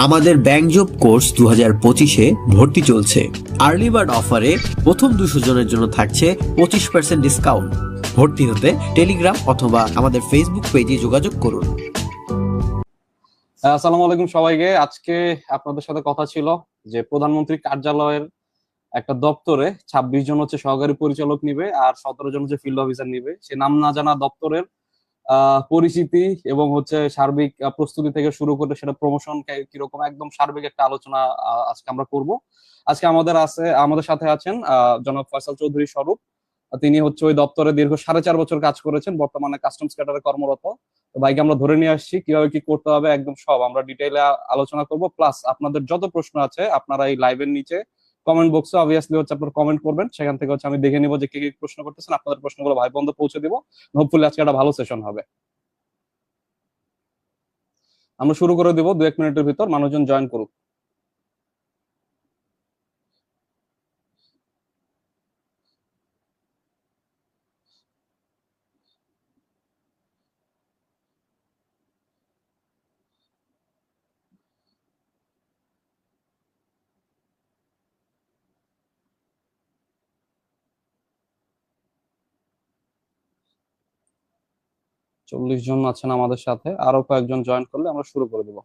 আমাদের bank job course 2025-এ ভর্তি চলছে। আর্লি বার্ড অফারে প্রথম 200 জনের জন্য থাকছে 25% ডিসকাউন্ট। ভর্তি হতে টেলিগ্রাম অথবা আমাদের ফেসবুক পেজে যোগাযোগ করুন। আসসালামু আলাইকুম সবাইকে। আজকে আপনাদের সাথে কথা ছিল যে প্রধানমন্ত্রী কার্যালয়ের একটা দপ্তরে 26 জন হচ্ছে সহকারী পরিচালক নিবে আর 17 জন হচ্ছে ফিল্ড অফিসার নিবে। সে নাম না জানা দপ্তরের পরিচিতি এবং হচ্ছে সার্বিক প্রস্তুতি থেকে শুরু করে সেটা প্রমোশন কিরকম একদম সার্বিক একটা আলোচনা আজকে আমরা করব। আজকে আমাদের সাথে আছেন জনাব ফয়সাল চৌধুরী স্বরূপ। তিনি হচ্ছে ওই দপ্তরে দীর্ঘ 4.5 বছর কাজ করেছেন, বর্তমানে কাস্টমস ক্যাডারে কর্মরত। তো ভাইকে আমরা ধরে নিয়ে আসছি, কিভাবে কি করতে হবে একদম সব আমরা ডিটেইলে আলোচনা করব। প্লাস আপনাদের যত প্রশ্ন আছে আপনারা এই লাইভের নিচে কমেন্ট বক্সে অবভিয়াসলি হচ্ছে আপনারা কমেন্ট করবেন, সেখান থেকে হচ্ছে আমি দেখে নিব যে কি কি প্রশ্ন করতেছেন। আপনাদের প্রশ্নগুলো ভাই বন্ধু পৌঁছে দিব। হোপফুলি আজকে একটা ভালো সেশন হবে। আমরা শুরু করে দিব 2-1 মিনিটের ভিতর, মানুষজন জয়েন করুক। 40 জন আছেন আমাদের সাথে, আরো কয়েকজন জয়েন করলে আমরা শুরু করে দিব।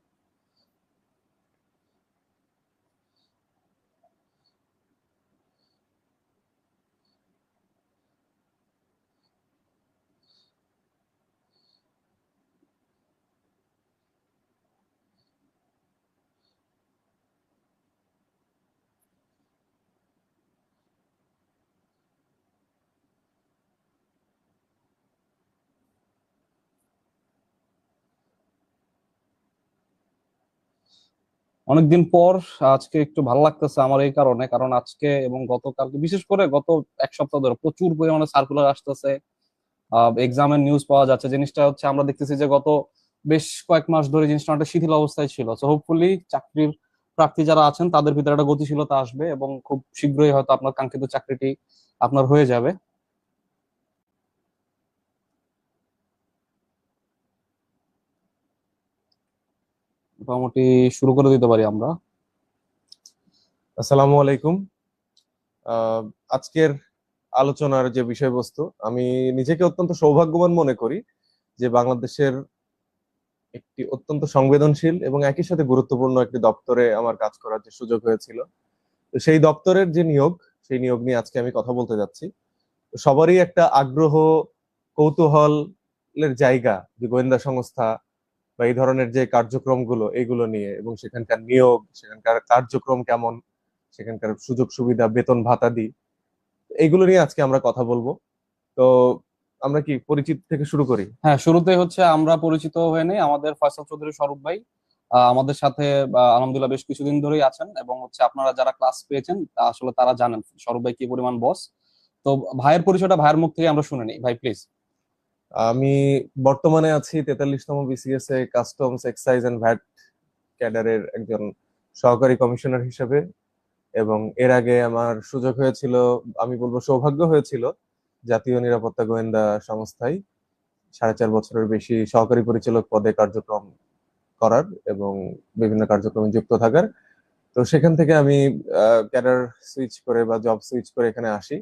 অনেকদিন পর আজকে একটু ভালো লাগতেছে আমার এই কারণে, কারণ আজকে এবং গতকালকে বিশেষ করে গত এক সপ্তাহ ধরে প্রচুর পরিমাণে সার্কুলার আসতেছে, এক্সামের নিউজ পাওয়া যাচ্ছে। জিনিসটা হচ্ছে আমরা দেখতেছি যে গত বেশ কয়েক মাস ধরে জিনিসটা একটা শিথিল অবস্থায় ছিল। তো হোপফুলি চাকরির প্রার্থী যারা আছেন তাদের ভিতরে একটা গতিশীলতা আসবে এবং খুব শীঘ্রই হয়তো আপনার কাঙ্ক্ষিত চাকরিটি আপনার হয়ে যাবে। মোটামুটি শুরু করে দিতে পারি আমরা। আসসালামু আলাইকুম। আজকের আলোচনার যে বিষয়বস্তু, আমি নিজেকে অত্যন্ত সৌভাগ্যবান মনে করি যে বাংলাদেশের একটি অত্যন্ত সংবেদনশীল এবং একই সাথে গুরুত্বপূর্ণ একটি দপ্তরে আমার কাজ করার যে সুযোগ হয়েছিল। তো সেই দপ্তরের যে নিয়োগ, সেই নিয়োগ নিয়ে আজকে আমি কথা বলতে যাচ্ছি। তো সবারই একটা আগ্রহ, কৌতূহলের জায়গা যে গোয়েন্দা সংস্থা বা এই ধরনের যে কার্যক্রমগুলো এগুলো নিয়ে, এবং সেখানকার নিয়োগ, সেখানকার কার্যক্রম কেমন, সেখানকার সুযোগ সুবিধা, বেতন ভাতাদি, এইগুলো নিয়ে আজকে আমরা কথা বলবো। তো আমরা কি পরিচিত থেকে শুরু করি? হ্যাঁ, শুরুতে হচ্ছে আমরা পরিচিত হয়ে নেই। আমাদের ফয়সাল চৌধুরী স্বরূপ ভাই আমাদের সাথে আলহামদুলিল্লাহ বেশ কিছুদিন ধরেই আছেন এবং হচ্ছে আপনারা যারা ক্লাস পেয়েছেন আসলে তারা জানেন স্বরূপ ভাই কি পরিমাণ বস। তো ভাইয়ের পরিচয়টা ভাইয়ের মুখ থেকে আমরা শুনে নিই, ভাই প্লিজ। আমি বর্তমানে আছি 43তম বিসিএস এ কাস্টমস এক্সাইজ এন্ড ভ্যাট ক্যাডারের একজন সহকারী কমিশনার হিসেবে, এবং এর আগে আমার সুযোগ হয়েছিল, আমি বলবো সৌভাগ্য হয়েছিল, জাতীয় নিরাপত্তা গোয়েন্দা সংস্থায় 4.5 বছরের বেশি সহকারী পরিচালক পদে কার্যক্রম করার এবং বিভিন্ন কার্যক্রমে যুক্ত থাকার। তো সেখান থেকে আমি ক্যাডার সুইচ করে বা জব সুইচ করে এখানে আসি।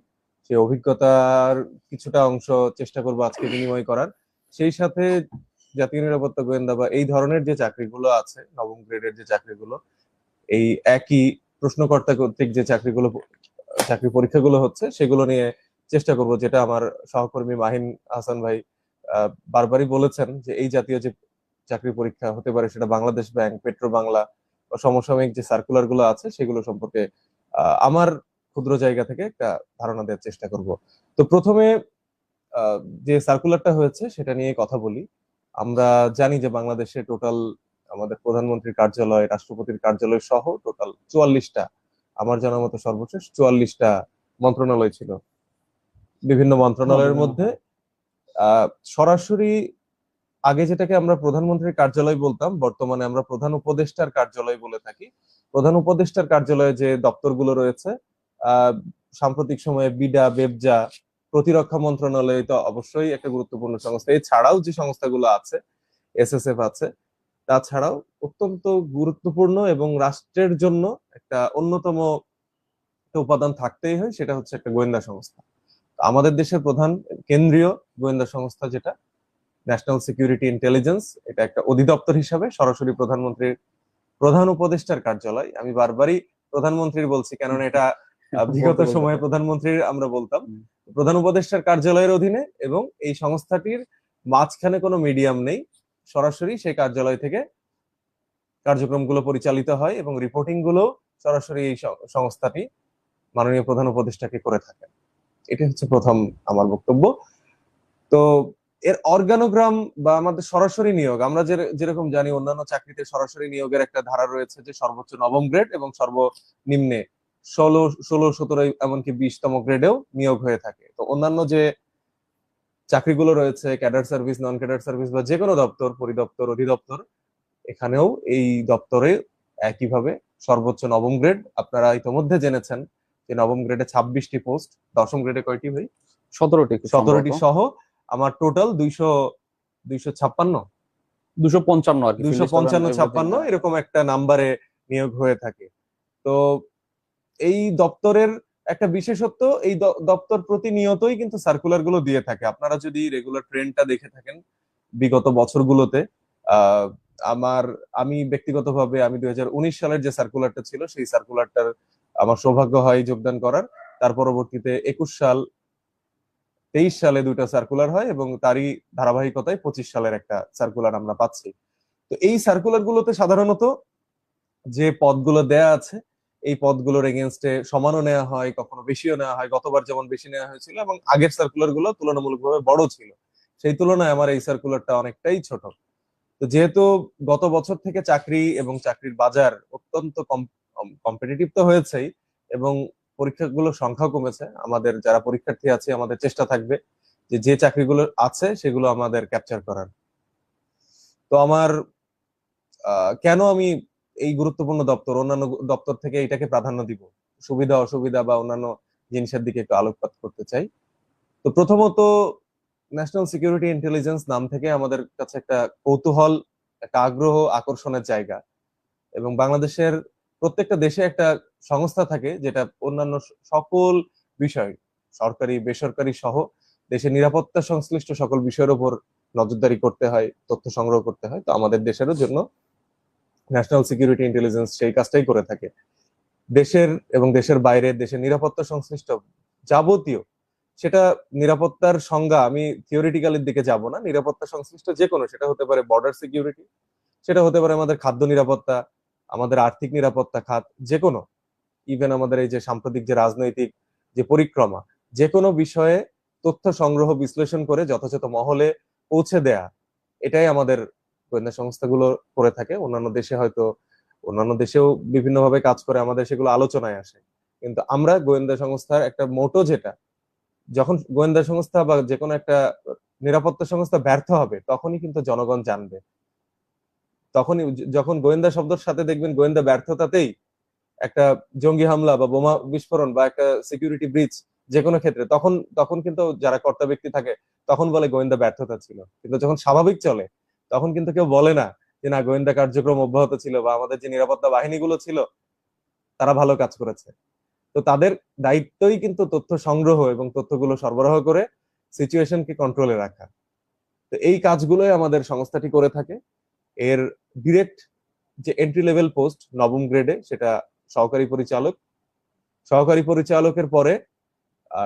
সেই অভিজ্ঞতার কিছুটা অংশ চেষ্টা করবো আজকে বিনিময় করার। সেই সাথে জাতীয় নিরাপত্তা গোয়েন্দা বা এই ধরনের যে চাকরিগুলো আছে, নবম গ্রেডের যে চাকরিগুলো, এই একই প্রশ্নকর্তা কর্তৃক যে চাকরি পরীক্ষাগুলো হচ্ছে সেগুলো নিয়ে চেষ্টা করব, যেটা আমার সহকর্মী মাহিন হাসান ভাই বারবারই বলেছেন যে এই জাতীয় যে চাকরি পরীক্ষা হতে পারে, সেটা বাংলাদেশ ব্যাংক, পেট্রো বাংলা বা সমসাময়িক যে সার্কুলার গুলো আছে সেগুলো সম্পর্কে আমার ক্ষুদ্র জায়গা থেকে একটা ধারণা দেওয়ার চেষ্টা করব। তো প্রথমে যে সার্কুলারটা হয়েছে সেটা নিয়ে কথা বলি। আমরা জানি যে বাংলাদেশে টোটাল আমাদের প্রধানমন্ত্রীর কার্যালয়, রাষ্ট্রপতির কার্যালয় সহ টোটাল 44টা, আমার জানা মতো সর্বশেষ 44টা মন্ত্রণালয় ছিল। বিভিন্ন মন্ত্রণালয়ের মধ্যে সরাসরি আগে যেটাকে আমরা প্রধানমন্ত্রীর কার্যালয় বলতাম, বর্তমানে আমরা প্রধান উপদেষ্টার কার্যালয় বলে থাকি। প্রধান উপদেষ্টার কার্যালয়ে যে দপ্তরগুলো রয়েছে, সাম্প্রতিক সময়ে বিডা, বেবজা, প্রতিরক্ষা মন্ত্রণালয় তো অবশ্যই একটা গুরুত্বপূর্ণ সংস্থা। এছাড়াও যে সংস্থাগুলো আছে, এসএসএফ আছে, তাছাড়াও অত্যন্ত গুরুত্বপূর্ণ এবং রাষ্ট্রের জন্য একটা অন্যতম একটা উপাদান থাকতেই হয়, সেটা হচ্ছে একটা গোয়েন্দা সংস্থা। তো আমাদের দেশের প্রধান কেন্দ্রীয় গোয়েন্দা সংস্থা যেটা ন্যাশনাল সিকিউরিটি ইন্টেলিজেন্স, এটা একটা অধিদপ্তর হিসাবে সরাসরি প্রধানমন্ত্রীর প্রধান উপদেষ্টার কার্যালয়। আমি বারবারই প্রধানমন্ত্রীর বলছি, কেননা এটা বিগত বলতে বলতে সময়ে প্রধানমন্ত্রীর আমরা বলতাম। প্রধান উপদেষ্টার কার্যালয়ের অধীনে এবং এই সংস্থাটির মাঝখানে কোনো মিডিয়াম নেই, সরাসরি সেই কার্যালয় থেকে কার্যক্রমগুলো পরিচালিত হয় এবং রিপোর্টিং গুলো সরাসরি এই সংস্থাটি মাননীয় প্রধান উপদেষ্টাকে করে থাকে। এটা হচ্ছে প্রথম আমার বক্তব্য। তো এর অর্গানোগ্রাম বা আমাদের সরাসরি নিয়োগ, আমরা যেরকম জানি অন্যান্য চাকরিতে সরাসরি নিয়োগের একটা ধারা রয়েছে যে সর্বোচ্চ নবম গ্রেড এবং সর্বনিম্নে 16, 17 এমনকি 20তম গ্রেডেও নিয়োগ হয়ে থাকে। তো অন্যান্য যে চাকরিগুলো রয়েছে cadre service, non cadre service বা যে কোনো দপ্তর, পরিদপ্তর, অধিদপ্তর, এখানেও এই দপ্তরে একইভাবে সর্বোচ্চ নবম গ্রেড। আপনারা ইতিমধ্যে জেনেছেন যে নবম গ্রেডে 26টি পোস্ট, দশম গ্রেডে কয়টি ভাই? 17টি 17টি সহ আমার টোটাল 256, 255 আর কি, 255-56 এরকম একটা নাম্বারে নিয়োগ হয়ে থাকে। তো এই দপ্তরের একটা বিশেষত্ব, এই দপ্তর প্রতিনিয়তই কিন্তু সার্কুলার গুলো দিয়ে থাকে। আপনারা যদি রেগুলার ট্রেন্ডটা দেখে থাকেন বিগত বছরগুলোতে, আহ আমি ব্যক্তিগতভাবে 2019 সালের যে সার্কুলারটা ছিল সেই সার্কুলারটার আমার সৌভাগ্য হয় যোগদান করার। তার পরবর্তীতে 21 সাল, 23 সালে দুইটা সার্কুলার হয় এবং তারই ধারাবাহিকতায় 25 সালের একটা সার্কুলার আমরা পাচ্ছি। তো এই সার্কুলার গুলোতে সাধারণত যে পদগুলো দেয়া আছে এই পদগুলোর এগেনস্টে সমানও নেওয়া হয়, কখনো বেশিও নেওয়া হয়। গতবার যেমন বেশি নেওয়া হয়েছিল এবং আগের সার্কুলার গুলো তুলনামূলকভাবে বড় ছিল, সেই তুলনায় আমার এই সার্কুলারটা অনেকটাই ছোট। তো যেহেতু গত বছর থেকে চাকরি এবং চাকরির বাজার অত্যন্ত কম্পিটিটিভ তো হয়েছেই এবং পরীক্ষাগুলোর সংখ্যা কমেছে, আমাদের যারা পরীক্ষার্থী আছে আমাদের চেষ্টা থাকবে যে যে চাকরিগুলো আছে সেগুলো আমাদের ক্যাপচার করার। তো আমার কেন আমি এই গুরুত্বপূর্ণ দপ্তর, অন্যান্য দপ্তর থেকে এটাকে প্রাধান্য দিব, সুবিধা অসুবিধা বা অন্যান্য জিনিসের দিকে একটু আলোকপাত করতে চাই। তো প্রথমত ন্যাশনাল সিকিউরিটি ইন্টেলিজেন্স নাম থেকে আমাদের কাছে একটা কৌতূহল, একটা আগ্রহ, আকর্ষণের জায়গা। এবং বাংলাদেশের প্রত্যেকটা দেশে একটা সংস্থা থাকে যেটা অন্যান্য সকল বিষয়, সরকারি বেসরকারি সহ দেশের নিরাপত্তা সংশ্লিষ্ট সকল বিষয়ের উপর নজরদারি করতে হয়, তথ্য সংগ্রহ করতে হয়। তো আমাদের দেশেরও জন্য ন্যাশনাল সিকিউরিটি ইন্টেলিজেন্স সেই কাজটাই করে থাকে। দেশের এবং দেশের বাইরে দেশের নিরাপত্তা সংশ্লিষ্ট যাবতীয়, সেটা নিরাপত্তার সংজ্ঞা আমি থিওরিটিক্যালের দিকে যাব না, নিরাপত্তা সংশ্লিষ্ট যে কোনো, সেটা হতে পারে বর্ডার সিকিউরিটি, সেটা হতে পারে আমাদের খাদ্য নিরাপত্তা, আমাদের আর্থিক নিরাপত্তা খাত, যে কোনো, ইভেন আমাদের এই যে সাম্প্রতিক যে রাজনৈতিক যে পরিক্রমা, যে কোনো বিষয়ে তথ্য সংগ্রহ বিশ্লেষণ করে যথাযথ মহলে পৌঁছে দেয়া, এটাই আমাদের গোয়েন্দা সংস্থাগুলো করে থাকে। অন্যান্য দেশেও বিভিন্নভাবে কাজ করে, আমাদের সেগুলো আলোচনায় আসে। কিন্তু আমরা গোয়েন্দা সংস্থার একটা মোটো যেটা, যখন গোয়েন্দা সংস্থা বা যে কোনো একটা নিরাপত্তা সংস্থা ব্যর্থ হবে তখনই কিন্তু জনগণ জানবে। তখনই যখন গোয়েন্দা শব্দের সাথে দেখবেন গোয়েন্দা ব্যর্থতাতেই একটা জঙ্গি হামলা বা বোমা বিস্ফোরণ বা একটা সিকিউরিটি ব্রিচ, যে কোনো ক্ষেত্রে তখন তখন কিন্তু যারা কর্তা ব্যক্তি থাকে তখন বলে গোয়েন্দা ব্যর্থতা ছিল। কিন্তু যখন স্বাভাবিক চলে তখন কিন্তু কেউ বলে না যে না, গোয়েন্দা কার্যক্রম অব্যাহত ছিল বা আমাদের যে নিরাপত্তা বাহিনীগুলো ছিল তারা ভালো কাজ করেছে। তো তাদের দায়িত্বই কিন্তু তথ্য সংগ্রহ এবং তথ্যগুলো সরবরাহ করে সিচুয়েশনকে কন্ট্রোলে রাখা। তো এই কাজগুলোই আমাদের সংস্থাটি করে থাকে। এর ডিরেক্ট যে এন্ট্রি লেভেল পোস্ট নবম গ্রেডে, সেটা সহকারী পরিচালক। সহকারী পরিচালকের পরে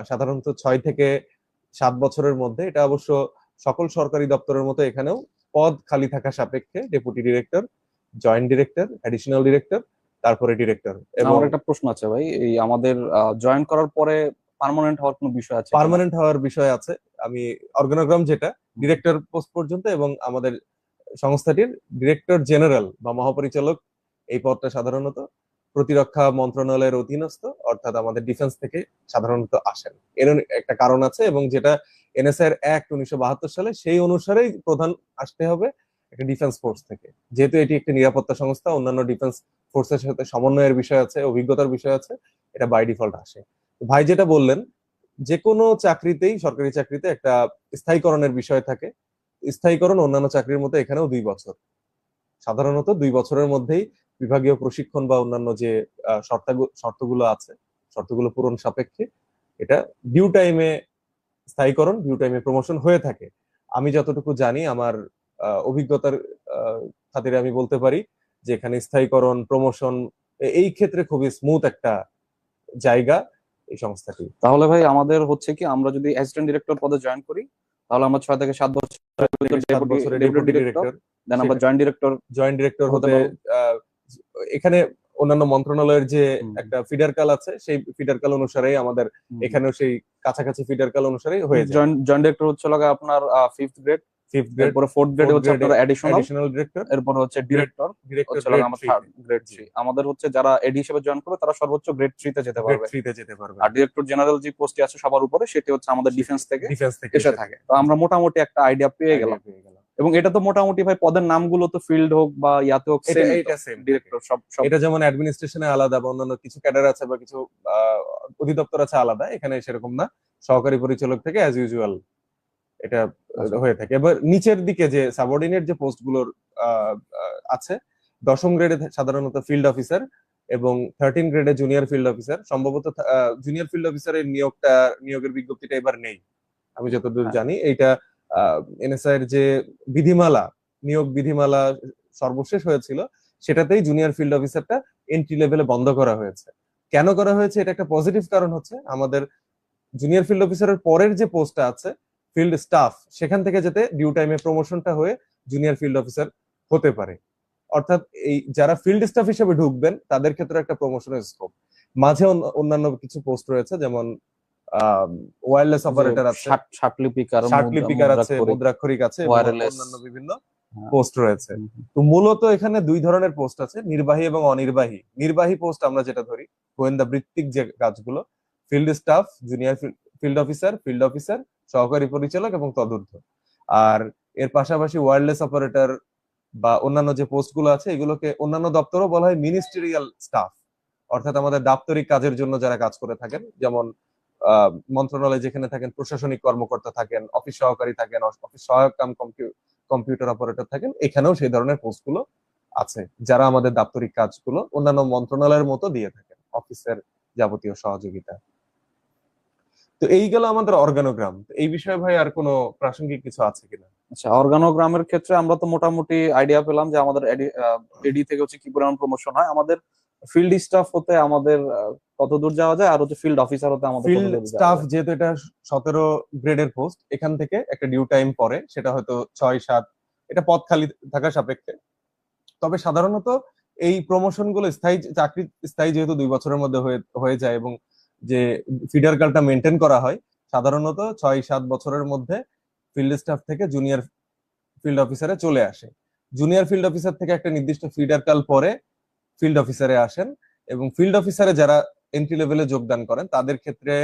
সাধারণত 6 থেকে 7 বছরের মধ্যে, এটা অবশ্য সকল সরকারি দপ্তরের মতো এখানেও পদ খালি থাকা সাপেক্ষে deputy director, joint director, additional director, তারপরে ডিরেক্টর। এবং আমার একটা প্রশ্ন আছে ভাই, এই আমাদের জয়েন করার পরে পার্মানেন্ট হওয়ার কোনো বিষয় আছে কিনা? পার্মানেন্ট হওয়ার বিষয় আছে। আমি অর্গানোগ্রাম যেটা ডিরেক্টর পোস্ট পর্যন্ত, এবং আমাদের সংস্থাটির ডিরেক্টর জেনারেল বা মহাপরিচালক এই পদটা সাধারণত প্রতিরক্ষা মন্ত্রণালয়ের অধীনস্থ, অর্থাৎ আমাদের ডিফেন্স থেকে সাধারণত আসেন। এর একটা কারণ আছে এবং যেটা এনএসআই অ্যাক্ট 1972 সালে, সেই অনুসারেই প্রধান আসতে হবে একটা ডিফেন্স ফোর্স থেকে। যেহেতু এটি একটি নিরাপত্তা সংস্থা, অন্যান্য ডিফেন্স ফোর্সের সাথে সমন্বয়ের বিষয় আছে, অভিজ্ঞতার বিষয় আছে, এটা বাই ডিফল্ট আসে। ভাই যেটা বললেন, যে কোনো চাকরিতেই, সরকারি চাকরিতে একটা স্থায়ীকরণের বিষয় থাকে। স্থায়ীকরণ অন্যান্য চাকরির মতো এখানেও 2 বছর, সাধারণত 2 বছরের মধ্যেই বিভাগীয় প্রশিক্ষণ বা অন্যান্য যে শর্তগুলো আছে, শর্তগুলো পূরণ সাপেক্ষে এটা ডিউ টাইমে স্থায়ীকরণ, ডিউ টাইমে প্রমোশন হয়ে থাকে। আমি যতটুকু জানি, আমার অভিজ্ঞতার খাতিরে আমি বলতে পারি যে এখানে স্থায়ীকরণ, প্রমোশন এই ক্ষেত্রে খুবই স্মুথ একটা জায়গা এই সংস্থাটি। তাহলে ভাই আমাদের হচ্ছে কি, আমরা যদি অ্যাসিস্ট্যান্ট ডিরেক্টর পদে জয়েন করি তাহলে আমরা 6 থেকে 7 বছর 7 বছরের ডেপুটি ডিরেক্টর, দেন আমরা জয়েন্ট ডিরেক্টর হতে পারবো। এখানে অন্যান্য মন্ত্রণালয়ের যে হুম। একটা ফিডার কাল আছে, সেই ফিডার কাল অনুসারেই আমাদের এখানেও সেই কাছাকাছি ফিডার কাল অনুসারেই হয়ে যায়। জয়েন্ট ডিরেক্টর হচ্ছে লাগা আপনার 5th গ্রেড, 5th গ্রেড, এরপরে 4th গ্রেড হচ্ছে আপনার অ্যাডিশনাল, ডিরেক্টর, এরপরে হচ্ছে ডিরেক্টর হচ্ছে লাগা আমার গ্রেড 3। আমাদের হচ্ছে যারা এডি হিসেবে জয়েন করবে তারা সর্বোচ্চ গ্রেড 3 তে যেতে পারবে। আর ডিরেক্টর জেনারেল যে পোস্টে আছে সবার উপরে, সেটি হচ্ছে আমাদের ডিফেন্স থেকে এসে থাকে। তো আমরা মোটামুটি একটা আইডিয়া পেয়ে গেলাম। এবং এটা তো মোটামুটি ভাই পদের নামগুলো তো ফিল্ড হোক বা ইয়াতে হোক সেম, ডিরেক্টর সব। এটা যেমন অ্যাডমিনিস্ট্রেশনে আলাদা বা অন্যান্য কিছু ক্যাডার আছে বা কিছু অধিদপ্তর আছে আলাদা, এখানে সেরকম না, সহকারী পরিচালক থেকে অ্যাজ ইউজুয়াল এটা হয়ে থাকে। এবার নিচের দিকে যে সাবঅর্ডিনেট যে পোস্ট গুলোর আছে, 10ম গ্রেডে সাধারণত ফিল্ড অফিসার এবং 13 গ্রেডে জুনিয়র ফিল্ড অফিসার। সম্ভবত জুনিয়র ফিল্ড অফিসারের নিয়োগের বিজ্ঞপ্তিটা এবার নেই, আমি যতদূর জানি। এইটা এনএসআই এর যে বিধিমালা, নিয়োগ বিধিমালা সর্বশেষ হয়েছিল, সেটাতেই জুনিয়র ফিল্ড অফিসারটা এন্ট্রি লেভেলে বন্ধ করা হয়েছে। কেন করা হয়েছে? এটা একটা পজিটিভ কারণ হচ্ছে আমাদের জুনিয়র ফিল্ড অফিসারের পরের যে পোস্টটা আছে ফিল্ড স্টাফ, সেখান থেকে যাতে ডিউ টাইমে প্রমোশনটা হয়ে জুনিয়র ফিল্ড অফিসার হতে পারে। অর্থাৎ এই যারা ফিল্ড স্টাফ হিসেবে ঢুকবেন তাদের ক্ষেত্রে একটা প্রমোশনের স্কোপ। মাঝে অন্যান্য কিছু পোস্ট রয়েছে, যেমন ওয়্যারলেস অপারেটর আছে, শার্টলিপিকার আছে, মুদ্রাক্ষরিক আছে, অন্যান্য বিভিন্ন পোস্ট রয়েছে। তো মূলত এখানে 2 ধরনের পোস্ট আছে, নির্বাহী এবং অনির্বাহী। নির্বাহী পোস্ট আমরা যেটা ধরি, গোয়েন্দা বৃত্তিক যে কাজগুলো, field staff, junior field officer, সহকারী পরিচালক এবং তদূর্ধ্ব। আর এর পাশাপাশি ওয়্যারলেস অপারেটর বা অন্যান্য যে পোস্ট গুলো আছে, এগুলোকে অন্যান্য দপ্তরও বলা হয় মিনিস্টেরিয়াল স্টাফ, অর্থাৎ আমাদের দাপ্তরিক কাজের জন্য যারা কাজ করে থাকেন, যেমন মন্ত্রণালয়ে যেখানে থাকেন প্রশাসনিক কর্মকর্তা থাকেন, অফিস সহকারী থাকেন, অফিস সহায়ক কাম কম্পিউটার অপারেটর থাকেন, এখানেও সেই ধরনের পোস্ট গুলো আছে যারা আমাদের দাপ্তরিক কাজগুলো অন্যান্য মন্ত্রণালয়ের মতো দিয়ে থাকেন, অফিসের যাবতীয় সহযোগিতা। তো এই গেল আমাদের অর্গানোগ্রাম। এই বিষয়ে ভাই আর কোনো প্রাসঙ্গিক কিছু আছে কিনা? আচ্ছা, অর্গানোগ্রামের ক্ষেত্রে আমরা তো মোটামুটি আইডিয়া পেলাম যে আমাদের এডি থেকে হচ্ছে কি পরিমাণ প্রমোশন হয়। আমাদের ফিল্ড স্টাফ হতে আমাদের কত দূর যাওয়া যায়, আর হচ্ছে ফিল্ড অফিসার হতে আমাদের ফিল্ড স্টাফ, যেহেতু এটা 17 গ্রেডের পোস্ট, এখান থেকে একটা ডিউ টাইম পরে, সেটা হয়তো 6-7, এটা পদ খালি থাকা সাপেক্ষে। তবে সাধারণত এই প্রমোশন গুলো স্থায়ী যেহেতু 2 বছরের মধ্যে হয়ে যায় এবং যে ফিডার কালটা মেনটেন করা হয়, সাধারণত 6-7 বছরের মধ্যে ফিল্ড স্টাফ থেকে জুনিয়র ফিল্ড অফিসারে চলে আসে। জুনিয়র ফিল্ড অফিসার থেকে একটা নির্দিষ্ট ফিডার কাল পরে ফিল্ড অফিসারে আসেন, এবং ফিল্ড অফিসারে যারা এন্ট্রি লেভেলে যোগদান করেন তাদের ক্ষেত্রে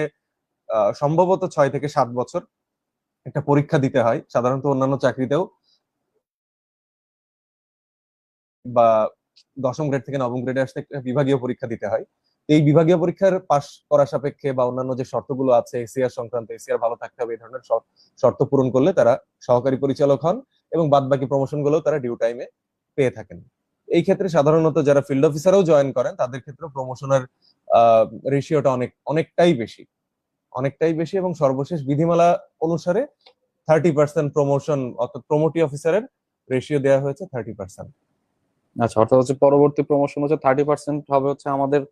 সম্ভবত 6 থেকে 7 বছর একটা পরীক্ষা দিতে হয়। সাধারণত অন্যান্য চাকরিতেও বা 10ম গ্রেড থেকে 9ম গ্রেডে আসতে একটা বিভাগীয় পরীক্ষা দিতে হয়। এই বিভাগীয় পরীক্ষার পাশ করা সাপেক্ষে বা অন্যান্য যে শর্তগুলো আছে, এসিআর সংক্রান্ত, এসিআর ভালো থাকতে হবে, এই ধরনের শর্ত পূরণ করলে তারা সহকারী পরিচালক হন এবং বাদ বাকি প্রমোশন গুলো তারা ডিউ টাইমে পেয়ে থাকেন। এই ক্ষেত্রে সাধারণত যারা ফিল্ড অফিসারও জয়েন করেন তাদের ক্ষেত্রে প্রমোশনের রেশিওটা অনেকটাই বেশি এবং সর্বশেষ বিধিমালা অনুসারে 30% প্রমোশন, অর্থাৎ প্রমোটি অফিসারের রেশিও দেওয়া হয়েছে 30%। আচ্ছা, অর্থাৎ হচ্ছে পরবর্তী প্রমোশন হচ্ছে 30% হবে হচ্ছে আমাদের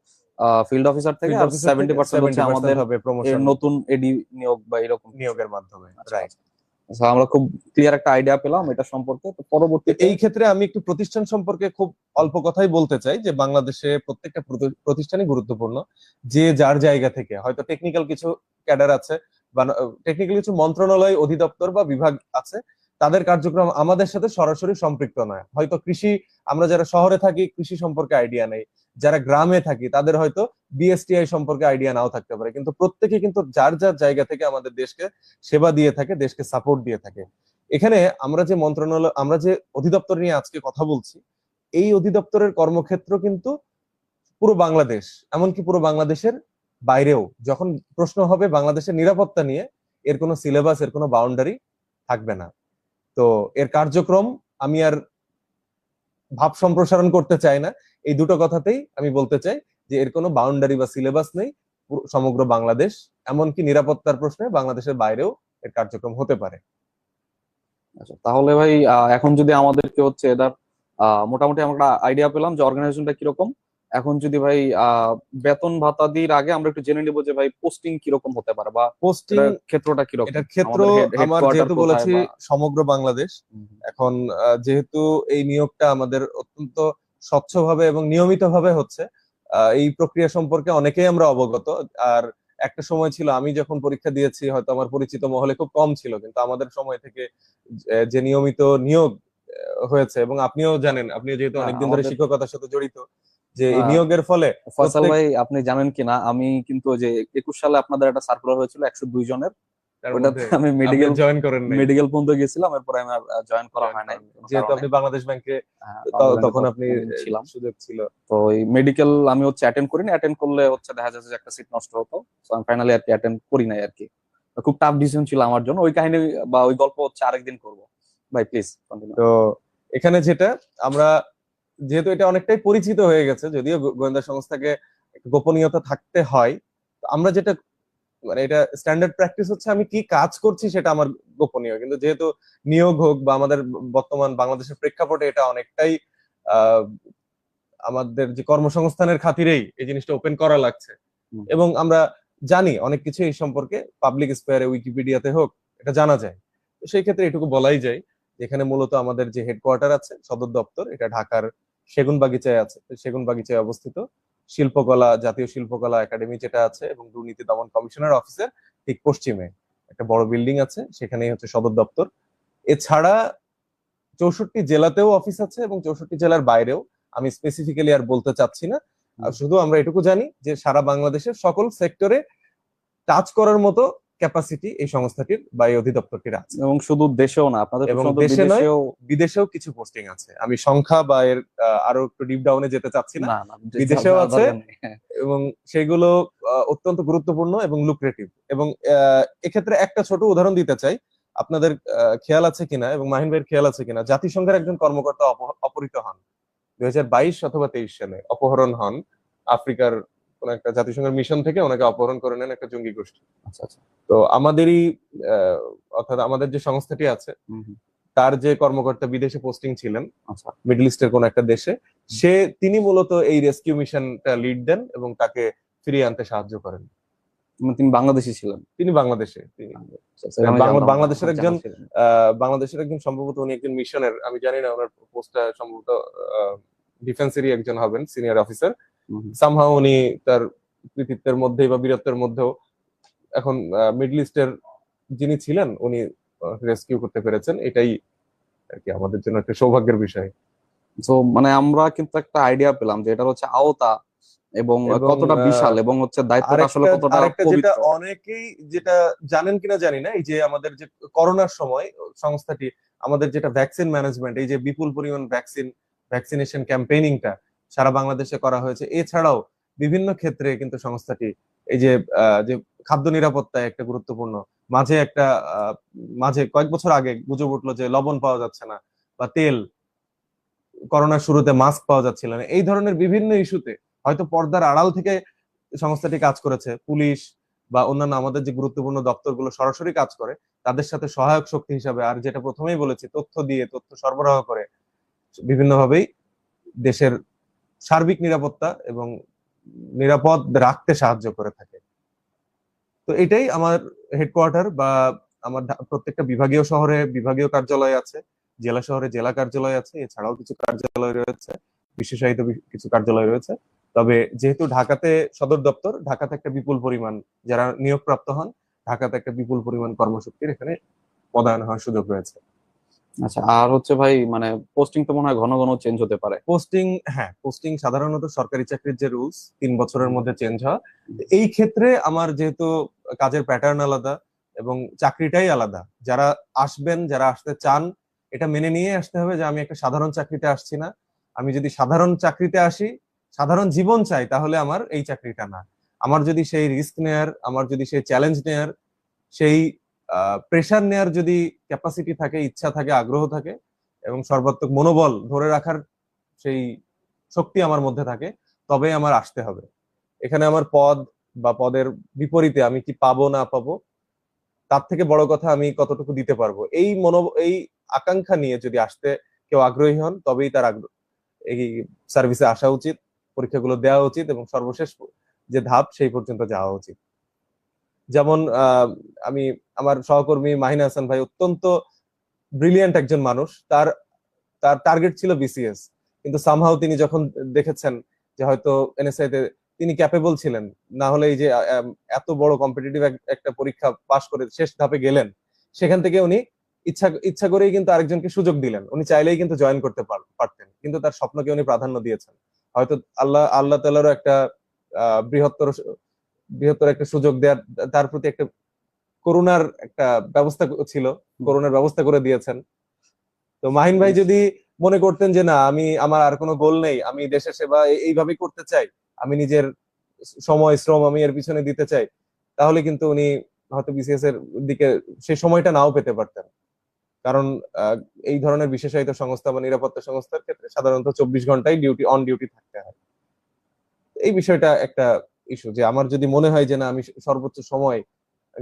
ফিল্ড অফিসার থেকে, আর 70% হচ্ছে আমাদের হবে প্রমোশন নতুন এডি নিয়োগ বা এরকম নিয়োগের মাধ্যমে। রাইট। আচ্ছা, আমরা খুব ক্লিয়ার একটা আইডিয়া পেলাম এটা সম্পর্কে। তো পরবর্তী এই ক্ষেত্রে আমি একটু প্রতিষ্ঠান সম্পর্কে খুব অল্প কথাই বলতে চাই, যে বাংলাদেশে প্রত্যেকটা প্রতিষ্ঠানই গুরুত্বপূর্ণ। যে যার জায়গা থেকে, হয়তো টেকনিক্যাল কিছু ক্যাডার আছে বা টেকনিক্যাল কিছু মন্ত্রণালয়, অধিদপ্তর বা বিভাগ আছে, তাদের কার্যক্রম আমাদের সাথে সরাসরি সম্পৃক্ত নয়। হয়তো কৃষি, আমরা যারা শহরে থাকি কৃষি সম্পর্কে আইডিয়া নেই, যারা গ্রামে থাকি তাদের হয়তো বিএসটিআই সম্পর্কে আইডিয়া নাও থাকতে পারে, কিন্তু প্রত্যেকে কিন্তু যার যার জায়গা থেকে আমাদের দেশকে সেবা দিয়ে থাকে, দেশকে সাপোর্ট দিয়ে থাকে। এখানে আমরা যে মন্ত্রণালয়, আমরা যে অধিদপ্তর নিয়ে আজকে কথা বলছি, এই অধিদপ্তরের কর্মক্ষেত্র কিন্তু পুরো বাংলাদেশ, এমনকি পুরো বাংলাদেশের বাইরেও। যখন প্রশ্ন হবে বাংলাদেশের নিরাপত্তা নিয়ে, এর কোনো সিলেবাস, এর কোনো বাউন্ডারি থাকবে না। তো এর কার্যক্রম আমি আর ভাব সম্প্রসারণ করতে চাই না। এই দুটো কথাতেই আমি বলতে চাই যে এর কোনো বাউন্ডারি বা সিলেবাস নেই। সমগ্র বাংলাদেশ, এমনকি নিরাপত্তার প্রশ্নে বাংলাদেশের বাইরেও এর কার্যক্রম হতে পারে। আচ্ছা, তাহলে ভাই এখন যদি আমাদেরকে হচ্ছে এটার মোটামুটি আমরা আইডিয়া পেলাম যে অর্গানাইজেশনটা কিরকম। এখন যদি ভাই বেতন ভাতা দিয়ে আগে আমরা একটু জেনে নিবো যে ভাই পোস্টিং কিরকম হতে পারে, বা পোস্টিং, এটার ক্ষেত্রটা কিরকম, এটার ক্ষেত্র আমাদের আমার হেডকোয়ার্টার যেহেতু কোথায় বলেছি বা সমগ্র বাংলাদেশ। এখন যেহেতু এই নিয়োগটা আমাদের অত্যন্ত স্বচ্ছভাবে এবং নিয়মিতভাবে হচ্ছে, এই প্রক্রিয়া সম্পর্কে অনেকেই আমরা অবগত। আর একটা সময় ছিল আমি যখন পরীক্ষা দিয়েছি, হয়তো আমার পরিচিত মহলে খুব কম ছিল, কিন্তু আমাদের সময় থেকে যে নিয়মিত নিয়োগ হয়েছে, এবং আপনিও জানেন, আপনিও যেহেতু অনেকদিন ধরে আমাদের শিক্ষকতার সাথে জড়িত, যে এই আহ, নিয়োগের ফলে ফয়সাল প্রত্যেক ভাই আপনি জানেন কিনা, আমি কিন্তু ওই যে 21 সালে আপনাদের একটা সার্কুলার হয়েছিল 102 জনের, তার ওটাতে মধ্যে আমি আপনি মেডিকেল জয়েন করেন নাই, মেডিকেল পর্যন্ত গেছিলাম, এরপরে আমি জয়েন করা জয়েন হয় নাই করেন নাই। কোনো যেহেতু কারণে। আপনি বাংলাদেশ ব্যাংকে বাংলাদেশ ব্যাংকে তখন আপনি তৎকালীন ছিলাম। সুযোগ ছিল। তো ওই মেডিকেল আমি হচ্ছে অ্যাটেন্ড করিনি, অ্যাটেন্ড করলে হচ্ছে দেখা যাচ্ছে যে একটা সিট নষ্ট হতো। তো আমি ফাইনালি আর কি অ্যাটেন্ড করি নাই আর কি। খুব টাফ ডিসিশন ছিল আমার জন্য। ওই কাহিনী বা ওই গল্প হচ্ছে আরেকদিন করবো। ভাই প্লিজ কন্টিনিউ। তো এখানে যেটা আমরা, যেহেতু এটা অনেকটাই পরিচিত হয়ে গেছে, যদিও গোয়েন্দা সংস্থাকে একটু গোপনীয়তা থাকতে হয়, তো আমরা যেটা মানে এটা স্ট্যান্ডার্ড প্র্যাকটিস হচ্ছে আমি কি কাজ করছি সেটা আমার গোপনীয়, কিন্তু যেহেতু নিয়োগ হোক বা আমাদের বর্তমান বাংলাদেশের প্রেক্ষাপটে এটা অনেকটাই আহ আমাদের যে কর্মসংস্থানের খাতিরেই এই জিনিসটা ওপেন করা লাগছে, এবং আমরা জানি অনেক কিছু এই সম্পর্কে, পাবলিক স্পেয়ারে উইকিপিডিয়াতে হোক এটা জানা যায়। তো সেই ক্ষেত্রে এটুকু বলাই যায়, যেখানে মূলত আমাদের যে হেডকোয়ার্টার আছে, সদর দপ্তর, এটা ঢাকার সেগুনবাগিচায় আছে। তো সেগুনবাগিচায় অবস্থিত শিল্পকলা, জাতীয় শিল্পকলা একাডেমি যেটা আছে, এবং দুর্নীতি দমন কমিশনার অফিসের ঠিক পশ্চিমে একটা বড় বিল্ডিং আছে, সেখানেই হচ্ছে সদর দপ্তর। এছাড়া 64টি জেলাতেও অফিস আছে, এবং 64টি জেলার বাইরেও, আমি স্পেসিফিক্যালি আর বলতে চাচ্ছি না। আর শুধু আমরা এটুকু জানি যে সারা বাংলাদেশের সকল সেক্টরে টাচ করার মতো ক্যাপাসিটি এই সংস্থাটির বা এই অধিদপ্তরটির আছে। এবং শুধু দেশেও না, আপনাদের এবং প্রশ্ন তো দেশে নয়, বিদেশেও। বিদেশেও কিছু পোস্টিং আছে। আমি সংখ্যা বা এর আরো একটু ডিপ ডাউনে যেতে চাচ্ছি না। না না, বিদেশেও আছে, দরকার নেই। হ্যাঁ। এবং সেগুলো অত্যন্ত গুরুত্বপূর্ণ এবং লুক্রেটিভ। এবং এক্ষেত্রে একটা ছোট উদাহরণ দিতে চাই, আপনাদের খেয়াল আছে কিনা, এবং মাহিন ভাইয়ের খেয়াল আছে কিনা, জাতিসংঘের একজন কর্মকর্তা অপহৃত হন 2022 অথবা 23 সালে, অপহরণ হন আফ্রিকার কোন একটা জাতিসংঘের মিশন থেকে, ওনাকে অপহরণ করে নেন একটা জঙ্গি গোষ্ঠী। আচ্ছা আচ্ছা। তো আমাদেরই অর্থাৎ আমাদের যে সংস্থাটি আছে, তার যে কর্মকর্তা বিদেশে পোস্টিং ছিলেন, আচ্ছা। মিডল ইস্টের কোন একটা দেশে, তিনি মূলত এই রেস্কিউ মিশনটা লিড দেন এবং তাকে ফিরিয়ে আনতে সাহায্য করেন। তিনি বাংলাদেশি ছিলেন? তিনি বাংলাদেশে, তিনি আচ্ছা, আমি জানতাম না, বাংলাদেশের আমার একজন জানা ছিল না। বাংলাদেশের একজন, সম্ভবত উনি একজন মিশনের, আমি জানি না ওনার পোস্টটা, সম্ভবত ডিফেন্সেরই একজন হবেন, সিনিয়র অফিসার। সামহাও উনি তার কৃতিত্বের মধ্যেই বা বীরত্বের মধ্যেও এখন মিডল ইস্টের যিনি ছিলেন, উনি রেস্কিউ করতে পেরেছেন। এটাই আর কি আমাদের জন্য একটা সৌভাগ্যের বিষয়। তো মানে আমরা কিন্তু একটা আইডিয়া পেলাম যে এটা হচ্ছে আওতা এবং এবং কতটা বিশাল, এবং হচ্ছে দায়িত্বটা আসলে কতটা আরেকটা যেটা পবিত্র। অনেকেই যেটা জানেন কিনা জানি না, এই যে আমাদের যে করোনার সময় সংস্থাটি আমাদের যেটা ভ্যাকসিন ম্যানেজমেন্ট, এই যে বিপুল পরিমাণ ভ্যাকসিনেশন ক্যাম্পেইনিংটা সারা বাংলাদেশে করা হয়েছে, এছাড়াও বিভিন্ন ক্ষেত্রে কিন্তু সংস্থাটি এই যে যে খাদ্য নিরাপত্তায় একটা গুরুত্বপূর্ণ, মাঝে একটা মাঝে কয়েক বছর আগে গুজব উঠলো যে লবণ পাওয়া যাচ্ছে না বা তেল, করোনার শুরুতে মাস্ক পাওয়া যাচ্ছিল না, এই ধরনের বিভিন্ন ইস্যুতে হয়তো পর্দার আড়াল থেকে সংস্থাটি কাজ করেছে। পুলিশ বা অন্যান্য আমাদের যে গুরুত্বপূর্ণ দপ্তরগুলো সরাসরি কাজ করে, তাদের সাথে সহায়ক শক্তি হিসাবে, আর যেটা প্রথমেই বলেছি, তথ্য দিয়ে, তথ্য সরবরাহ করে বিভিন্নভাবেই দেশের সার্বিক নিরাপত্তা এবং নিরাপদ রাখতে সাহায্য করে থাকে। তো এটাই আমার হেডকোয়ার্টার, বা আমার প্রত্যেকটা বিভাগীয় শহরে বিভাগীয় কার্যালয় আছে, জেলা শহরে জেলা কার্যালয় আছে, এছাড়াও কিছু কার্যালয় রয়েছে, বিশেষায়িত কিছু কার্যালয় রয়েছে। তবে যেহেতু ঢাকাতে সদর দপ্তর, ঢাকাতে একটা বিপুল পরিমাণ যারা নিয়োগপ্রাপ্ত হন, ঢাকাতে একটা বিপুল পরিমাণ কর্মশক্তির এখানে পদায়ন হওয়ার সুযোগ রয়েছে। আচ্ছা, আর হচ্ছে ভাই মানে পোস্টিং তো মনে হয় ঘন ঘন চেঞ্জ হতে পারে। পোস্টিং, হ্যাঁ, পোস্টিং সাধারণত সরকারি চাকরির যে রুলস 3 বছরের মধ্যে চেঞ্জ হয়। এই ক্ষেত্রে আমার যেহেতু কাজের প্যাটার্ন আলাদা এবং চাকরিটাই আলাদা, যারা আসবেন, যারা আসতে চান, এটা মেনে নিয়ে আসতে হবে যে আমি একটা সাধারণ চাকরিতে আসছি না। আমি যদি সাধারণ চাকরিতে আসি, সাধারণ জীবন চাই, তাহলে আমার এই চাকরিটা না। আমার যদি সেই রিস্ক নেয়ার, আমার যদি সেই চ্যালেঞ্জ নেয়ার, সেই প্রেশার নেয়ার যদি ক্যাপাসিটি থাকে, ইচ্ছা থাকে, আগ্রহ থাকে, এবং সর্বাত্মক মনোবল ধরে রাখার সেই শক্তি আমার মধ্যে থাকে, তবেই আমার আসতে হবে। এখানে আমার পদ বা পদের বিপরীতে আমি কি পাবো না পাবো, তার থেকে বড় কথা আমি কতটুকু দিতে পারবো, এই আকাঙ্ক্ষা নিয়ে যদি আসতে কেউ আগ্রহী হন, তবেই তার এই সার্ভিসে আসা উচিত, পরীক্ষাগুলো দেওয়া উচিত এবং সর্বশেষ যে ধাপ সেই পর্যন্ত যাওয়া উচিত। যেমন আমি আমার সহকর্মী মাহিন হাসান ভাই অত্যন্ত ব্রিলিয়ান্ট একজন মানুষ, তার তার টার্গেট ছিল বিসিএস, কিন্তু সামহাও তিনি যখন দেখেছেন যে হয়তো এনএসআই তে তিনি ক্যাপেবল ছিলেন, না হলে এই যে এত বড় কম্পিটিটিভ একটা পরীক্ষা পাশ করে শেষ ধাপে গেলেন, সেখান থেকে উনি ইচ্ছা ইচ্ছা করেই কিন্তু আরেকজনকে সুযোগ দিলেন। উনি চাইলেই কিন্তু জয়েন করতে পারতেন, কিন্তু তার স্বপ্নকে উনি প্রাধান্য দিয়েছেন। হয়তো আল্লাহ তাআলারও একটা বৃহত্তর বৃহত্তর একটা সুযোগ দেওয়ার, তার প্রতি একটা করুণার একটা ব্যবস্থা ছিল, করুণার ব্যবস্থা করে দিয়েছেন। তো মাহিন ভাই যদি মনে করতেন যে না, আমার আর কোনো গোল নেই, আমি দেশের সেবা এইভাবেই করতে চাই, আমি নিজের সময় শ্রম আমি এর পিছনে দিতে চাই, তাহলে কিন্তু উনি হয়তো বিসিএস এর দিকে সেই সময়টা নাও পেতে পারতেন। কারণ এই ধরনের বিশেষায়িত সংস্থা বা নিরাপত্তা সংস্থার ক্ষেত্রে সাধারণত 24 ঘন্টাই অন ডিউটি থাকতে হয়। এই বিষয়টা একটা ইস্যু, যে আমার যদি মনে হয় যে না, আমি সর্বোচ্চ সময়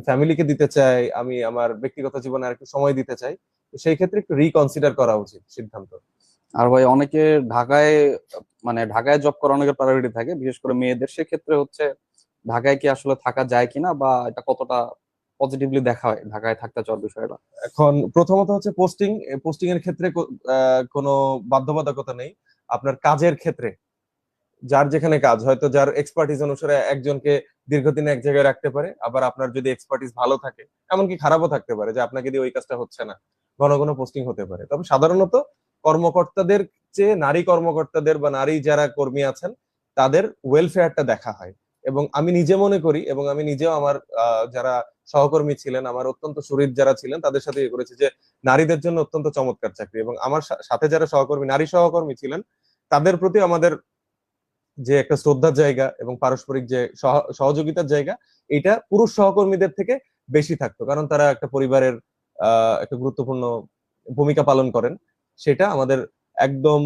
ফ্যামিলিকে দিতে চাই, আমি আমার ব্যক্তিগত জীবনে আর একটু সময় দিতে চাই, তো সেই ক্ষেত্রে একটু রিকনসিডার করা উচিত সিদ্ধান্ত। আর ভাই অনেকে ঢাকায়, মানে ঢাকায় জব করা অনেকের প্রায়োরিটি থাকে, বিশেষ করে মেয়েদের। সেক্ষেত্রে হচ্ছে ঢাকায় কি আসলে থাকা যায় কিনা, বা এটা কতটা পজিটিভলি দেখা হয় ঢাকায় থাকতে চাওয়ার বিষয়টা? এখন প্রথমত হচ্ছে পোস্টিং এর ক্ষেত্রে কোনো বাধ্যবাধকতা নেই। আপনার কাজের ক্ষেত্রে যার যেখানে কাজ, হয়তো যার এক্সপার্টিস অনুসারে একজনকে দীর্ঘদিন এক জায়গায় রাখতে পারে, আবার আপনার যদি এক্সপার্টিস ভালো থাকে, এমনকি খারাপও থাকতে পারে, যে আপনাকে দিয়ে ওই কাজটা হচ্ছে না, ঘন ঘন পোস্টিং হতে পারে। তবে সাধারণত কর্মকর্তাদের চেয়ে নারী কর্মকর্তাদের বা নারী যারা কর্মী আছেন, তাদের ওয়েলফেয়ারটা দেখা হয়। এবং আমি নিজে মনে করি, এবং আমি নিজেও আমার যারা সহকর্মী ছিলেন, আমার অত্যন্ত সুহৃদ যারা ছিলেন, তাদের সাথে ইয়ে করেছি যে নারীদের জন্য অত্যন্ত চমৎকার চাকরি। এবং আমার সাথে যারা নারী সহকর্মী ছিলেন, তাদের প্রতি আমাদের যে একটা শ্রদ্ধার জায়গা এবং পারস্পরিক যে সহযোগিতার জায়গা, এটা পুরুষ সহকর্মীদের থেকে বেশি থাকতো, কারণ তারা একটা পরিবারের একটা গুরুত্বপূর্ণ ভূমিকা পালন করেন। সেটা আমাদের একদম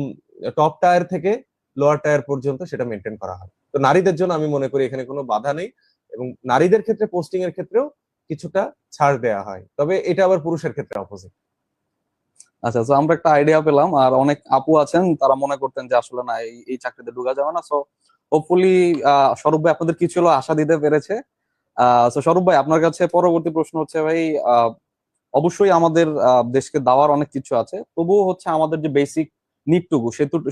টপ টায়ার থেকে লোয়ার টায়ার পর্যন্ত সেটা মেনটেন করা হয়। তো নারীদের জন্য আমি মনে করি এখানে কোনো বাধা নেই, এবং নারীদের ক্ষেত্রে পোস্টিং এর ক্ষেত্রেও কিছুটা ছাড় দেওয়া হয়, তবে এটা আবার পুরুষের ক্ষেত্রে অপোজিট। আচ্ছা, তো আমরা একটা আইডিয়া পেলাম। আর অনেক আপু আছেন তারা মনে করতেন যে আসলে না, এই চাকরিতে ঢোকা যাবে না। সো হোপফুলি স্বরূপ ভাই আপনাদের কিছু হলো আশা দিতে পেরেছে। তো স্বরূপ ভাই, আপনার কাছে পরবর্তী প্রশ্ন হচ্ছে ভাই, অবশ্যই আমাদের দেশকে দেওয়ার অনেক কিছু আছে, তবুও হচ্ছে আমাদের যে বেসিক নিডটুকু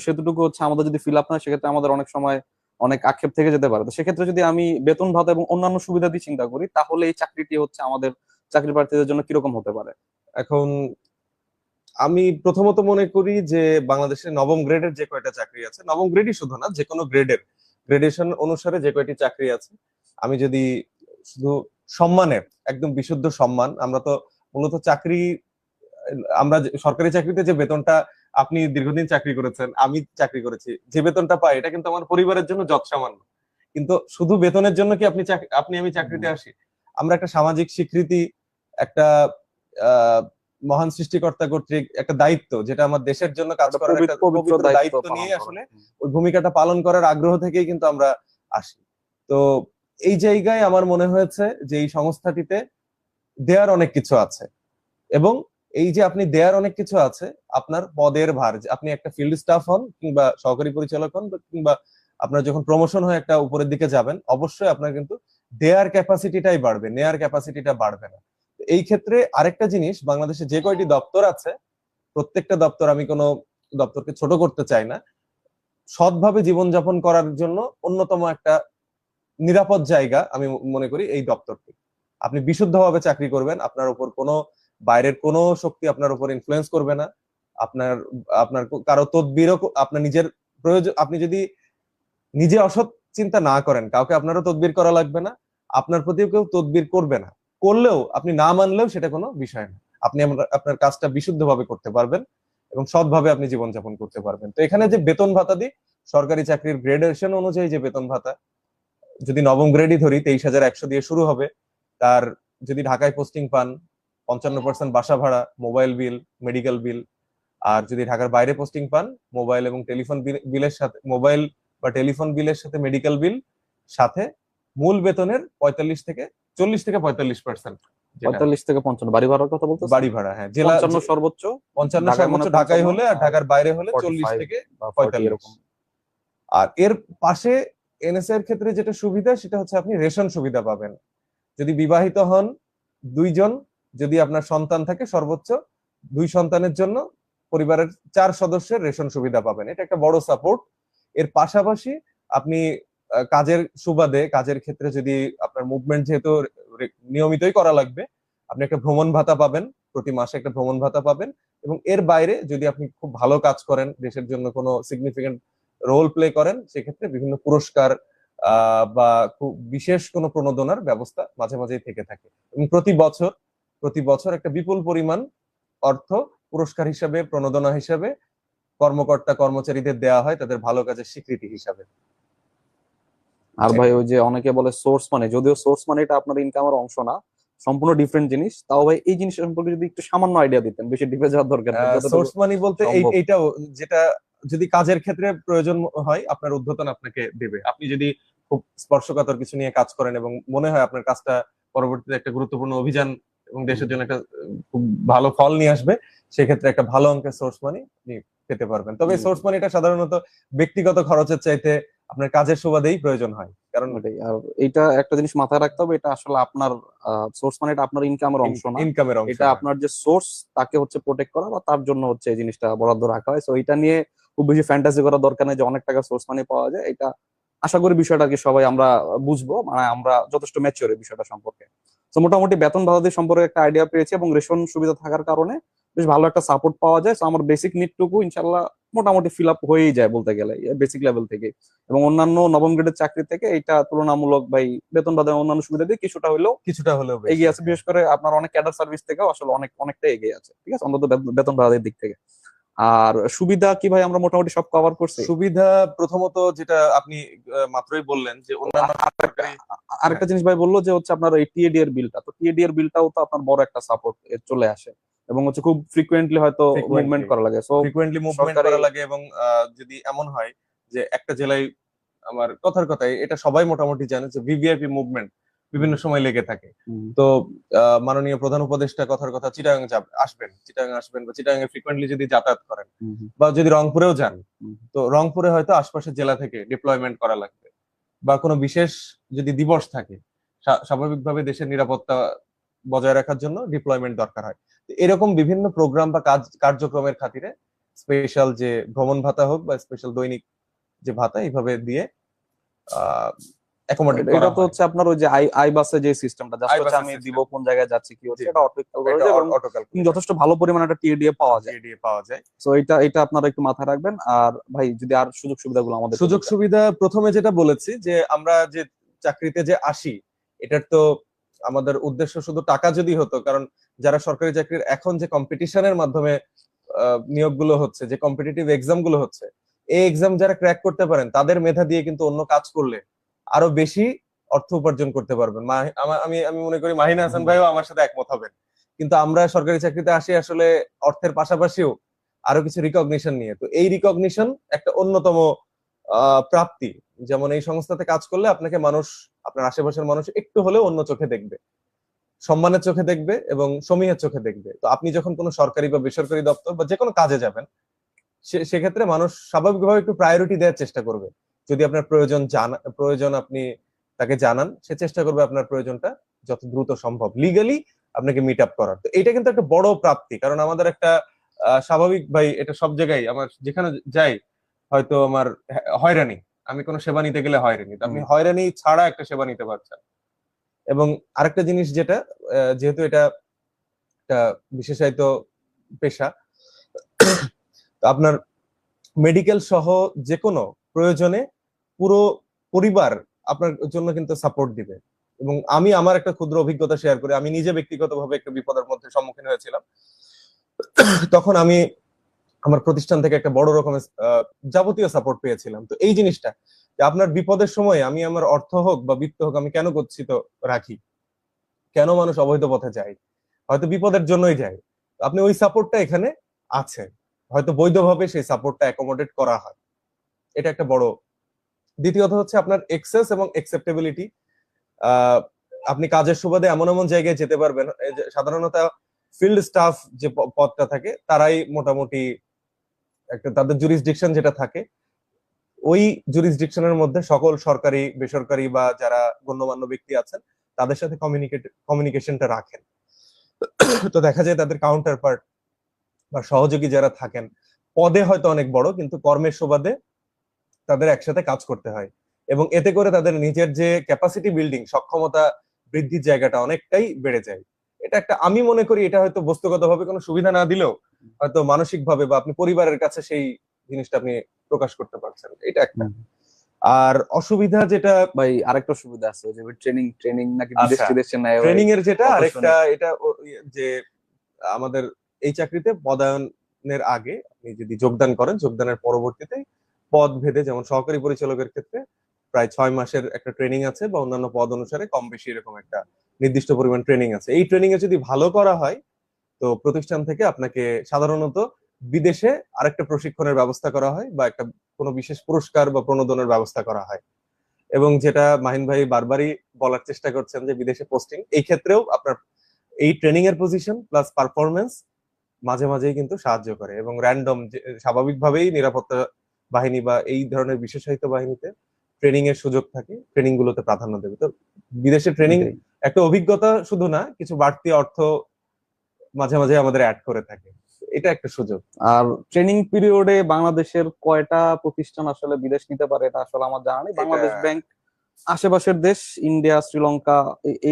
সেতুটুকু হচ্ছে আমাদের যদি ফিল আপ না হয়, সেক্ষেত্রে আমাদের অনেক সময় অনেক আক্ষেপ থেকে যেতে পারে। তো সেক্ষেত্রে যদি আমি বেতন ভাতা এবং অন্যান্য সুবিধা দিয়ে চিন্তা করি, তাহলে এই চাকরিটি হচ্ছে আমাদের চাকরি প্রার্থীদের জন্য কিরকম হতে পারে? এখন আমি প্রথমত মনে করি যে বাংলাদেশে নবম গ্রেডের যে কয়টা চাকরি আছে, নবম গ্রেডই শুধু না, যে কোনো গ্রেডের গ্রেডেশন অনুসারে যে কয়টি চাকরি আছে, আমি যদি শুধু সম্মানের, একদম বিশুদ্ধ সম্মান, আমরা তো মূলত চাকরি, সরকারি চাকরিতে যে বেতনটা, আপনি দীর্ঘদিন চাকরি করেছেন, আমি চাকরি করেছি, যে বেতনটা পাই এটা কিন্তু আমার পরিবারের জন্য যৎসামান্য। কিন্তু শুধু বেতনের জন্য কি আমি চাকরিতে আসি? আমরা একটা সামাজিক স্বীকৃতি, একটা আহ মহান সৃষ্টিকর্তা কর্তৃক একটা দায়িত্ব, যেটা আমার দেশের জন্য কাজ করার একটা পবিত্র পবিত্র দায়িত্ব পালন নিয়ে করা। আসলে ওই ভূমিকাটা পালন করার আগ্রহ থেকেই কিন্তু আমরা আসি। তো এই জায়গায় আমার মনে হয়েছে যে এই সংস্থাটিতে দেয়ার অনেক কিছু আছে, এবং এই যে আপনি দেয়ার অনেক কিছু আছে, আপনার পদের ভার, যে আপনি একটা ফিল্ড স্টাফ হন কিংবা সহকারী পরিচালক হন, কিংবা আপনার যখন প্রমোশন হয়ে একটা উপরের দিকে যাবেন, অবশ্যই আপনার কিন্তু দেয়ার ক্যাপাসিটিটাই বাড়বে, নেয়ার ক্যাপাসিটিটা বাড়বে না। তো এই ক্ষেত্রে আরেকটা জিনিস, বাংলাদেশে যে কয়টি দপ্তর আছে, প্রত্যেকটা দপ্তর, আমি কোনো দপ্তরকে ছোট করতে চাই না, সৎভাবে জীবনযাপন করার জন্য অন্যতম একটা নিরাপদ জায়গা আমি মনে করি এই দপ্তরটি। আপনি বিশুদ্ধভাবে চাকরি করবেন, আপনার উপর কোনো বাইরের কোনো শক্তি আপনার উপর ইনফ্লুয়েন্স করবে না। আপনার আপনার কারো তদবিরও আপনার নিজের প্রয়োজন, আপনি যদি নিজে অসৎ চিন্তা না করেন, কাউকে আপনারও তদবির করা লাগবে না, আপনার প্রতিও কেউ তদবির করবে না। করলেও আপনি না মানলেও সেটা কোনো বিষয় না। আপনি আপনার কাজটা বিশুদ্ধভাবে করতে পারবেন এবং সৎভাবে আপনি জীবনযাপন করতে পারবেন। তো এখানে যে বেতন ভাতা দিই, সরকারি চাকরির গ্রেডেশন অনুযায়ী যে বেতন ভাতা, যদি নবম গ্রেডই ধরি, 23,100 দিয়ে শুরু হবে। তার যদি ঢাকায় পোস্টিং পান, 55% বাসা ভাড়া, মোবাইল বিল, মেডিকেল বিল, আর যদি ঢাকার বাইরে পোস্টিং পান, মোবাইল এবং টেলিফোন বিলের সাথে, মোবাইল বা টেলিফোন বিলের সাথে মেডিকেল বিল সাথে মূল বেতনের 40 থেকে 45%, 45 থেকে 55 বাড়ি ভাড়ার কথা বলতে বাড়ি ভাড়া। হ্যাঁ, জেলা 55 সর্বোচ্চ, 55 ঢাকায় সর্বোচ্চ, মনে হয় ঢাকায় 55, হলে, আর ঢাকার বাইরে হলে 40 45 থেকে বা 40 45। এরকম। আর এর পাশে এনএসএ এর ক্ষেত্রে যেটা সুবিধা সেটা হচ্ছে আপনি রেশন সুবিধা পাবেন। যদি বিবাহিত হন 2 জন, যদি আপনার সন্তান থাকে সর্বোচ্চ 2 সন্তানের জন্য পরিবারের 4 সদস্যের রেশন সুবিধা পাবেন। এটা একটা বড় সাপোর্ট। এর পাশাপাশি আপনি কাজের সুবাদে, কাজের ক্ষেত্রে যদি আপনার মুভমেন্ট যেহেতু নিয়মিতই করা লাগবে, আপনি একটা ভ্রমণ ভাতা পাবেন, প্রতি মাসে একটা ভ্রমণ ভাতা পাবেন। এবং এর বাইরে যদি আপনি খুব ভালো কাজ করেন, দেশের জন্য কোনো সিগনিফিকেন্ট রোল প্লে করেন, সেক্ষেত্রে বিভিন্ন পুরস্কার বা খুব বিশেষ কোনো প্রণোদনার ব্যবস্থা মাঝে মাঝেই থেকে থাকে। এবং প্রতি বছর একটা বিপুল পরিমাণ অর্থ পুরস্কার হিসাবে, প্রণোদনা হিসাবে কর্মকর্তা কর্মচারীদের দেওয়া হয় তাদের ভালো কাজের স্বীকৃতি হিসাবে। আর ভাই ওই যে অনেকে বলে সোর্স মানি, যদিও সোর্স মানিটা আপনার ইনকামের অংশ না, সম্পূর্ণ ডিফারেন্ট জিনিস। তাও ভাই এই জিনিস সম্পর্কে যদি একটু সামান্য আইডিয়া দিতেন, বেশি ডিপে যাওয়ার দরকার নেই, যতটুকু সোর্স মানি বলতে সম্ভব। এইটাও, যেটা যদি কাজের ক্ষেত্রে প্রয়োজন হয় আপনার ঊর্ধ্বতন আপনাকে দেবে। আপনি যদি খুব স্পর্শকাতর কিছু নিয়ে কাজ করেন এবং মনে হয় আপনার কাজটা পরবর্তীতে একটা গুরুত্বপূর্ণ অভিযান এবং দেশের জন্য একটা খুব ভালো ফল নিয়ে আসবে, সেক্ষেত্রে একটা ভালো অঙ্কের সোর্স মানি আপনি পেতে পারবেন। তবে সোর্স মানিটা সাধারণত ব্যক্তিগত খরচের চাইতে আপনার কাজের সুবাদেই প্রয়োজন হয়, কারণ ওটাই। আর এটা একটা জিনিস মাথায় রাখতে হবে, এটা আসলে আপনার সোর্স মানিটা আপনার ইনকামের অংশ না, ইনকামের অংশ এটা না। আপনার যে সোর্স তাকে হচ্ছে প্রোটেক্ট করা বা তার জন্য হচ্ছে এই জিনিসটা বরাদ্দ রাখা হয়। সো এটা নিয়ে খুব বেশি ফ্যান্টাসি করার দরকার নেই যে অনেক টাকা সোর্স মানি পাওয়া যায়। এটা আশা করি বিষয়টা কি সবাই আমরা বুঝবো, মানে আমরা যথেষ্ট ম্যাচিওর এই বিষয়টা সম্পর্কে। তো মোটামুটি বেতন ভাতাদি সম্পর্কে একটা আইডিয়া পেয়েছি এবং রেশন সুবিধা থাকার কারণে বেশ ভালো একটা সাপোর্ট পাওয়া যায়। তো আমার বেসিক নিডটুকু ইনশাল্লাহ মোটামুটি ফিল আপ হয়েই যায় বলতে গেলে, বেসিক লেভেল থেকে। এবং অন্যান্য নবম গ্রেডের চাকরি থেকে এটা তুলনামূলক ভাই বেতন ভাতা অন্যান্য সুবিধা দিয়ে কিছুটা হলেও এগিয়ে আছে। বিশেষ করে আপনার অনেক ক্যাডার সার্ভিস থেকেও আসলে অনেকটা এগিয়ে আছে, ঠিক আছে, অন্তত বেতন ভাতার দিক থেকে। আর সুবিধা কি ভাই আমরা মোটামুটি সব কভার করছি? সুবিধা প্রথমত যেটা আপনি মাত্রই বললেন যে অন্যান্য সরকারি, আরেকটা জিনিস ভাই বললো যে হচ্ছে আপনার এই টিএডি এর বিলটা, তো টিএডি এর বিলটাও তো আপনার বড় একটা সাপোর্ট চলে আসে এবং হচ্ছে খুব ফ্রিকুয়েন্টলি হয়তো মুভমেন্ট করা লাগে। সো ফ্রিকুয়েন্টলি মুভমেন্ট করা লাগে। এবং যদি এমন হয় যে একটা জেলায়, আমার কথার কথাই এটা সবাই মোটামুটি জানে যে ভিভিআইপি মুভমেন্ট বিভিন্ন সময় লেগে থাকে। তো মাননীয় প্রধান উপদেষ্টা কথার কথা চিটাগাং আসবেন বা চিটাগাং এ ফ্রিকুয়েন্টলি যদি যাতায়াত করেন বা যদি রংপুরেও যান, তো রংপুরে হয়তো আশপাশের জেলা থেকে ডিপ্লয়মেন্ট করা লাগবে, বা কোনো বিশেষ যদি দিবস থাকে, স্বাভাবিকভাবে দেশের নিরাপত্তা বজায় রাখার জন্য ডিপ্লয়মেন্ট দরকার হয়। এরকম বিভিন্ন প্রোগ্রাম বা কার্যক্রমের খাতিরে স্পেশাল যে ভ্রমণ ভাতা হোক বা স্পেশাল দৈনিক যে ভাতা, এইভাবে দিয়ে অ্যাকোমোডেট করা এটা তো হয়। হচ্ছে আপনার ওই যে আই বাসে যে সিস্টেমটা, জাস্ট হচ্ছে আমি দিব কোন জায়গায় যাচ্ছি কি হচ্ছে, এটা অটো যথেষ্ট ভালো পরিমাণে একটা টিএডিএ পাওয়া যায়। সো এটা আপনারা একটু মাথায় রাখবেন। আর ভাই যদি আর সুযোগ সুবিধাগুলো আমাদের, সুযোগ সুবিধা প্রথমে যেটা বলেছি যে আমরা যে চাকরিতে যে আসি, এটার তো আমাদের উদ্দেশ্য শুধু টাকা যদি হতো, কারণ যারা সরকারি চাকরির এখন যে কম্পিটিশনের মাধ্যমে নিয়োগগুলো হচ্ছে, যে কম্পিটিটিভ এক্সাম গুলো হচ্ছে, এই এক্সাম যারা ক্র্যাক করতে পারেন তাদের মেধা দিয়ে কিন্তু অন্য কাজ করলে আরো বেশি অর্থ উপার্জন করতে পারবেন। আমি আমি মনে করি মাহিনা হাসান ভাইও আমার সাথে একমত হবেন। কিন্তু আমরা সরকারি চাকরিতে আসি আসলে অর্থের পাশাপাশিও আরো কিছু রিকগনিশন নিয়ে। তো এই রিকগনিশন একটা অন্যতম প্রাপ্তি। যেমন এই সংস্থাতে কাজ করলে আপনাকে মানুষ, আপনার আশেপাশের মানুষ একটু হলেও অন্য চোখে দেখবে, সম্মানের চোখে দেখবে এবং সমীহের চোখে দেখবে। তো আপনি যখন কোনো সরকারি বা বেসরকারি দপ্তর বা যে কোনো কাজে যাবেন, সেক্ষেত্রে মানুষ স্বাভাবিকভাবে একটু প্রায়োরিটি দেওয়ার চেষ্টা করবে। যদি আপনার প্রয়োজন আপনি তাকে জানান, সে চেষ্টা করবে আপনার প্রয়োজনটা যত দ্রুত সম্ভব লিগালি আপনাকে মিট আপ করার। তো এটা কিন্তু একটা বড় প্রাপ্তি, কারণ আমাদের একটা স্বাভাবিক, ভাই এটা সব জায়গায় আমার যেখানে যাই হয়তো আমার হয়রানি, আমি কোনো সেবা নিতে গেলে হয়রানি, আপনি হয়রানি ছাড়া একটা সেবা নিতে পারছেন। এবং আরেকটা জিনিস যেটা, যেহেতু এটা একটা বিশেষায়িত পেশা, আপনার মেডিকেল সহ যে কোনো প্রয়োজনে পুরো পরিবার আপনার জন্য কিন্তু সাপোর্ট দিবে। এবং আমি আমার একটা ক্ষুদ্র অভিজ্ঞতা শেয়ার করি। আমি নিজে ব্যক্তিগতভাবে একটা বিপদের মধ্যে সম্মুখীন হয়েছিলাম। তখন আমি আমার প্রতিষ্ঠান থেকে একটা বড় রকমের যাবতীয় সাপোর্ট পেয়েছিলাম। তো এই জিনিসটা যে আপনার বিপদের সময় আমি আমার অর্থ হোক বা বিত্ত হোক আমি কেন গচ্ছিত রাখি, কেন মানুষ অবৈধ পথে যায়, হয়তো বিপদের জন্যই যায়, আপনি ওই সাপোর্টটা এখানে আছে। হয়তো বৈধভাবে সেই সাপোর্টটা অ্যাকোমোডেট করা হয়, এটা একটা বড়। দ্বিতীয়ত হচ্ছে আপনার এক্সেস এবং অ্যাকসেপ্টেবিলিটি। আপনি কাজের সুবাদে এমন এমন জায়গায় যেতে পারবেন, এই যে সাধারণত ফিল্ড স্টাফ যে পদটা থাকে তারাই মোটামুটি একটা তাদের জুরিসডিকশন যেটা থাকে, ওই জুরিসডিকশনের মধ্যে সকল সরকারি বেসরকারি বা যারা গণ্যমান্য ব্যক্তি আছেন তাদের সাথে কমিউনিকেশনটা রাখেন। তো দেখা যায় তাদের কাউন্টার পার্ট বা সহযোগী যারা থাকেন পদে হয়তো অনেক বড়, কিন্তু কর্মের সুবাদে তাদের একসাথে কাজ করতে হয়, এবং এতে করে তাদের নিজের যে ক্যাপাসিটি বিল্ডিং, সক্ষমতা বৃদ্ধির জায়গাটা অনেকটাই বেড়ে যায়। এটা একটা, আমি মনে করি এটা হয়তো বস্তুগতভাবে কোনো সুবিধা না দিলেও হয়তো মানসিকভাবে বা আপনি পরিবারের কাছে সেই জিনিসটা আপনি প্রকাশ করতে পারছেন, এটা একটা। আর অসুবিধা যেটা, ভাই আরেকটা সুবিধা আছে, ওই যে ট্রেনিং ট্রেনিং নাকি বিদেশ আচ্ছা, টিদেশে নেয় ভাই, ট্রেনিং এর যেটা কত আরেকটা, শুনি। এটা যে আমাদের এই চাকরিতে পদায়নের আগে আপনি যদি যোগদান করেন, যোগদানের পরবর্তীতে পদ ভেদে, যেমন সহকারী পরিচালকের ক্ষেত্রে প্রায় 6 মাসের একটা ট্রেনিং আছে, বা অন্যান্য পদ অনুসারে কম বেশি এরকম একটা নির্দিষ্ট পরিমাণ ট্রেনিং আছে। এই ট্রেনিং এ যদি ভালো করা হয় তো প্রতিষ্ঠান থেকে আপনাকে সাধারণত বিদেশে আরেকটা প্রশিক্ষণের ব্যবস্থা করা হয়, বা একটা কোনো বিশেষ পুরস্কার বা প্রণোদনের ব্যবস্থা করা হয়। এবং যেটা মাহিন ভাই বারবারই বলার চেষ্টা করছেন যে বিদেশে পোস্টিং, এই ক্ষেত্রেও আপনার এই ট্রেনিং এর পজিশন প্লাস পারফরমেন্স মাঝে মাঝেই কিন্তু সাহায্য করে, এবং র্যান্ডম স্বাভাবিকভাবেই নিরাপত্তা বাহিনী বা এই ধরনের বিশেষায়িত বাহিনীতে ট্রেনিং এর সুযোগ থাকে, ট্রেনিং গুলোতে প্রাধান্য দেবে। তো বিদেশে ট্রেনিং এটাই। একটা অভিজ্ঞতা শুধু না, কিছু বাড়তি অর্থ মাঝে মাঝে আমাদের অ্যাড করে থাকে, এটা একটা সুযোগ। আর ট্রেনিং পিরিয়ডে বাংলাদেশের কয়টা প্রতিষ্ঠান আসলে বিদেশ নিতে পারে এটা আসলে আমার জানা নেই। এটা বাংলাদেশ ব্যাংক আশেপাশের দেশ ইন্ডিয়া, শ্রীলঙ্কা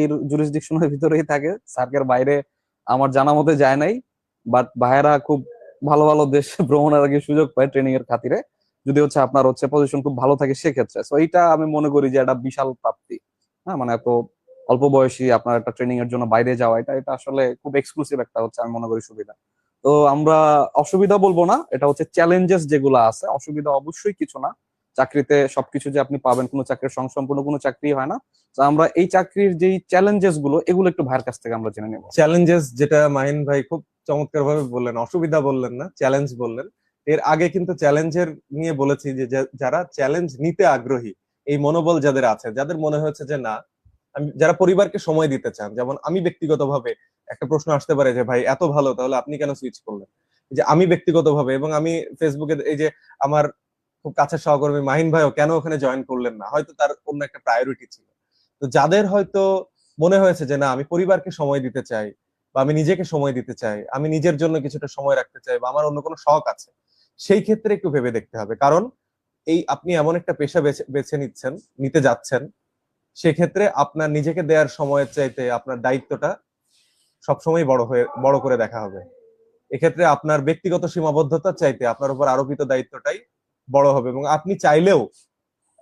এর জুরিসডিকশনের ভিতরেই থাকে, সার্কের বাইরে আমার জানা মতে যায় নাই। বাট ভাইয়েরা খুব ভালো ভালো দেশ ভ্রমণের আগে সুযোগ পায় ট্রেনিং এর খাতিরে, যদি হচ্ছে আপনার হচ্ছে পজিশন খুব ভালো থাকে সেক্ষেত্রে। তো এইটা আমি মনে করি যে একটা বিশাল প্রাপ্তি। হ্যাঁ, মানে এত অল্প বয়সী আপনার একটা ট্রেনিং এর জন্য বাইরে যাওয়া, এটা এটা আসলে খুব এক্সক্লুসিভ একটা হচ্ছে আমি মনে করি সুবিধা। তো আমরা অসুবিধা বলবো না, এটা হচ্ছে চ্যালেঞ্জেস যেগুলো আছে, অসুবিধা অবশ্যই কিছু না। চাকরিতে সবকিছু যে আপনি পাবেন, কোনো চাকরির সম্পূর্ণ কোনো চাকরি হয় না। তো আমরা এই চাকরির যেই চ্যালেঞ্জেস গুলো, এগুলো একটু ভাইয়ের কাছ থেকে আমরা জেনে নেব। চ্যালেঞ্জেস যেটা মাহিন ভাই খুব চমৎকার ভাবে বললেন, অসুবিধা বললেন না, চ্যালেঞ্জ বললেন। এর আগে কিন্তু চ্যালেঞ্জের নিয়ে বলেছি যে যারা চ্যালেঞ্জ নিতে আগ্রহী, এই মনোবল যাদের আছে, যাদের মনে হয়েছে যে না, আমি যারা পরিবারকে সময় দিতে চান, যেমন আমি ব্যক্তিগতভাবে, একটা প্রশ্ন আসতে পারে যে ভাই এত ভালো তাহলে আপনি কেন সুইচ করলেন, যে আমি ব্যক্তিগতভাবে, এবং আমি ফেসবুকে এই যে আমার খুব কাছের সহকর্মী মাহিন ভাইও কেন ওখানে জয়েন করলেন না, হয়তো তার অন্য একটা প্রায়োরিটি ছিল। তো যাদের হয়তো মনে হয়েছে যে না, আমি পরিবারকে সময় দিতে চাই, বা আমি নিজেকে সময় দিতে চাই, আমি নিজের জন্য কিছুটা সময় রাখতে চাই, বা আমার অন্য কোনো শখ আছে, সেই ক্ষেত্রে একটু ভেবে দেখতে হবে। কারণ এই আপনি এমন একটা পেশা বেছে বেছে নিতে যাচ্ছেন, সেক্ষেত্রে আপনার নিজেকে দেওয়ার সময়ের চাইতে আপনার দায়িত্বটা সবসময় বড় করে দেখা হবে। এক্ষেত্রে আপনার ব্যক্তিগত সীমাবদ্ধতার চাইতে আপনার উপর আরোপিত দায়িত্বটাই বড় হবে, এবং আপনি চাইলেও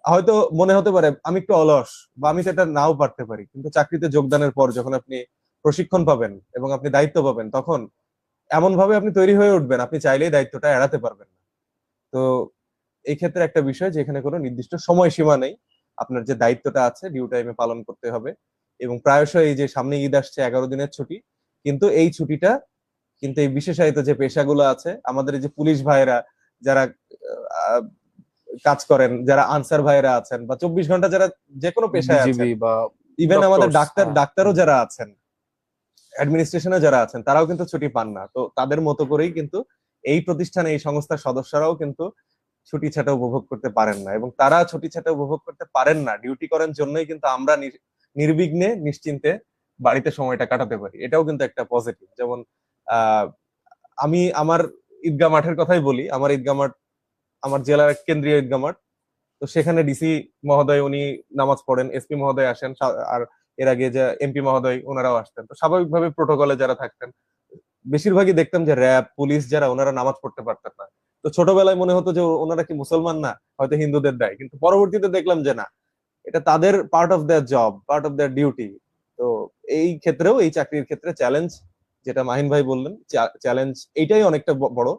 হয়তো মনে হতে পারে আমি একটু অলস, বা আমি তো এটা নাও পারতে পারি, কিন্তু চাকরিতে যোগদানের পর যখন আপনি প্রশিক্ষণ পাবেন এবং আপনি দায়িত্ব পাবেন, তখন এমন ভাবে আপনি তৈরি হয়ে উঠবেন, আপনি চাইলেই দায়িত্বটা এড়াতে পারবেন না। তো এই ক্ষেত্রে একটা বিষয় যে এখানে কোনো নির্দিষ্ট সময়সীমা নেই, আপনার যে দায়িত্বটা আছে ডিউ টাইমে পালন করতে হবে। এবং প্রায়শই এই যে সামনে ঈদ আসছে, 11 দিনের ছুটি, কিন্তু এই ছুটিটা কিন্তু এই বিশেষায়িত যে পেশাগুলো আছে, আমাদের এই যে পুলিশ ভাইরা যারা আহ, কাজ করেন, যারা আনসার ভাইরা আছেন, বা 24 ঘন্টা যারা যে কোনো পেশায় আছেন, বিজিবি বা ইভেন আমাদের ডক্টরস। ডাক্তারও যারা আছেন, অ্যাডমিনিস্ট্রেশনে যারা আছেন, তারাও কিন্তু ছুটি পান না। তো তাদের মতো করেই কিন্তু এই প্রতিষ্ঠানে এই সংস্থার সদস্যরাও কিন্তু ছুটি ছাটা উপভোগ করতে পারেন না, এবং তারা ছুটি ছাটা উপভোগ করতে পারেন না ডিউটি করার জন্যই কিন্তু আমরা নির্বিঘ্নে নিশ্চিন্তে বাড়িতে সময়টা কাটাতে পারি। এটাও কিন্তু একটা পজিটিভ। যেমন আহ আমি আমার ঈদগাহ মাঠের কথাই বলি, আমার ঈদগাহ মাঠ আমার জেলার কেন্দ্রীয় ঈদগাহ মাঠ। তো সেখানে ডিসি মহোদয় উনি নামাজ পড়েন, এসপি মহোদয় আসেন, আর এর আগে যে এমপি মহোদয় ওনারাও আসতেন। তো স্বাভাবিকভাবে প্রোটোকলে যারা থাকতেন বেশিরভাগই দেখতাম যে র্যাব পুলিশ যারা, ওনারা নামাজ পড়তে পারতেন না। তো ছোটবেলায় মনে হতো যে ওনারা কি মুসলমান না, হয়তো হিন্দুদের দেয়, কিন্তু পরবর্তীতে দেখলাম যে না, এটা তাদের part of their job, part of their duty. তো এই ক্ষেত্রেও, এই চাকরির ক্ষেত্রে চ্যালেঞ্জ যেটা মাহিন ভাই বললেন, চ্যালেঞ্জ এইটাই অনেকটা বড়,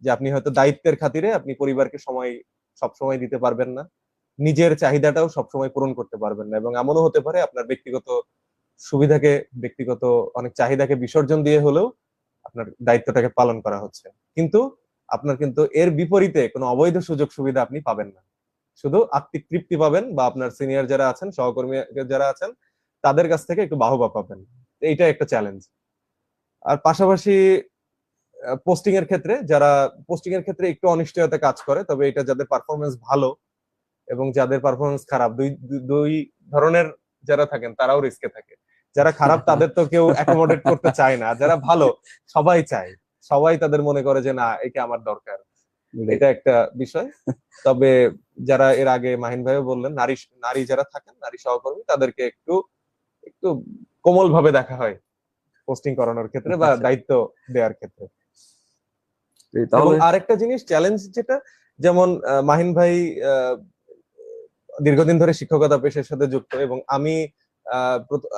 যে আপনি হয়তো দায়িত্বের খাতিরে আপনি পরিবারকে সব সময় দিতে পারবেন না, নিজের চাহিদাটাও সবসময় পূরণ করতে পারবেন না, এবং এমনও হতে পারে আপনার ব্যক্তিগত সুবিধাকে, ব্যক্তিগত অনেক চাহিদাকে বিসর্জন দিয়ে হলেও আপনার দায়িত্বটাকে পালন করা হচ্ছে। কিন্তু আপনার কিন্তু এর বিপরীতে কোনো অবৈধ সুযোগ সুবিধা আপনি পাবেন না। শুধু আত্মিক তৃপ্তি পাবেন, বা আপনার সিনিয়র যারা আছেন, সহকর্মী যারা আছেন, তাদের কাছ থেকে একটু বাহবা পাবেন। এইটা একটা চ্যালেঞ্জ। আর পাশাপাশি পোস্টিং এর ক্ষেত্রে একটু অনিশ্চয়তা কাজ করে, তবে এটা যাদের পারফরমেন্স ভালো এবং যাদের পারফরমেন্স খারাপ, দুই দুই ধরনের যারা থাকেন তারাও রিস্কে থাকে। যারা খারাপ তাদের তো কেউ অ্যাকোমোডেট করতে চায় না, যারা ভালো সবাই চায়, সবাই তাদের মনে করে যে না একে আমার দরকার। এটা একটা বিষয়। তবে যারা এর আগে মাহিন ভাইও বললেন, নারী নারী যারা থাকেন, নারী সহকর্মী, তাদেরকে একটু একটু কোমল ভাবে দেখা হয় পোস্টিং করানোর ক্ষেত্রে বা দায়িত্ব দেওয়ার ক্ষেত্রে। এবং তাহলে আরেকটা জিনিস চ্যালেঞ্জ যেটা, যেমন মাহিন ভাই দীর্ঘদিন ধরে শিক্ষকতা পেশার সাথে যুক্ত, এবং আমি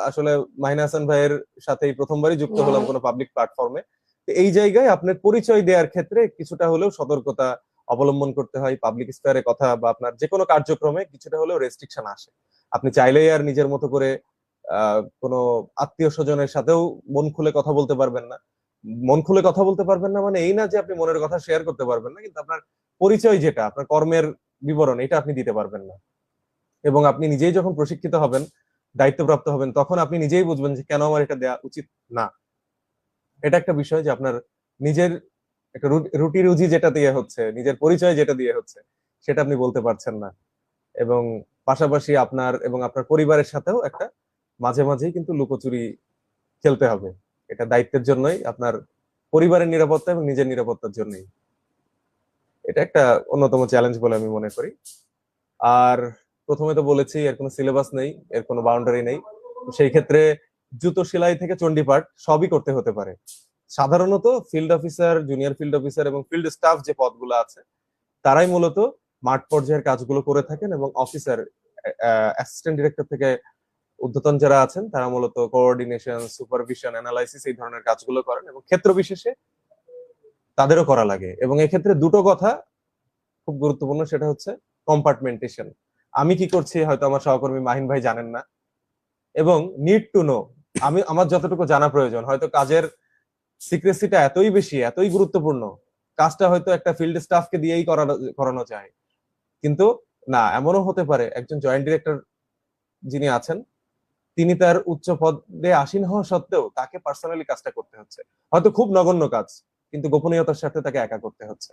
আসলে মাহিন হাসান ভাইয়ের সাথেই প্রথমবারই যুক্ত হলাম কোনো পাবলিক প্ল্যাটফর্মে। এই জায়গায় আপনার পরিচয় দেওয়ার ক্ষেত্রে কিছুটা হলেও সতর্কতা অবলম্বন করতে হয়। পাবলিক স্পেয়ারে কথা বা আপনার যে কোনো কার্যক্রমে কিছুটা হলেও রেস্ট্রিকশন আসে। আপনি চাইলেই আর নিজের মতো করে কোনো আত্মীয় স্বজনের সাথেও মন খুলে কথা বলতে পারবেন না। মন খুলে কথা বলতে পারবেন না মানে এই না যে আপনি মনের কথা শেয়ার করতে পারবেন না, কিন্তু আপনার পরিচয় যেটা, আপনার কর্মের বিবরণ, এটা আপনি দিতে পারবেন না। এবং আপনি নিজেই যখন প্রশিক্ষিত হবেন, দায়িত্বপ্রাপ্ত হবেন, তখন আপনি নিজেই বুঝবেন যে কেন আমার এটা দেওয়া উচিত না। এটা একটা বিষয় যে আপনার নিজের একটা রুটি রুজি যেটা দিয়ে হচ্ছে, নিজের পরিচয় যেটা দিয়ে হচ্ছে, সেটা আপনি বলতে পারছেন না। এবং পাশাপাশি আপনার এবং আপনার পরিবারের সাথেও একটা মাঝে মাঝেই কিন্তু লুকোচুরি খেলতে হবে। এটা দায়িত্বের জন্যই, আপনার পরিবারের নিরাপত্তা এবং নিজের নিরাপত্তার জন্যই। এটা একটা অন্যতম চ্যালেঞ্জ বলে আমি মনে করি। আর প্রথমে তো বলেছি এর কোনো সিলেবাস নেই, এর কোনো বাউন্ডারি নেই। সেই ক্ষেত্রে জুতো সেলাই থেকে চণ্ডীপাঠ সবই করতে হতে পারে। সাধারণত field officer, junior field officer এবং ফিল্ড স্টাফ যে পদগুলো আছে, তারাই মূলত মাঠ পর্যায়ের কাজগুলো করে থাকেন, এবং অফিসার, অ্যাসিস্ট্যান্ট ডিরেক্টর থেকে ঊর্ধ্বতন যারা আছেন, তারা মূলত কোঅর্ডিনেশন, সুপারভিশন, অ্যানালাইসিস এই ধরনের কাজগুলো করেন, এবং ক্ষেত্র বিশেষে তাদেরও করা লাগে। এবং এক্ষেত্রে দুটো কথা খুব গুরুত্বপূর্ণ, সেটা হচ্ছে কম্পার্টমেন্টেশন। আমি কি করছি হয়তো আমার সহকর্মী মাহিন ভাই জানেন না, এবং নিড টু নো, আমার যতটুকু জানা প্রয়োজন। হয়তো কাজের সিক্রেসিটা এতই বেশি, এতই গুরুত্বপূর্ণ, কাজটা হয়তো একটা ফিল্ড স্টাফকে দিয়েই করানো যায়, কিন্তু না, এমনও হতে পারে একজন জয়েন্ট ডিরেক্টর যিনি আছেন, তিনি তার উচ্চ পদে আসীন হওয়া সত্ত্বেও তাকে পার্সোনালি কাজটা করতে হচ্ছে। হয়তো খুব নগণ্য কাজ, কিন্তু গোপনীয়তার সাথে তাকে একা করতে হচ্ছে।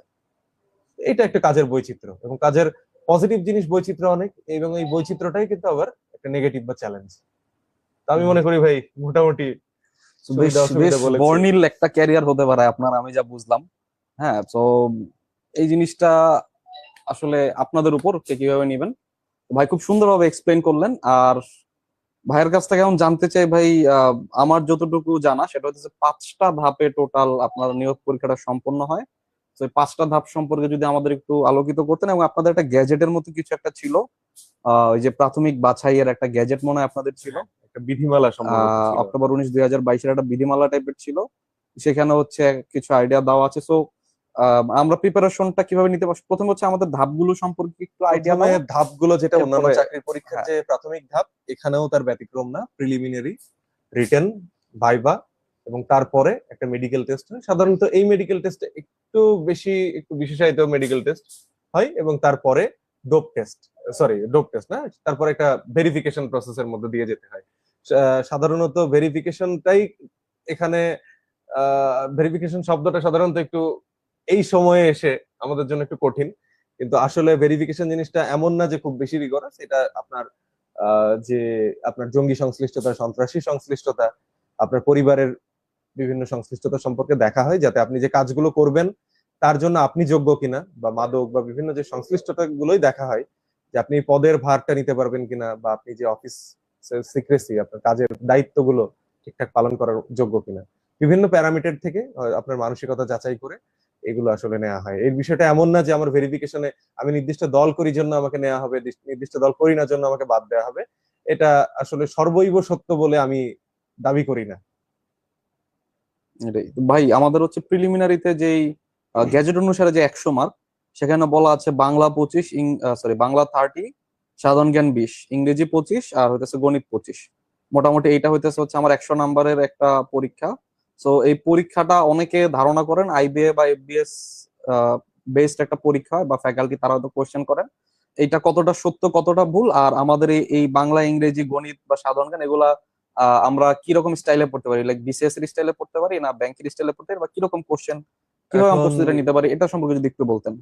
এটা একটা কাজের বৈচিত্র্য, এবং কাজের পজিটিভ জিনিস বৈচিত্র্য অনেক, এবং এই বৈচিত্র্যটাই কিন্তু আবার একটা নেগেটিভ বা চ্যালেঞ্জ। তো আমি মনে করি ভাই মোটামুটি বেশ সুবিধা অসুবিধা বলেছি। বর্ণিল একটা ক্যারিয়ার হতে পারে আপনার, আমি যা বুঝলাম। হ্যাঁ, তো এই জিনিসটা আসলে আপনাদের উপর কে কিভাবে নেবেন। ভাই খুব সুন্দরভাবে এক্সপ্লেন করলেন। আর ভাইয়ের কাছ থেকে এখন জানতে চাই ভাই, আমার যতটুকু জানা সেটা হচ্ছে 5টা ধাপে টোটাল আপনার নিয়োগ পরীক্ষাটা সম্পন্ন হয়। তো এই 5টা ধাপ সম্পর্কে যদি আমাদের একটু আলোকিত করতেন। এবং আপনাদের একটা গ্যাজেটের মতো কিছু একটা ছিল, ওই যে প্রাথমিক বাছাইয়ের একটা গ্যাজেট মনে হয় আপনাদের ছিল, একটা বিধিমালা সম্ভবত ছিল। অক্টোবর 19, 2022 একটা বিধিমালা টাইপের ছিল। সেখানে হচ্ছে কিছু আইডিয়া দেওয়া আছে। সো আমরা প্রিপারেশনটা কিভাবে নিতে পারছি, প্রথম হচ্ছে আমাদের ধাপগুলো সম্পর্কে একটু আইডিয়া প্রথমে দাও। ধাপগুলো, যেটা অন্যান্য এরপরে চাকরির পরীক্ষার হ্যাঁ, যে প্রাথমিক ধাপ, এখানেও তার ব্যতিক্রম না। প্রিলিমিনারি, রিটেন, ভাইবা, এবং তারপরে একটা মেডিকেল টেস্ট হয়। সাধারণত এই মেডিকেল টেস্টে একটু বিশেষায়িত মেডিকেল টেস্ট হয়, এবং তারপরে ডোপ টেস্ট না, তারপরে একটা ভেরিফিকেশন প্রসেসের মধ্যে দিয়ে যেতে হয়। সাধারণত ভেরিফিকেশনটাই এখানে, ভেরিফিকেশন শব্দটা সাধারণত একটু এই সময়ে এসে আমাদের জন্য একটু কঠিন, কিন্তু আসলে ভেরিফিকেশন জিনিসটা এমন না যে খুব বেশি রিগরাস। এটা আপনার যে আপনার জঙ্গি সংশ্লিষ্টতা, সন্ত্রাসী সংশ্লিষ্টতা, আপনার পরিবারের বিভিন্ন সংশ্লিষ্টতা সম্পর্কে দেখা হয়, যাতে আপনি যে কাজগুলো করবেন তার জন্য আপনি যোগ্য কিনা, বা মাদক বা বিভিন্ন যে সংশ্লিষ্টতা গুলোই দেখা হয়, যে আপনি পদের ভারটা নিতে পারবেন কিনা, বা আপনি যে অফিস সিক্রেসি, আপনার কাজের দায়িত্বগুলো ঠিকঠাক পালন করার যোগ্য কিনা, বিভিন্ন প্যারামিটার থেকে আপনার মানসিকতা যাচাই করে এগুলো আসলে নেওয়া হয়। এই বিষয়টা এমন না যে আমার ভেরিফিকেশনে আমি নির্দিষ্ট দল করি জন্য আমাকে নেওয়া হবে, নির্দিষ্ট দল করি না জন্য আমাকে বাদ দেওয়া হবে। এটা আসলে সর্বৈব সত্য বলে আমি দাবি করি না। এটাই ভাই। আমাদের হচ্ছে প্রিলিমিনারিতে যেই গ্যাজেট অনুসারে যে 100 মার্ক, সেখানে বলা আছে বাংলা 25, বাংলা 30, সাধারণ জ্ঞান 20, ইংরেজি 25, আর হইতেছে গণিত 25। মোটামুটি এইটা হইতেছে হচ্ছে আমার 100 নাম্বারের একটা পরীক্ষা। তো এই পরীক্ষাটা অনেকে ধারণা করেন আইবিএ বা এফবিএস বেসড একটা পরীক্ষা হয় বা ফ্যাকাল্টি তারা হয়তো কোয়েশ্চেন করেন, এইটা কতটা সত্য কতটা ভুল, আর আমাদের এই বাংলা ইংরেজি গণিত বা সাধারণ জ্ঞান এগুলা আমরা কিরকম স্টাইলে পড়তে পারি, লাইক বিসিএস এর স্টাইলে পড়তে পারি না ব্যাংকের স্টাইলে পড়তে পারি, বা কিরকম কোশ্চেন কিভাবে আমরা এখন প্রস্তুতিটা নিতে পারি, এটা সম্পর্কে যদি একটু বলতেন।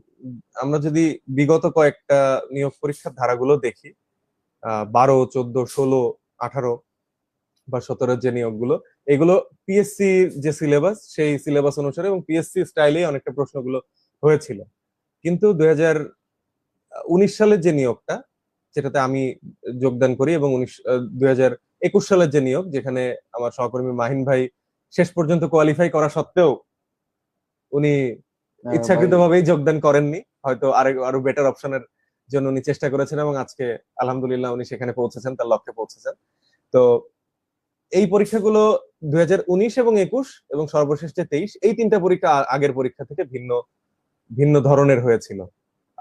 আমরা যদি বিগত কয়েকটা নিয়োগ পরীক্ষার ধারাগুলো দেখি, 12, 14, 16, 18 বা 17 যে নিয়োগগুলো, এগুলো পিএসসি যে সিলেবাস সেই সিলেবাস অনুসারে এবং পিএসসি স্টাইলে অনেকটা প্রশ্নগুলো হয়েছিল। কিন্তু 2019 সালের যে নিয়োগটা, যেটাতে আমি যোগদান করি, এবং 2021 সালের যে নিয়োগ, যেখানে আমার সহকর্মী মাহিন ভাই শেষ পর্যন্ত কোয়ালিফাই করা সত্ত্বেও উনি ভাই ইচ্ছাকৃতভাবেই যোগদান করেননি, হয়তো আরো বেটার অপশনের জন্য উনি চেষ্টা করেছেন, এবং আজকে আলহামদুলিল্লাহ উনি সেখানে পৌঁছেছেন, তার লক্ষ্যে পৌঁছেছেন। তো এই পরীক্ষাগুলো 2019 এবং 21 এবং সর্বশেষ যে 23, এই তিনটা পরীক্ষা আগের পরীক্ষা থেকে ভিন্ন ভিন্ন ধরনের হয়েছিল।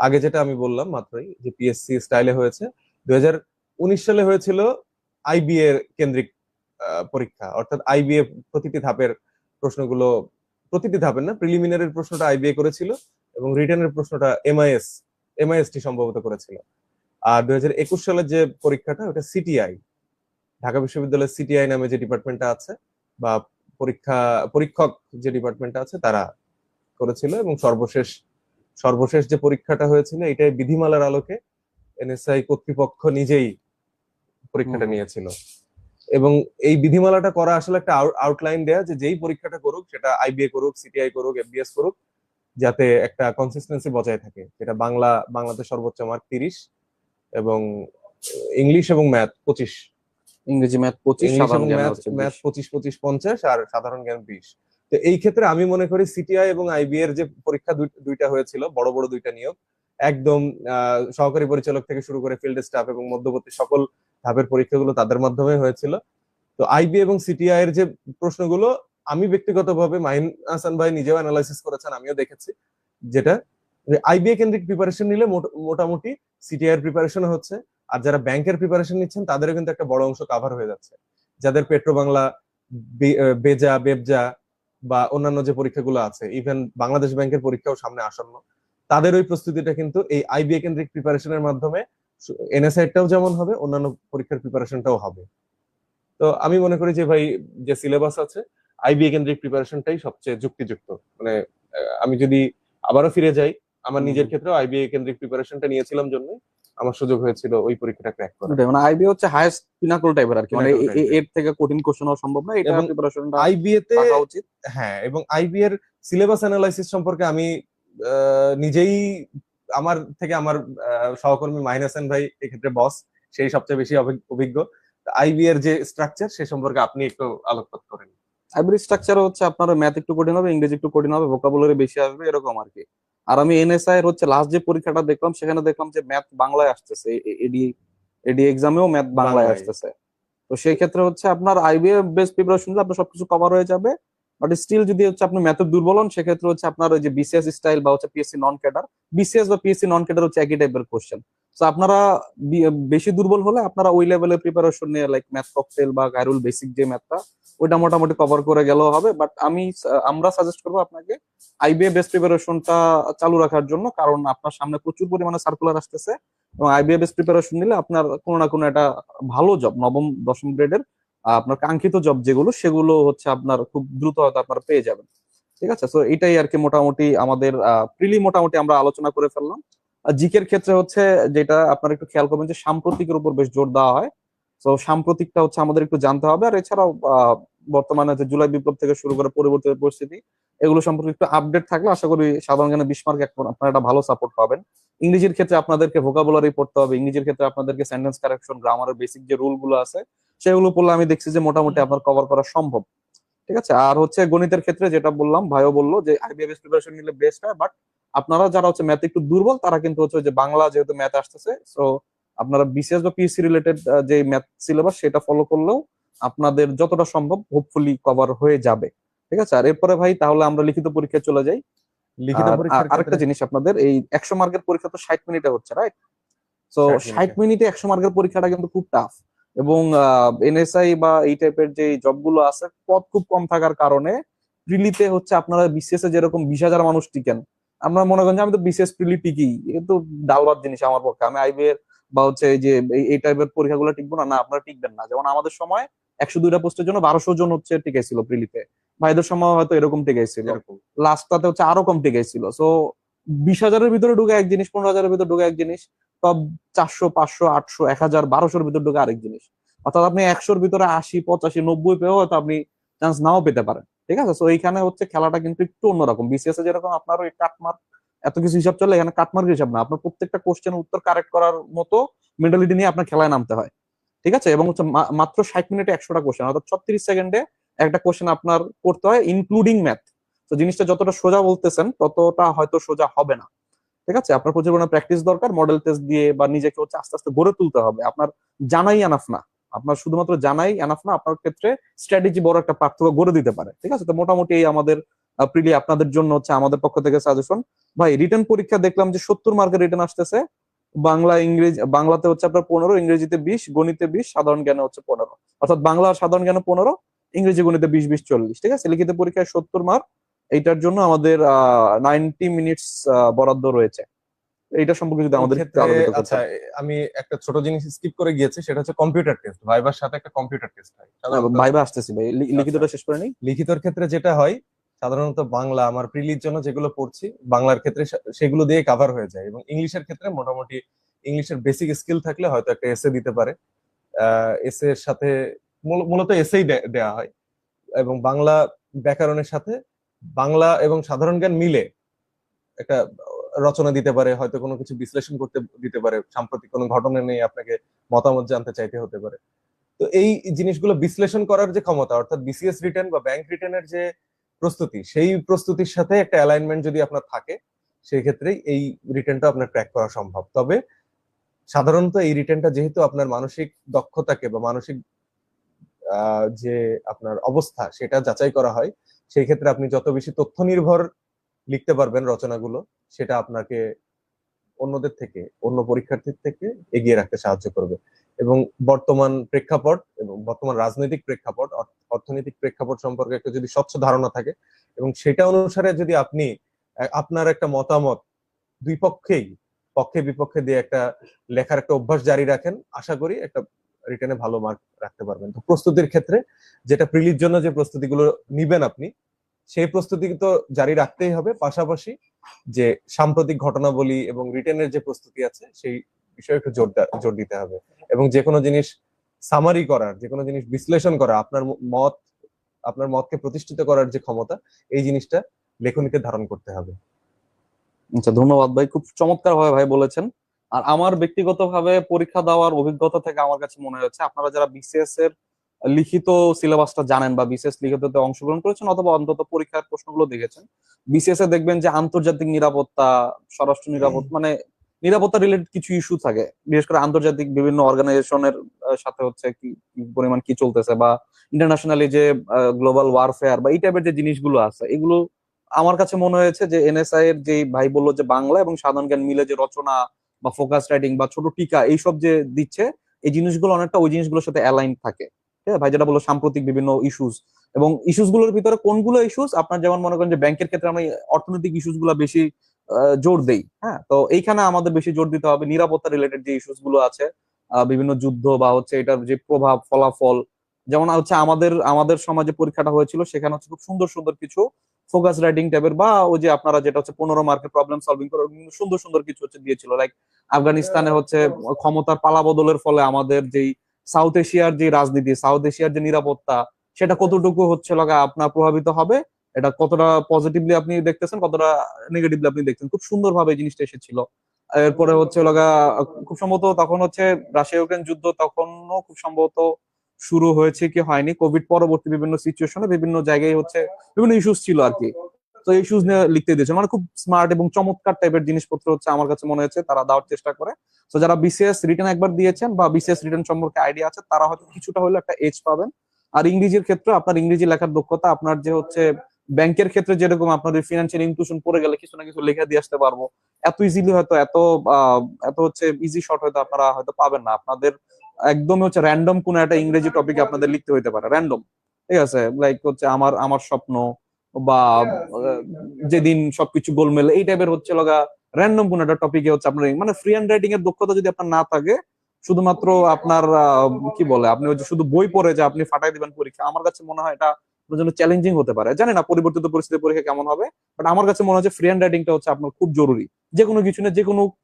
আগে যেটা আমি বললাম মাত্রই যে পিএসসি স্টাইলে হয়েছে, 2019 সালে হয়েছিল আইবিএ কেন্দ্রিক পরীক্ষা, অর্থাৎ আইবিএ প্রতিটি ধাপের প্রশ্নগুলো, প্রতিটি ধাপের না, প্রিলিমিনারির প্রশ্নটা আইবিএ করেছিল এবং রিটেনের প্রশ্নটা এমআইএসটি সম্ভবত করেছিল। আর 2021 সালের যে পরীক্ষাটা, ওটা সিটিআই, ঢাকা বিশ্ববিদ্যালয়ের সিটিআই নামে যে ডিপার্টমেন্টটা আছে, বা পরীক্ষক যে ডিপার্টমেন্টটা আছে, তারা করেছিল। এবং সর্বশেষ যে পরীক্ষাটা হয়েছিল, এটাই বিধিমালার আলোকে এনএসআই কর্তৃপক্ষ নিজেই পরীক্ষাটা নিয়েছিল। এবং এই বিধিমালাটা করা আসলে একটা আউটলাইন দেয়া, যে যেই পরীক্ষাটা করুক, সেটা আইবিএ করুক, সিটিআই করুক, এফবিএস করুক, যাতে একটা কনসিস্টেন্সি বজায় থাকে। সেটা বাংলাতে সর্বোচ্চ মার্ক 30, এবং ইংলিশ এবং ম্যাথ 25, ইংরেজি ম্যাথ 25, ইংলিশ সাধারণ এবং জ্ঞান ম্যাথ হচ্ছে ম্যাথ 20। 25, 25, 50, আর সাধারণ জ্ঞান 20। তো এই ক্ষেত্রে আমি মনে করি সিটিআই এবং আইবি এর যে পরীক্ষা দুইটা হয়েছিল, বড় বড় দুইটা নিয়োগ, একদম সহকারী পরিচালক থেকে শুরু করে ফিল্ড স্টাফ এবং মধ্যবর্তী সকল ধাপের পরীক্ষাগুলো তাদের মাধ্যমে হয়েছিল। তো আইবি এবং সিটিআই এর যে প্রশ্নগুলো, আমি ব্যক্তিগতভাবে, মাহিন হাসান ভাই নিজেও অ্যানালাইসিস করেছেন, আমিও দেখেছি, যেটা আইবিএ কেন্দ্রিক প্রিপারেশন নিলে মোটামুটি সিটিআই এর প্রিপারেশন হচ্ছে। আর যারা ব্যাংকের প্রিপারেশন নিচ্ছেন, তাদেরও কিন্তু একটা বড় অংশ কাভার হয়ে যাচ্ছে। যাদের পেট্রো বাংলা, বেবজা বা অন্যান্য যে পরীক্ষাগুলো আছে, ইভেন বাংলাদেশ ব্যাংকের পরীক্ষাও সামনে আসন্ন, তাদের ওই প্রস্তুতিটা কিন্তু এই আইবিএ কেন্দ্রিক প্রিপারেশনের মাধ্যমে এনএসআইটাও যেমন হবে, অন্যান্য পরীক্ষার প্রিপারেশনটাও হবে। তো আমি মনে করি যে ভাই, যে সিলেবাস আছে, আইবিএ কেন্দ্রিক প্রিপারেশনটাই সবচেয়ে যুক্তিযুক্ত। মানে আমি যদি আবারও ফিরে যাই, আমার নিজের ক্ষেত্রেও আইবিএ কেন্দ্রিক প্রিপারেশনটা নিয়েছিলাম জন্য আমার সুযোগ হয়েছিল ওই পরীক্ষাটা ক্র্যাক করার। মানে আইবি হচ্ছে হাইয়েস্ট পিনাকল টাইপের আর কি, মানে Pinnacle type এর। এর থেকে কঠিন কোশ্চেন হওয়া সম্ভব না, এটা এবং প্রিপারেশনটা আইবিএ তে, রাখা উচিত। হ্যাঁ, এবং আইবি এর সিলেবাস অ্যানালাইসিস সম্পর্কে আমি নিজেই, আমার থেকে আমার সহকর্মী মাহিন হাসান ভাই এক্ষেত্রে বস, সেই সবচেয়ে বেশি অভিজ্ঞ। আইবি এর যে স্ট্রাকচার, সে সম্পর্কে আপনি একটু আলোকপাত করেন। আইবির স্ট্রাকচার হচ্ছে আপনার ম্যাথ একটু কঠিন হবে, ইংরেজি একটু কঠিন হবে, ভোকাবুলারি বেশি আসবে, এরকম আর কি। আর আমি এনএসআই এর হচ্ছে লাস্ট যে পরীক্ষাটা দেখলাম, সেখানে দেখলাম যে ম্যাথ বাংলায় আসতেছে, এডি এডি এক্সামেও ম্যাথ বাংলায় বাংলায়। আসতেছে। তো সেই ক্ষেত্রে হচ্ছে আপনার আইবিএ বেস প্রিপারেশন দিলে আপনার সবকিছু কভার হয়ে যাবে। বাট স্টিল যদি হচ্ছে আপনি ম্যাথে দুর্বল হন, সেক্ষেত্রে হচ্ছে আপনার ওই যে বিসিএস স্টাইল বা হচ্ছে পিএসসি নন ক্যাডার, বিসিএস বা পিএসসি নন ক্যাডার হচ্ছে একই টাইপের কোশ্চেন। তো আপনারা বেশি দুর্বল হলে আপনারা ওই লেভেলের প্রিপারেশন নিয়ে, লাইক ম্যাথ ককটেল বা গাইরুল বেসিক যে ম্যাথটা, ওইটা মোটামুটি কভার করে গেলেও হবে। বাট আমরা সাজেস্ট করবো আপনাকে আইবিএ বেস প্রিপারেশনটা চালু রাখার জন্য, কারণ আপনার সামনে প্রচুর পরিমাণে সার্কুলার আসতেছে, এবং আইবিএ বেস প্রিপারেশন নিলে আপনার কোনো না কোনো একটা ভালো জব, নবম দশম গ্রেডের আপনার কাঙ্ক্ষিত জব যেগুলো, সেগুলো হচ্ছে আপনার খুব দ্রুত হয়তো আপনারা পেয়ে যাবেন। ঠিক আছে, তো এটাই আর কি মোটামুটি আমাদের প্রিলি মোটামুটি আমরা আলোচনা করে ফেললাম। জিকের ক্ষেত্রে হচ্ছে যেটা আপনারা একটু খেয়াল করবেন, যে সাম্প্রতিকের উপর বেশ জোর দেওয়া হয়। তো সাম্প্রতিকটা হচ্ছে আমাদের একটু জানতে হবে। আর এছাড়াও বর্তমানে যে জুলাই বিপ্লব থেকে শুরু করে পরিবর্তিত পরিস্থিতি, এগুলো সম্পর্কে একটু আপডেট থাকলে আশা করি সাধারণ জ্ঞানে 20 মার্ক আপনারা একটা ভালো সাপোর্ট পাবেন। ইংরেজির ক্ষেত্রে আপনাদেরকে ভোকাবুলারি পড়তে হবে, ইংরেজির ক্ষেত্রে আপনাদেরকে সেন্টেন্স কারেকশন, গ্রামারের বেসিক যে রুল গুলো আছে, সেগুলো পড়লে আমি দেখছি যে মোটামুটি আপনার কভার করা সম্ভব। ঠিক আছে, আর হচ্ছে গণিতের ক্ষেত্রে যেটা বললাম, ভাইও বললো যে আইবিএস প্রিপারেশন নিলে বেস্ট হয়। বাট আপনারা যারা হচ্ছে ম্যাথ একটু দুর্বল, তারা কিন্তু হচ্ছে যে বাংলা যেহেতু ম্যাথ আসতেছে, সো আপনারা বিসিএস বা পিএসসি রিলেটেড যে ম্যাথ সিলেবাস, সেটা ফলো করলেও আপনাদের যতটা সম্ভব হোপফুলি কভার হয়ে যাবে। ঠিক আছে, আর এরপরে ভাই তাহলে আমরা লিখিত পরীক্ষায় চলে যাই। লিখিত পরীক্ষার আরেকটা ক্ষেত্রে জিনিস, আপনাদের এই 100 মার্কের পরীক্ষা তো 60 মিনিটে হচ্ছে, রাইট? তো 60 মিনিটে 100 মার্কের পরীক্ষাটা কিন্তু খুব টাফ। এবং এনএসআই বা এই টাইপের যে জবগুলো আছে, পদ খুব কম থাকার কারণে প্রিলিতে হচ্ছে আপনারা বিসিএস এ যেরকম 20,000 মানুষ টিকেন, আমরা মনে করেন যে আমি তো বিসিএস প্রিলি টিকি, এ তো ডাল ভাত জিনিস আমার পক্ষে, আমি আইবিএর বা হচ্ছে এই যে এই টাইপের পরীক্ষাগুলো টিকবো না, না আপনারা টিকবেন না। যেমন আমাদের সময় 102টা পোস্টের জন্য 1200 জন হচ্ছে টিকাইছিল প্রিলিতে, ভাইদের সময় হয়তো এরকম টিকাইছিল, এরকম লাস্টটাতে হচ্ছে আরো কম টিকাইছিল। সো 20,000-এর ভিতরে ঢুকে এক জিনিস, 15,000-এর ভিতরে ঢুকে এক জিনিস, টপ 400, 500, 800, 1000, 1200-এর ভিতরে ঢুকে আরেক জিনিস। অর্থাৎ আপনি 100-র ভিতরে 80, 85, 90 পেয়েও হয়তো আপনি চান্স নাও পেতে পারেন। ঠিক আছে, তো এইখানে হচ্ছে খেলাটা কিন্তু একটু অন্যরকম। বিসিএস এ যেরকম আপনার ওই কাটমার্ক এত কিছু হিসাব চলে, এখানে কাটমার্ক হিসাব না, আপনার প্রত্যেকটা কোশ্চেনের উত্তর কারেক্ট করার মতো মেন্টালিটি নিয়ে আপনার খেলায় নামতে হয়। ঠিক আছে, এবং হচ্ছে মাত্র 60 মিনিটে 100টা কোশ্চেন, অর্থাৎ 36 সেকেন্ডে একটা কোশ্চেন আপনার করতে হয় ইনক্লুডিং ম্যাথ। তো জিনিসটা যতটা সোজা বলতেছেন ততটা হয়তো সোজা হবে না। ঠিক আছে, আপনার প্রচুর পরিমাণে প্র্যাকটিস দরকার, মডেল টেস্ট দিয়ে বা নিজেকে হচ্ছে আস্তে আস্তে গড়ে তুলতে হবে। আপনার জানাই এনাফ না, আপনার শুধুমাত্র জানাই এনাফ না, আপনার ক্ষেত্রে স্ট্র্যাটেজি বড় একটা পার্থক্য গড়ে দিতে পারে। ঠিক আছে, তো মোটামুটি এই আমাদের প্রিলি আপনাদের জন্য হচ্ছে আমাদের পক্ষ থেকে সাজেশন। ভাই রিটেন পরীক্ষা দেখলাম যে 70 মার্কের রিটেন আসতেছে, বাংলা ইংরেজি, বাংলাতে হচ্ছে আপনার 15, ইংরেজিতে 20, গণিতে 20, সাধারণ জ্ঞানে হচ্ছে 15, অর্থাৎ বাংলা আর সাধারণ জ্ঞানে 15, ইংরেজি গণিতে 20, 20, 40। ঠিক আছে, লিখিত পরীক্ষায় 70 মার্ক, এইটার জন্য আমাদের 90 মিনিটস বরাদ্দ রয়েছে। এইটা সম্পর্কে যদি এই আমাদের একটু ক্ষেত্রে আলোকিত আচ্ছা, করতেন। আমি একটা ছোট জিনিস স্কিপ করে গিয়েছি, সেটা হচ্ছে কম্পিউটার টেস্ট। ভাইবার সাথে একটা কম্পিউটার টেস্ট হয় সাধারণত। ভাইবা আসতেছি ভাই, আচ্ছা, লিখিতটা শেষ করে নিই। লিখিতর ক্ষেত্রে যেটা হয় সাধারণত বাংলা, আমার প্রিলির জন্য যেগুলো পড়ছি বাংলার ক্ষেত্রে সেগুলো দিয়ে কভার হয়ে যায়, এবং ইংলিশের ক্ষেত্রে মোটামুটি ইংলিশের বেসিক স্কিল থাকলে হয়তো একটা এসে দিতে পারে। এসে এর সাথে মূলত এসেই দেওয়া হয়, এবং বাংলা ব্যাকরণের সাথে বাংলা এবং সাধারণ জ্ঞান মিলে একটা রচনা দিতে পারে, হয়তো কোনো কিছু বিশ্লেষণ করতে দিতে পারে, সাম্প্রতিক কোনো ঘটনা নিয়ে আপনাকে মতামত জানতে চাইতে হতে পারে। তো এই জিনিসগুলো বিশ্লেষণ করার যে ক্ষমতা, অর্থাৎ বিসিএস রিটেন বা ব্যাংক রিটেনের যে প্রস্তুতি, সেই প্রস্তুতির সাথে একটা অ্যালাইনমেন্ট যদি আপনার থাকে, সেই ক্ষেত্রে এই রিটেনটা আপনার ক্র্যাক করা সম্ভব। তবে সাধারণত এই রিটেনটা যেহেতু আপনার মানসিক দক্ষতাকে বা মানসিক যে আপনার অবস্থা সেটা যাচাই করা হয়, সেই ক্ষেত্রে আপনি যত বেশি তথ্য নির্ভর লিখতে পারবেন রচনাগুলো, সেটা আপনাকে অন্যদের থেকে, অন্য পরীক্ষার্থীর থেকে এগিয়ে রাখতে সাহায্য করবে। এবং বর্তমান প্রেক্ষাপট এবং বর্তমান রাজনৈতিক প্রেক্ষাপট, অর্থনৈতিক প্রেক্ষাপট সম্পর্কে একটা যদি স্বচ্ছ ধারণা থাকে, এবং সেটা অনুসারে যদি আপনি আপনার একটা মতামত দুই পক্ষেই, পক্ষে বিপক্ষে দিয়ে একটা লেখার একটা অভ্যাস জারি রাখেন, আশা করি একটা রিটেনে ভালো মার্ক রাখতে পারবেন। তো প্রস্তুতির ক্ষেত্রে যেটা প্রিলির জন্য যে প্রস্তুতিগুলো নিবেন আপনি, সেই প্রস্তুতি তো জারি রাখতেই হবে, পাশাপাশি যে সাম্প্রতিক ঘটনাবলী এবং রিটেনের যে প্রস্তুতি আছে সেই বিষয়ে একটু জোর দিতে হবে। এবং যে কোনো জিনিস সামারি করার, যে কোনো জিনিস বিশ্লেষণ করা, মত আপনার মতকে প্রতিষ্ঠিত করার যে ক্ষমতা, এই জিনিসটা লেখনীতে ধারণ করতে হবে। আচ্ছা, ধন্যবাদ ভাই, খুব চমৎকার ভাবে ভাই বলেছেন। আর আমার ব্যক্তিগতভাবে পরীক্ষা দেওয়ার অভিজ্ঞতা থেকে আমার কাছে মনে হচ্ছে, আপনারা যারা বিসিএস এর লিখিত সিলেবাসটা জানেন বা বিসিএস লিখিততে অংশগ্রহণ করেছেন অথবা অন্তত পরীক্ষার প্রশ্নগুলো দেখেছেন, বিসিএস এ দেখবেন যে আন্তর্জাতিক নিরাপত্তা, স্বরাষ্ট্র নিরাপত্তা, মানে নিরাপত্তা রিলেটেড কিছু ইস্যু থাকে, বিশেষ করে আন্তর্জাতিক বিভিন্ন অর্গানাইজেশনের সাথে হচ্ছে কি পরিমাণ কি চলতেছে, বা ইন্টারন্যাশনালি যে গ্লোবাল ওয়ারফেয়ার বা এই টাইপের যে জিনিসগুলো আছে, এগুলো আমার কাছে মনে হয়েছে যে এনএসআই এর যে ভাই বললো যে বাংলা এবং সাধারণ জ্ঞান মিলে যে রচনা বা ফোকাস রাইটিং বা ছোট টিকা এইসব যে দিচ্ছে, এই জিনিসগুলো অনেকটা ওই জিনিসগুলোর সাথে অ্যালাইন থাকে। ঠিক আছে ভাই, যেটা বললো সাম্প্রতিক বিভিন্ন ইস্যুস, এবং ইস্যুস গুলোর ভিতরে কোনগুলো ইস্যুস আপনার, যেমন মনে করেন যে ব্যাংকের ক্ষেত্রে আমরা অর্থনৈতিক ইস্যুস গুলো বেশি জোর দেই, হ্যাঁ, তো এইখানে আমাদের বেশি জোর দিতে হবে নিরাপত্তা রিলেটেড যে ইস্যুস গুলো আছে, বিভিন্ন যুদ্ধ বা হচ্ছে এটার যে প্রভাব ফলাফল। যেমন হচ্ছে আমাদের আমাদের সমাজে পরীক্ষাটা হয়েছিল, সেখানে হচ্ছে খুব সুন্দর সুন্দর কিছু ফোকাস রাইটিং টাইপের, বা ওই যে আপনারা যেটা হচ্ছে 15 মার্কের প্রবলেম সলভিং করে সুন্দর সুন্দর কিছু হচ্ছে দিয়েছিল, লাইক আফগানিস্তানে হচ্ছে ক্ষমতার পালাবদলের ফলে আমাদের যেই সাউথ এশিয়ার যে রাজনীতি, সাউথ এশিয়ার যে নিরাপত্তা, সেটা কতটুকু হচ্ছে লগা আপনার প্রভাবিত হবে, এটা কতটা পজিটিভলি আপনি দেখতেছেন, কতটা নেগেটিভলি আপনি দেখতেন, খুব সুন্দরভাবে এই জিনিসটা এসেছিল। এরপরে হচ্ছে লগা খুব সম্ভবত তখন হচ্ছে রাশিয়া ইউক্রেন যুদ্ধ তখনও খুব সম্ভবত শুরু হয়েছে কি হয়নি, কোভিড পরবর্তী বিভিন্ন সিচুয়েশনে বিভিন্ন জায়গায় হচ্ছে বিভিন্ন ইস্যুস ছিল আর কি। তো এই ইস্যুস নিয়ে লিখতে দিয়েছে, মানে খুব স্মার্ট এবং চমৎকার টাইপের জিনিসপত্র হচ্ছে আমার কাছে মনে হয়েছে তারা দেওয়ার চেষ্টা করে। তো যারা বিসিএস রিটেন একবার দিয়েছেন বা বিসিএস রিটেন সম্পর্কে আইডিয়া আছে, তারা হয়তো কিছুটা হলে একটা এজ পাবেন। আর ইংরেজির ক্ষেত্রে আপনার ইংরেজি লেখার দক্ষতা, আপনার যে হচ্ছে ব্যাংকের ক্ষেত্রে যেরকম আপনাদের ফিনান্সিয়াল ইনক্লুশন পড়ে গেলে কিছু না কিছু লেখা দিয়ে আসতে পারবো, এত ইজিলি হয়তো এত হচ্ছে ইজি শর্ট হয়তো আপনারা হয়তো পাবেন না। আপনাদের একদমই হচ্ছে র্যান্ডম কোন একটা ইংরেজি টপিকে আপনাদের লিখতে হইতে পারে, র্যান্ডম। ঠিক আছে, লাইক হচ্ছে আমার আমার স্বপ্ন, বা যেদিন সবকিছু গোলমেল এই টাইপের হচ্ছে লগা র্যান্ডম কোন একটা টপিকে হচ্ছে আপনার মানে ফ্রি হ্যান্ড রাইটিং এর দক্ষতা যদি আপনার না থাকে, শুধুমাত্র আপনার কি বলে আপনি ওই যে শুধু বই পড়ে যে আপনি ফাটাই দিবেন পরীক্ষা, আমার কাছে মনে হয় এটা আপনার জন্য চ্যালেঞ্জিং হতে পারে। জানি না পরিবর্তিত পরিস্থিতি পরীক্ষা কেমন হবে, বাট আমার কাছে মনে হয় যে ফ্রি হ্যান্ড রাইটিংটা হচ্ছে আপনার খুব জরুরি। যে কোনো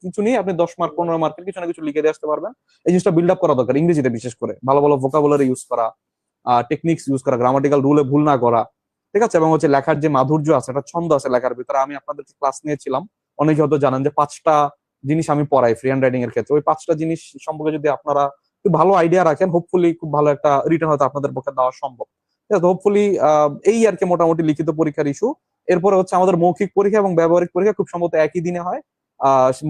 কিছু নিয়ে আপনি 10 মার্ক 15 মার্কের কিছু না কিছু লিখে দিয়ে আসতে পারবেন। এই জিনিসটা বিল্ড আপ করা দরকার, ইংরেজিতে বিশেষ করে ভালো ভালো ভোকাবুলারি ইউজ করা, টেকনিক্স ইউজ করা, গ্রামাটিক্যাল রুলে ভুল না করা, ঠিক আছে? এবং হচ্ছে লেখার যে মাধুর্য আছে, একটা ছন্দ আছে লেখার ভিতরে। আমি আপনাদেরকে ক্লাস নিয়েছিলাম, অনেকে হয়তো জানেন যে 5টা জিনিস আমি পড়াই ফ্রি হ্যান্ড রাইটিং এর ক্ষেত্রে। ওই 5টা জিনিস সম্পর্কে যদি আপনারা একটু ভালো আইডিয়া রাখেন, হোপফুলি খুব ভালো একটা রিটার্ন হয়তো আপনাদের পক্ষে দেওয়া সম্ভব। হোপফুলি এই আর কি মোটামুটি লিখিত পরীক্ষার ইস্যু। এরপরে হচ্ছে আমাদের মৌখিক পরীক্ষা এবং ব্যবহারিক পরীক্ষা খুব সম্ভবত একই দিনে হয়।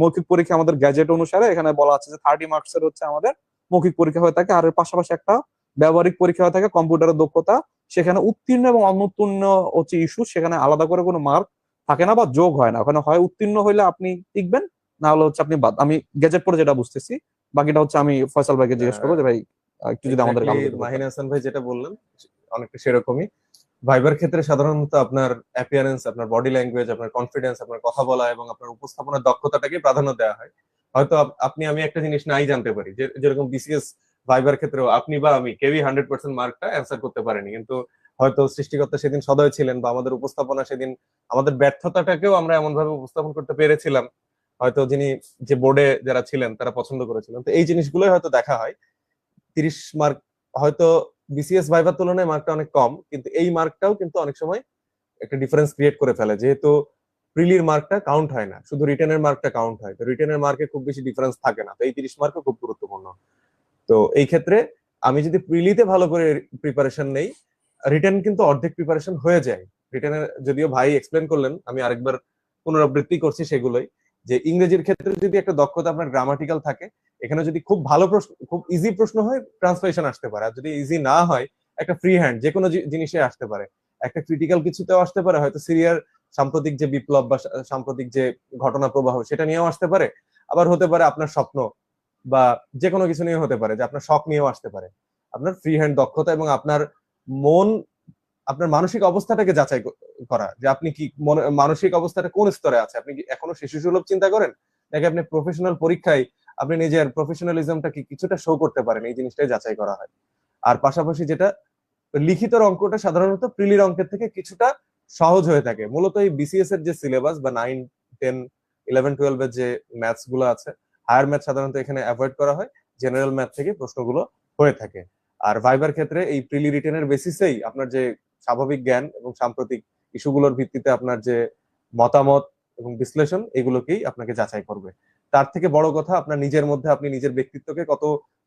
মৌখিক পরীক্ষা আমাদের গ্যাজেট অনুসারে এখানে বলা আছে যে 30 মার্কস এর হচ্ছে আমাদের মৌখিক পরীক্ষা হয়ে থাকে, আর এর পাশাপাশি একটা ব্যবহারিক পরীক্ষা হয়ে থাকে কম্পিউটারের দক্ষতা। সেখানে উত্তীর্ণ এবং অনুত্তীর্ণ হচ্ছে ইস্যু, সেখানে আলাদা করে কোনো মার্ক থাকে না বা যোগ হয় না। ওখানে হয় উত্তীর্ণ হইলে আপনি টিকবেন, না হলে হচ্ছে আপনি বাদ। আমি গ্যাজেট পড়ে যেটা বুঝতেছি, বাকিটা হচ্ছে আমি ফয়সাল ভাইকে জিজ্ঞেস করবো যে ভাই একটু যদি আমাদের এক্স্যাক্টলি মাহিন হাসান ভাই যেটা বললেন অনেকটা সেরকমই। ভাইবার ক্ষেত্রে সাধারণত আপনার অ্যাপিয়ারেন্স, আপনার বডি ল্যাঙ্গুয়েজ, আপনার কনফিডেন্স, আপনার কথা বলা এবং আপনার উপস্থাপনার দক্ষতাটাকে প্রাধান্য দেওয়া হয়। হয়তো আপনি আমি একটা জিনিস নাই জানতে পারি, যেরকম বিসিএস ভাইবার ক্ষেত্রেও আপনি বা আমি কেউই 100% মার্কটা অ্যান্সার করতে পারেনি, কিন্তু হয়তো সৃষ্টিকর্তা সেদিন সদয় ছিলেন বা আমাদের উপস্থাপনা সেদিন আমাদের ব্যর্থতাটাকেও আমরা এমন ভাবে উপস্থাপন করতে পেরেছিলাম, হয়তো যিনি যে বোর্ডে যারা ছিলেন তারা পছন্দ করেছিলেন। তো এই জিনিসগুলোই হয়তো দেখা হয়। 30 মার্ক হয়তো বিসিএস ভাইবার তুলনায় মার্কটা অনেক কম, কিন্তু এই মার্কটাও কিন্তু অনেক সময় একটা ডিফারেন্স ক্রিয়েট করে ফেলে, যেহেতু প্রিলির মার্কটা কাউন্ট হয় না, শুধু রিটেনের মার্কটা কাউন্ট হয়। তো রিটেনের মার্কে খুব বেশি ডিফারেন্স থাকে না, তো এই 30 মার্কও খুব গুরুত্বপূর্ণ। তো এই ক্ষেত্রে আমি যদি প্রিলিতে ভালো করে প্রিপারেশন নেই, রিটেন কিন্তু অর্ধেক প্রিপারেশন হয়ে যায়। রিটেনের যদিও ভাই এক্সপ্লেন করলেন, আমি আরেকবার পুনরাবৃত্তি করছি সেগুলোই, যে ইংরেজির ক্ষেত্রে যদি একটা দক্ষতা আপনার গ্রামাটিক্যাল থাকে, এখানে যদি খুব ভালো প্রশ্ন, খুব ইজি প্রশ্ন হয়, ট্রান্সলেশন আসতে পারে। আর যদি ইজি না হয়, একটা ফ্রি হ্যান্ড যে কোনো জিনিসে আসতে পারে, একটা ক্রিটিক্যাল কিছুতেও আসতে পারে, হয়তো সিরিয়ার সাম্প্রতিক যে বিপ্লব বা সাম্প্রতিক যে ঘটনা প্রবাহ সেটা নিয়েও আসতে পারে। আবার হতে পারে আপনার স্বপ্ন বা যে কোনো কিছু নিয়ে হতে পারে, যে আপনার শখ নিয়েও আসতে পারে। আপনার ফ্রি হ্যান্ড দক্ষতা এবং আপনার মন, আপনার মানসিক অবস্থাটাকে যাচাই করা, যে আপনি কি মানসিক অবস্থাটা কোন স্তরে আছে, আপনি কি এখনো শিশু সুলভ চিন্তা করেন, নাকি আপনি প্রফেশনাল পরীক্ষায় আপনি নিজের প্রফেশনালিজমটা কি কিছুটা শো করতে পারেন, এই জিনিসটাই যাচাই করা হয়। আর পাশাপাশি যেটা লিখিত অঙ্কটা সাধারণত প্রিলির অঙ্কের থেকে কিছুটা সহজ হয়ে থাকে। মূলত এই বিসিএস এর যে সিলেবাস বা 9, 10, 11, 12 এর যে ম্যাথস গুলো আছে, হায়ার ম্যাথ সাধারণত এখানে অ্যাভয়েড করা হয়, জেনারেল ম্যাথ থেকে প্রশ্নগুলো হয়ে থাকে। আর ভাইবার ক্ষেত্রে এই প্রিলি রিটেনের বেসিসেই আপনার যে স্বাভাবিক জ্ঞান এবং সাম্প্রতিক ইস্যুগুলোর ভিত্তিতে আপনার যে মতামত এবং বিশ্লেষণ, এগুলোকেই আপনাকে যাচাই করবে। তার থেকে বড় কথা, আপনার নিজের মধ্যে আপনি নিজের ব্যক্তিত্বকে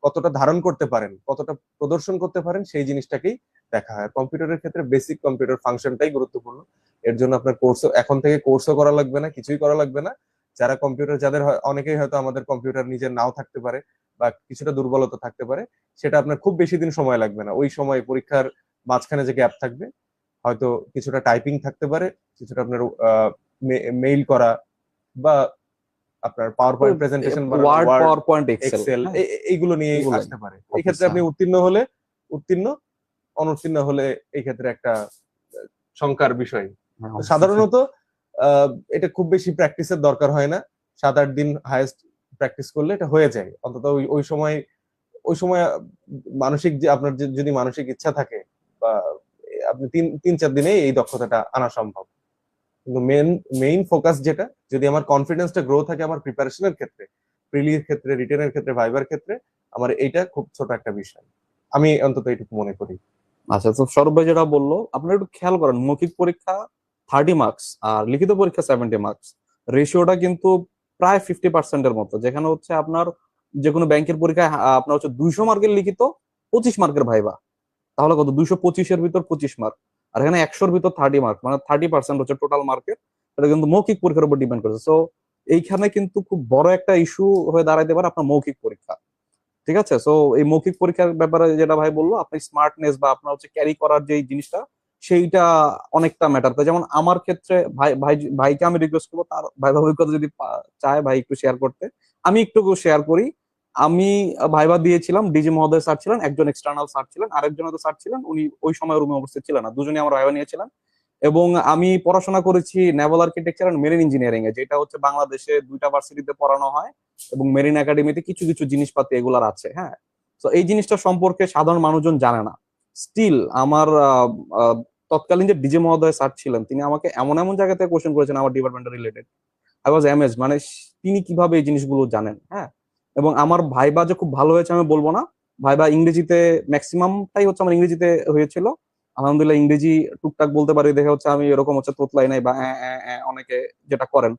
কতটা ধারণ করতে পারেন, কতটা প্রদর্শন করতে পারেন, সেই জিনিসটাকেই দেখা হয়। কম্পিউটারের ক্ষেত্রে বেসিক কম্পিউটার ফাংশনটাই গুরুত্বপূর্ণ। এর জন্য আপনার কোর্সও এখন থেকে কোর্সও করা লাগবে না, কিছুই করা লাগবে না। যারা কম্পিউটার, যাদের অনেকেই হয়তো আমাদের কম্পিউটার নিজের নাও থাকতে পারে বা কিছুটা দুর্বলতা থাকতে পারে, সেটা আপনার খুব বেশি দিন সময় লাগবে না। ওই সময় পরীক্ষার মাঝখানে যে গ্যাপ থাকবে, হয়তো কিছুটা টাইপিং থাকতে পারে, কিছুটা আপনার মেইল করা বা আপনার পাওয়ার পয়েন্ট প্রেজেন্টেশন বানানো, Word, Word, PowerPoint, Excel, এইগুলো নিয়ে আসতে পারে। এই ক্ষেত্রে আপনি উত্তীর্ণ, অনুত্তীর্ণ হলে এই ক্ষেত্রে একটা শঙ্কার বিষয়। সাধারণত এটা খুব বেশি প্র্যাকটিসের দরকার হয় না, 7-8 দিন হাইয়েস্ট প্র্যাকটিস করলে এটা হয়ে যায়। অন্তত ওই সময় মানসিক যে আপনার যদি মানসিক ইচ্ছা থাকে, বা আপনি 3-4 দিনে এই দক্ষতাটা আনা সম্ভব। কিন্তু মেইন ফোকাস যেটা, যদি আমার কনফিডেন্সটা গ্রো থাকে আমার প্রিপারেশনের ক্ষেত্রে, প্রিলির ক্ষেত্রে, রিটেনের ক্ষেত্রে, ভাইবার ক্ষেত্রে, আমার এইটা খুব ছোট একটা বিষয়, আমি অন্তত এইটুকু মনে করি। আচ্ছা, তো সৌরভ ভাই যেটা বললো, আপনারা একটু খেয়াল করেন, মৌখিক পরীক্ষা 30 মার্কস আর লিখিত পরীক্ষা 70 মার্কস, রেশিওটা কিন্তু প্রায় 50% মতো। যেখানে হচ্ছে আপনার যে কোনো ব্যাংকের পরীক্ষায় আপনার হচ্ছে 200 মার্কের লিখিত, 25 মার্কের ভাইবা, তাহলে কত? 225-এর ভিতর 25 মার্ক। আর এখানে 100-র ভিতর 30 মার্ক, মানে 30% হচ্ছে টোটাল মার্কেট। এটা কিন্তু মৌখিক পরীক্ষার উপর ডিপেন্ড করছে। সো এইখানে কিন্তু খুব বড় একটা ইস্যু হয়ে দাঁড়াইতে পারে আপনার মৌখিক পরীক্ষা। ঠিক আছে? সো এই মৌখিক পরীক্ষার ব্যাপারে যেটা ভাই বললো, আপনি স্মার্টনেস বা আপনার হচ্ছে ক্যারি করার যে জিনিসটা, সেইটা অনেকটা ম্যাটার করে। যেমন আমার ক্ষেত্রে ভাইকে আমি রিকোয়েস্ট করবো, তার ভাইবা অভিজ্ঞতা যদি চায় ভাই একটু শেয়ার করতে, আমি একটু শেয়ার করি। আমি ভাইবা দিয়েছিলাম, ডিজি মহোদয় স্যার ছিলেন, একজন এক্সটার্নাল স্যার ছিলেন, আরেকজন হয়তো স্যার ছিলেন, উনি ওই সময় রুমে উপস্থিত ছিলেন না, দুজনই আমার ভাইবা নিয়েছিলেন। এবং আমি পড়াশোনা করেছি naval architecture and marine engineering এ, যেটা হচ্ছে বাংলাদেশে 2টা ভার্সিটিতে পড়ানো হয় এবং মেরিন একাডেমিতে কিছু কিছু জিনিসপাতি এগুলার আছে। হ্যাঁ, তো এই জিনিসটা সম্পর্কে সাধারণ মানুষজন জানে না। স্টিল আমার তৎকালীন যে ডিজে মহোদয় স্যার ছিলেন, তিনি আমাকে এমন এমন জায়গা থেকে কোশ্চেন করেছেন আমার ডিপার্টমেন্টের রিলেটেড, আই ওয়াজ অ্যামেজড, মানে তিনি কিভাবে এই জিনিসগুলো জানেন। হ্যাঁ, এবং আমার ভাইবা যে খুব ভালো হয়েছে আমি বলবো না, ভাইবা ইংরেজিতে ম্যাক্সিমামটাই হচ্ছে আমার ইংরেজিতে হয়েছিল। আলহামদুলিল্লাহ ইংরেজি টুকটাক বলতে পারি দেখে হচ্ছে আমি এরকম হচ্ছে তোতলাই নাই বা অনেকে যেটা করেন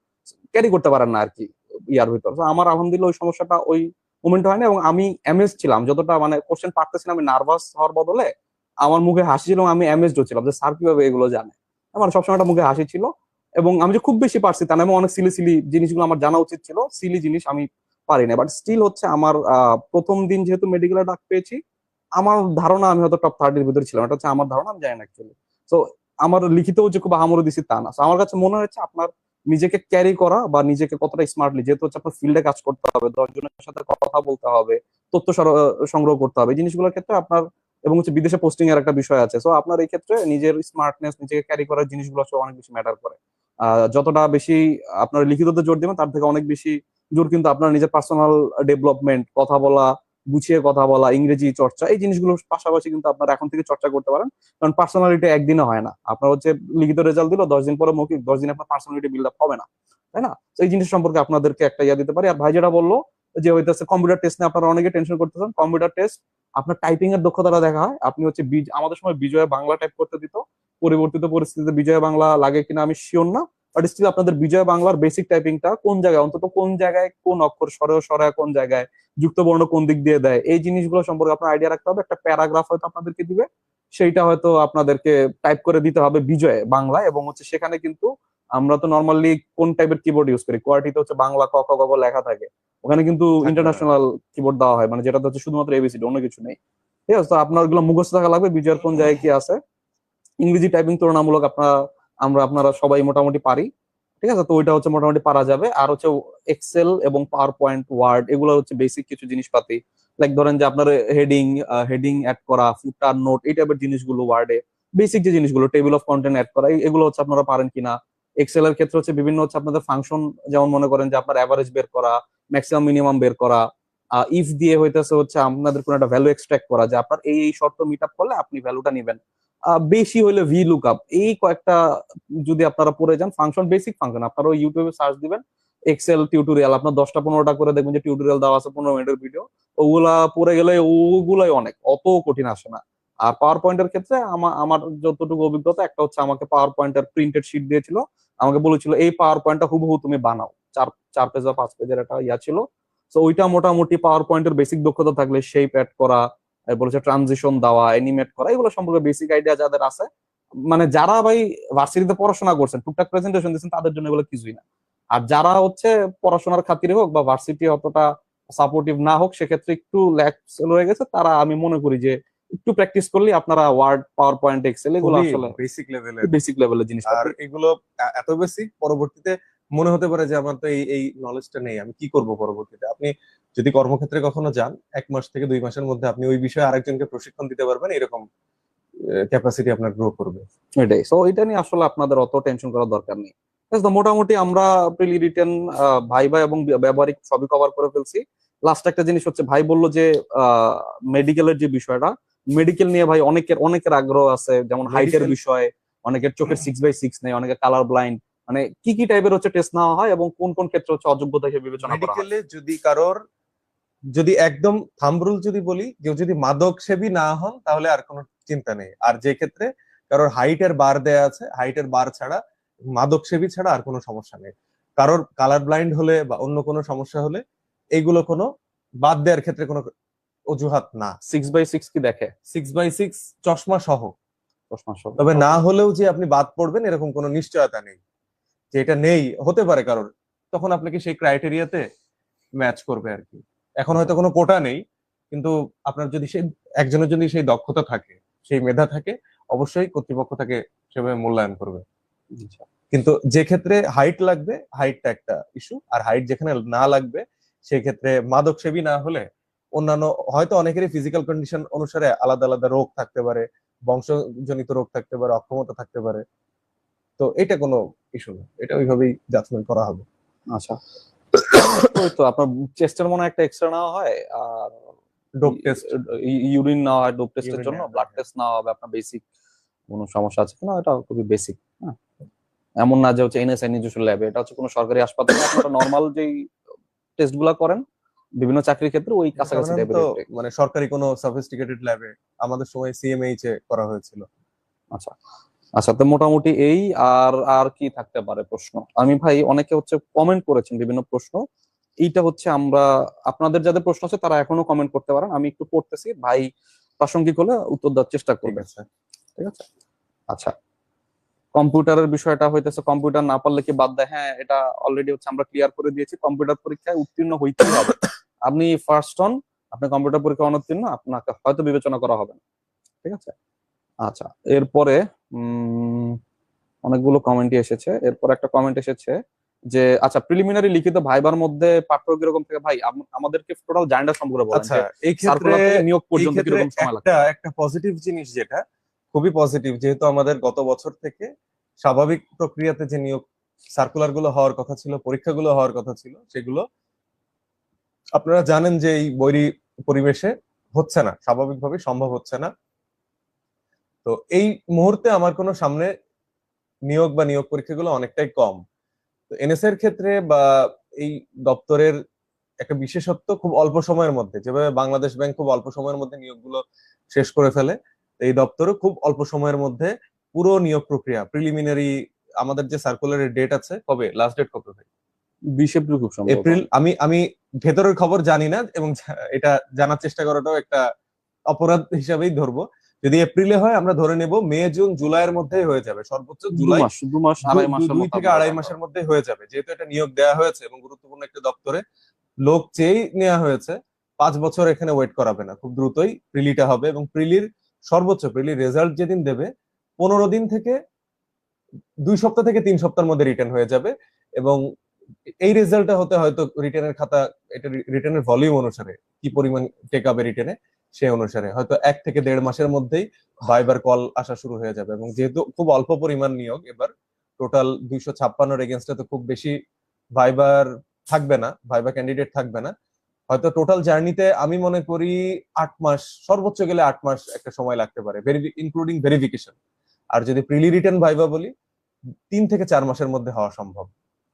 ক্যারি করতে পারেন না আর কি ইয়ার ভিতর। তো আমার আলহামদুলিল্লাহ ওই সমস্যাটা ওই মোমেন্ট হয় না, এবং আমি অ্যামেজ ছিলাম যতটা মানে কোশ্চেন পারতেছিলাম, আমি নার্ভাস হওয়ার বদলে আমার মুখে হাসি ছিল, আমি অ্যামেজড ছিলাম যে স্যার কিভাবে এগুলো জানে। আমার সবসময় একটা মুখে হাসি ছিল, এবং আমি যে খুব বেশি পারছি তা না, আমি অনেক সিলি সিলি জিনিসগুলো আমার জানা উচিত ছিল, সিলি জিনিস আমি পারি না। বাট স্টিল হচ্ছে আমার প্রথম দিন যেহেতু মেডিকেলে ডাক পেয়েছি, আমার ধারণা আমি হয়তো টপ 30-র ভিতরে ছিলাম, এটা হচ্ছে আমার ধারণা, আমি জানি না অ্যাকচুয়ালি। তো আমার লিখিতও যে খুব আহামরি দিছি তা না। So, আমার কাছে মনে হচ্ছে আপনার নিজেকে ক্যারি করা বা নিজেকে কতটা স্মার্টলি, যেহেতু হচ্ছে আপনার ফিল্ডে কাজ করতে হবে, 10 জনের সাথে কথা বলতে হবে, তথ্য সংগ্রহ করতে হবে, এই জিনিসগুলোর ক্ষেত্রে আপনার, এবং হচ্ছে বিদেশে পোস্টিং এর একটা বিষয় আছে। সো আপনার এই ক্ষেত্রে নিজের স্মার্টনেস, নিজেকে ক্যারি করার জিনিসগুলো আসলে অনেক বেশি ম্যাটার করে। যতটা বেশি আপনার লিখিততে জোর দিবেন তার থেকে অনেক বেশি জোর কিন্তু আপনার নিজের পার্সোনাল ডেভেলপমেন্ট, কথা বলা, গুছিয়ে কথা বলা, ইংরেজি চর্চা, এই জিনিসগুলোর পাশাপাশি কিন্তু আপনার এখন থেকে চর্চা করতে পারেন। কারণ পার্সোনালিটি একদিনে হয় না। আপনার হচ্ছে লিখিত রেজাল্ট দিল, 10 দিন পরে মৌখিক, 10 দিন আপনার পার্সোনালিটি বিল্ড আপ হবে না, তাই না? তো এই জিনিস সম্পর্কে আপনাদেরকে একটা ইয়া দিতে পারি। আর ভাই যেটা বললো যে হইতেছে কম্পিউটার টেস্ট নিয়ে আপনারা অনেকে টেনশন করতেছেন, কম্পিউটার টেস্ট আপনার টাইপিং এর দক্ষতাটা দেখা হয়। আপনি হচ্ছে আমাদের সময় বিজয় বাংলা টাইপ করতে দিত, পরিবর্তিত পরিস্থিতিতে বিজয় বাংলা লাগে কিনা আমি শিওর না, বাট স্টিল আপনাদের বিজয় বাংলার বেসিক টাইপিংটা কোন জায়গায়, অন্তত কোন জায়গায় কোন অক্ষর সরেও সরায়, কোন জায়গায় যুক্ত বর্ণ কোন দিক দিয়ে দেয়, এই জিনিসগুলো সম্পর্কে আপনার আইডিয়া রাখতে হবে। একটা প্যারাগ্রাফ হয়তো আপনাদেরকে দিবে, সেইটা হয়তো আপনাদেরকে টাইপ করে দিতে হবে বিজয় বাংলা, এবং হচ্ছে সেখানে কিন্তু আমরা তো নর্মালি কোন টাইপের কিবোর্ড ইউজ করি, কোয়ার্টিতে হচ্ছে বাংলা ক খ গ ঘ লেখা থাকে, ওখানে কিন্তু থাকবে না। ইন্টারন্যাশনাল কিবোর্ড দেওয়া হয়, মানে যেটা হচ্ছে শুধুমাত্র এবিসিডি, অন্য কিছু নেই। ঠিক আছে, তো আপনার ওগুলো মুখস্থ থাকা লাগবে বিজয়ের কোন জায়গায় কি আছে। ইংরেজি টাইপিং তুলনামূলক আপনারা সবাই মোটামুটি পারি। ঠিক আছে, তো ওইটা হচ্ছে মোটামুটি পারা যাবে। আর হচ্ছে এক্সেল এবং পাওয়ার পয়েন্ট, ওয়ার্ড, এগুলো হচ্ছে বেসিক কিছু জিনিসপাতি। লাইক ধরেন যে আপনার হেডিং অ্যাড করা, ফুটার, নোট, এই টাইপের জিনিসগুলো ওয়ার্ডে বেসিক যে জিনিসগুলো, টেবিল অফ কন্টেন্ট অ্যাড করা, এগুলো হচ্ছে আপনারা পারেন কিনা। এক্সেল এর ক্ষেত্রে হচ্ছে বিভিন্ন হচ্ছে আপনাদের ফাংশন, যেমন মনে করেন যে আপনার অ্যাভারেজ বের করা, ম্যাক্সিমাম মিনিমাম বের করা, ইফ দিয়ে হইতেছে হচ্ছে আপনাদের কোনো একটা ভ্যালু এক্সট্রাক্ট করা, যে আপনার এই শর্ত মিট আপ করলে আপনি ভ্যালুটা নিবেন। বেশি হলে ভি লুক আপ, এই কয়েকটা যদি আপনারা পড়ে যান ফাংশন, বেসিক ফাংশন, আপনারা ইউটিউবে সার্চ দিবেন এক্সেল টিউটোরিয়াল, আপনার 10টা 15টা করে দেখবেন যে টিউটোরিয়াল দেওয়া আছে 15 মিনিটের ভিডিও, ওগুলা পড়ে গেলে ওগুলাই অনেক, অত কঠিন আসে না। আর পাওয়ার পয়েন্টের ক্ষেত্রে আমার যতটুকু অভিজ্ঞতা, একটা হচ্ছে আমাকে পাওয়ার পয়েন্টের প্রিন্টেড শিট দিয়েছিল, আমাকে বলেছিল এই পাওয়ার পয়েন্টটা হুবহু তুমি বানাও, 4 পেজ বা 5 পেজের একটা ইয়া ছিল। তো ওইটা মোটামুটি পাওয়ার পয়েন্টের বেসিক দক্ষতা থাকলে শেপ অ্যাড করা, বলেছে ট্রানজিশন দেওয়া, অ্যানিমেট করা, এগুলো সম্পর্কে বেসিক আইডিয়া যাদের আছে, মানে যারা ভাই ভার্সিটিতে পড়াশোনা করছেন, টুকটাক প্রেজেন্টেশন দিচ্ছেন, তাদের জন্য এগুলো কিছুই না। আর যারা হচ্ছে পড়াশোনার খাতিরে হোক বা ভার্সিটি অতটা সাপোর্টিভ না হোক, সেক্ষেত্রে একটু ল্যাক্স রয়ে গেছে, তারা আমি মনে করি যে একটু প্র্যাকটিস করলে আপনারা ওয়ার্ড, পাওয়ার পয়েন্ট, এক্সেল, এগুলো আসলে বেসিক লেভেলের জিনিস। আর এগুলো এত বেসিক, পরবর্তীতে মনে হতে পারে যে আমার তো এই নলেজটা নেই, আমি কি করব পরবর্তীতে। আপনি যদি কর্মক্ষেত্রে কখনো যান, 1 মাস থেকে 2 মাসের মধ্যে আপনি ওই বিষয়ে আরেকজনকে প্রশিক্ষণ দিতে পারবেন, এরকম ক্যাপাসিটি আপনার গ্রো করবে। এটাই, সো এটা নিয়ে আসলে আপনাদের অত টেনশন করার দরকার নেই। তো মোটামুটি আমরা প্রিলি রিটেন, ভাইবা এবং ব্যবহারিক সবই কভার করে ফেলছি। লাস্ট একটা জিনিস হচ্ছে, ভাই বললো যে মেডিকেলের যে বিষয়টা, মেডিকেল নিয়ে ভাই অনেকের আগ্রহ আছে, যেমন হাইটের বিষয়, অনেকের চোখের 6x6 নেই, অনেকের কালার ব্লাইন্ড, মানে কি কি টাইপের হচ্ছে টেস্ট নেওয়া হয় এবং কোন কোন ক্ষেত্রে হচ্ছে অযোগ্যতা হিসেবে বিবেচনা করা হয়। মেডিকেলে যদি একদম থাম্ব রুল যদি বলি, কেউ যদি মাদক সেবী না হন তাহলে আর কোনো চিন্তা নেই। আর যে ক্ষেত্রে কারোর হাইটের বার দেয়া আছে, হাইটের বার ছাড়া, মাদক সেবী ছাড়া আর কোনো সমস্যা নেই। কারোর কালার ব্লাইন্ড হলে বা অন্য কোনো সমস্যা হলে এইগুলো কোনো বাদ দেওয়ার ক্ষেত্রে কোনো অজুহাত না। 6x6 কি দেখে? 6x6 চশমা সহ। প্রশ্ন সহ। তবে না হলেও যে আপনি বাদ পড়বেন এরকম কোনো নিশ্চয়তা নেই, যে এটা নেই, হতে পারে কারোর, তখন আপনাকে সেই ক্রাইটেরিয়াতে ম্যাচ করবে আর কি। এখন হয়তো কোনো কোটা নেই, কিন্তু আপনার যদি একজনের যদি সেই দক্ষতা থাকে, সেই মেধা থাকে, অবশ্যই কর্তৃপক্ষ তাকে সেভাবে মূল্যায়ন করবে। কিন্তু যে ক্ষেত্রে হাইট লাগবে, হাইটটা একটা ইস্যু। আর হাইট যেখানে না লাগবে, সেই ক্ষেত্রে মাদক সেবী না হলে অন্যান্য, হয়তো অনেকেরই ফিজিক্যাল কন্ডিশন অনুসারে আলাদা আলাদা রোগ থাকতে পারে, বংশজনিত রোগ থাকতে পারে, অক্ষমতা থাকতে পারে, তো এটা কোনো ইস্যু না, এটা ওইভাবেই জাজমেন্ট করা হবে। আচ্ছা, ওই তো আপনার চেস্টের মনে হয় একটা এক্সরে নেওয়া হয়, আর ডোপ টেস্ট, ইউরিন নেওয়া হয় ডোপ টেস্টের Urine জন্য, নেওয়া হয়, ব্লাড টেস্ট নেওয়া হবে আপনার বেসিক কোনো সমস্যা আছে কিনা, এটা খুবই বেসিক। হ্যাঁ, এমন না যে হচ্ছে এনএসআই নিজস্ব ল্যাবে, এটা হচ্ছে কোনো সরকারি হাসপাতালে আপনারা নর্মাল যেই টেস্ট গুলা করেন বিভিন্ন চাকরির ক্ষেত্রে ওই কাছাকাছি সাধারণত ল্যাবে। মানে সরকারি কোনো সফিস্টিকেটেড ল্যাবে, আমাদের সময় সিএমএইচ এ করা হয়েছিল। আচ্ছা আচ্ছা, তো মোটামুটি এই, আর আর কি থাকতে পারে প্রশ্ন? আমি ভাই অনেকে হচ্ছে কমেন্ট করেছেন বিভিন্ন প্রশ্ন, এইটা হচ্ছে আমরা আপনাদের যাদের প্রশ্ন আছে তারা এখনো কমেন্ট করতে পারেন, আমি একটু পড়তেছি, ভাই প্রাসঙ্গিক হলে উত্তর দেওয়ার চেষ্টা ঠিক করবেন। আছে। ঠিক আছে। আচ্ছা, কম্পিউটারের বিষয়টা হইতেছে কম্পিউটার না পারলে কি বাদ দেয়? হ্যাঁ, এটা অলরেডি হচ্ছে আমরা ক্লিয়ার করে দিয়েছি, কম্পিউটার পরীক্ষায় উত্তীর্ণ হইতেই হবে। আপনি ফার্স্ট হন, আপনি কম্পিউটার পরীক্ষা অনুত্তীর্ণ, আপনাকে হয়তো বিবেচনা করা হবে না। ঠিক আছে। আচ্ছা, এরপরে অনেকগুলো কমেন্টই এসেছে। এরপর একটা কমেন্ট এসেছে যে আচ্ছা, প্রিলিমিনারি লিখিত ভাইবার মধ্যে পার্থক্য কিরকম থেকে? ভাই আমাদেরকে টোটাল জার্নিটা সম্পর্কে বলেন, আচ্ছা, যে এই ক্ষেত্রে সার্কুলার থেকে নিয়োগ এই পর্যন্ত ক্ষেত্রে কিরকম সময় লাগবে? একটা একটা পজিটিভ জিনিস, যেটা খুবই পজিটিভ, যেহেতু আমাদের গত বছর থেকে স্বাভাবিক প্রক্রিয়াতে যে নিয়োগ সার্কুলার গুলো হওয়ার কথা ছিল, পরীক্ষাগুলো হওয়ার কথা ছিল, সেগুলো আপনারা জানেন যে এই বৈরী পরিবেশে হচ্ছে না, স্বাভাবিকভাবে সম্ভব হচ্ছে না। তো এই মুহূর্তে আমার কোনো সামনে নিয়োগ বা নিয়োগ পরীক্ষাগুলো অনেকটাই কম। তো এনএসএ এর ক্ষেত্রে বা এই দপ্তরের একটা বিশেষত্ব, খুব অল্প সময়ের মধ্যে, যেভাবে বাংলাদেশ ব্যাংক খুব অল্প সময়ের মধ্যে নিয়োগগুলো শেষ করে ফেলে, তো এই দপ্তরও খুব অল্প সময়ের মধ্যে পুরো নিয়োগ প্রক্রিয়া প্রিলিমিনারি, আমাদের যে সার্কুলারের ডেট আছে, কবে লাস্ট ডেট কবে ভাই? 20 এপ্রিল খুব সম্ভবত। এপ্রিল। আমি আমি ভেতরের খবর জানি না, এবং এটা জানার চেষ্টা করাটাও একটা অপরাধ হিসাবেই ধরবো। যদি এপ্রিলে হয়, আমরা ধরে নেব মে জুন জুলাইয়ের মধ্যেই হয়ে যাবে, সর্বোচ্চ জুলাই, 2 মাস আড়াই মাসের দুই মতো থেকে আমরা আড়াই রাখবো। মাসের মধ্যে হয়ে যাবে, যেহেতু এটা নিয়োগ দেওয়া হয়েছে এবং গুরুত্বপূর্ণ একটা দপ্তরে লোক চেয়েই নেওয়া হয়েছে। 5 বছর এখানে ওয়েট করাবে না, খুব দ্রুতই প্রিলিটা হবে, এবং সর্বোচ্চ প্রিলির রেজাল্ট যেদিন দেবে 15 দিন থেকে 2 সপ্তাহ থেকে 3 সপ্তাহের মধ্যে রিটার্ন হয়ে যাবে। এবং এই রেজাল্টটা হতে হয়তো রিটার্নের খাতা, এটা রিটার্নের ভলিউম অনুসারে কি পরিমাণ টেক আবে রিটার্নে, সে অনুসারে হয়তো 1 থেকে 1.5 মাসের মধ্যেই ভাইবার কল আসা শুরু হয়ে যাবে। এবং যেহেতু খুব অল্প পরিমাণ নিয়োগ, এবার টোটাল 256 এগেনস্টে তো খুব বেশি ভাইবার থাকবে না, ভাইবা ক্যান্ডিডেট থাকবে না, হয়তো টোটাল জার্নিতে আমি মনে করি 8 মাস, সর্বোচ্চ গেলে 8 মাস একটা সময় লাগতে পারে, ইনক্লুডিং ভেরিফিকেশন। আর যদি প্রিলি রিটার্ন ভাইবা বলি, 3 থেকে 4 মাসের মধ্যে হওয়া সম্ভব।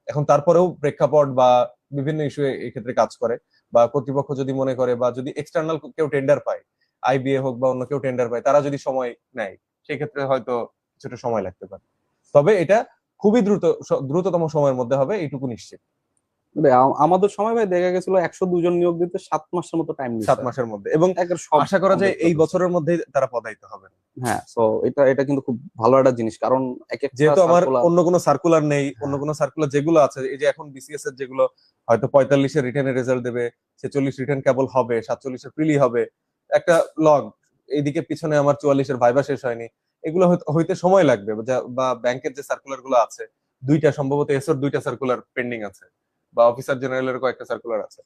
এখন তারপরেও প্রেক্ষাপট বা বিভিন্ন ইস্যু এই ক্ষেত্রে কাজ করে, বা কর্তৃপক্ষ যদি মনে করে, বা যদি এক্সটার্নাল কেউ টেন্ডার পায়, আইবিএ হোক বা অন্য কেউ টেন্ডার পায়, তারা যদি সময় নেয়, সেক্ষেত্রে হয়তো কিছুটা সময় লাগতে পারে। তবে এটা খুবই দ্রুততম সময়ের মধ্যে হবে, এইটুকু নিশ্চিত। আমাদের সময় ভাই দেখা গেছিল 102 জন নিয়োগ দিতে 7 মাসের মতো টাইম 7 নিচ্ছে। মাসের মধ্যে, এবং সব আশা করা যায় complete এই করতেছে। বছরের মধ্যেই তারা পদায়িত হবে। হ্যাঁ, তো এটা এটা কিন্তু খুব ভালো একটা জিনিস, কারণ এক একটা যেহেতু আমার সার্কুলার। অন্য কোনো সার্কুলার নেই, হ্যাঁ। অন্য কোনো সার্কুলার যেগুলো আছে, এই যে এখন বিসিএস এর যেগুলো হয়তো 45-এর রিটার্নের রেজাল্ট দেবে, 46 রিটার্ন কেবল হবে, 47-এর প্রিলি হবে, একটা লগ, এইদিকে পিছনে আমার 44-এর ভাইবা শেষ হয়নি, এগুলো হইতে সময় লাগবে। বা ব্যাংকের যে সার্কুলার গুলো আছে, সম্ভবত এসওর 2টা সার্কুলার পেন্ডিং আছে, বা অফিসার জেনারেলের কয়েকটা সার্কুলার আছে,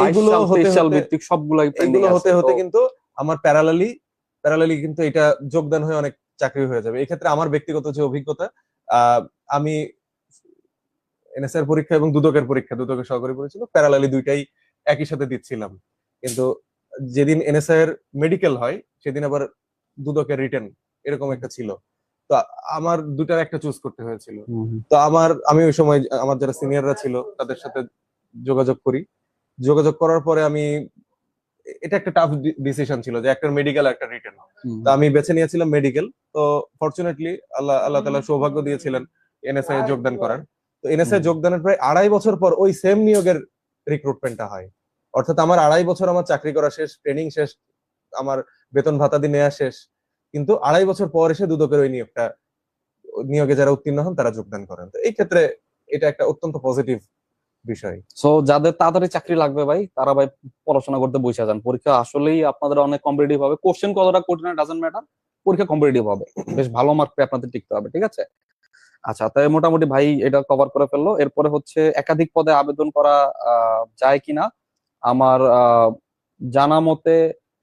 এইগুলো হতে সাল হতে ভিত্তিক সবগুলাই পেন্ডিং এইগুলো আছে। হতে হতে কিন্তু আমার প্যারালালি কিন্তু এটা যোগদান হয়ে অনেক চাকরি হয়ে যাবে। এক্ষেত্রে আমার ব্যক্তিগত যে অভিজ্ঞতা, আমি এনএসআর পরীক্ষা এবং দুদকের সহকারী পরিচালক, প্যারালালি দুইটাই একই সাথে দিচ্ছিলাম। কিন্তু যেদিন এনএসআর মেডিকেল হয়, সেদিন আবার দুদকের রিটেন, এরকম একটা ছিল। তো আমার দুটার একটা চুজ করতে হয়েছিল। তো আমি ওই সময় আমার যারা সিনিয়ররা ছিল তাদের সাথে যোগাযোগ করি। যোগাযোগ করার পরে এটা একটা টাফ ডিসিশন ছিল, যে একটা মেডিকেল একটা রিটেন। তো আমি বেছে নিয়েছিলাম মেডিকেল। তো ফরচুনেটলি আল্লাহ তাআলা সৌভাগ্য দিয়েছিলেন এনএসআই যোগদান করার। তো এনএসআই যোগদানের প্রায় 2.5 বছর পর ওই সেম নিয়োগের রিক্রুটমেন্টটা হয়। অর্থাৎ আমার 2.5 বছর আমার চাকরি করা শেষ, ট্রেনিং শেষ, আমার বেতন ভাতা দিয়ে নেওয়া শেষ, কিন্তু 2.5 বছর পর এসে দুদকের ওই নিয়োগে যারা উত্তীর্ণ হন তারা যোগদান করেন। তো এই ক্ষেত্রে এটা একটা অত্যন্ত পজিটিভ বিষয়। সো যাদের তাড়াতাড়ি চাকরি লাগবে ভাই, তারা ভাই পড়াশোনা করতে বসে যান। পরীক্ষা আসলেই আপনাদের অনেক কম্পিটিটিভ হবে। কোশ্চেন কতটা কঠিন ডাজন্ট ম্যাটার, পরীক্ষা কম্পিটিটিভ হবে, বেশ ভালো মার্ক পেয়ে আপনাদের টিকতে হবে। ঠিক আছে। আচ্ছা, তাই মোটামুটি ভাই এটা কভার করে ফেললো। এরপরে হচ্ছে একাধিক পদে আবেদন করা যায় কিনা। আমার জানা মতে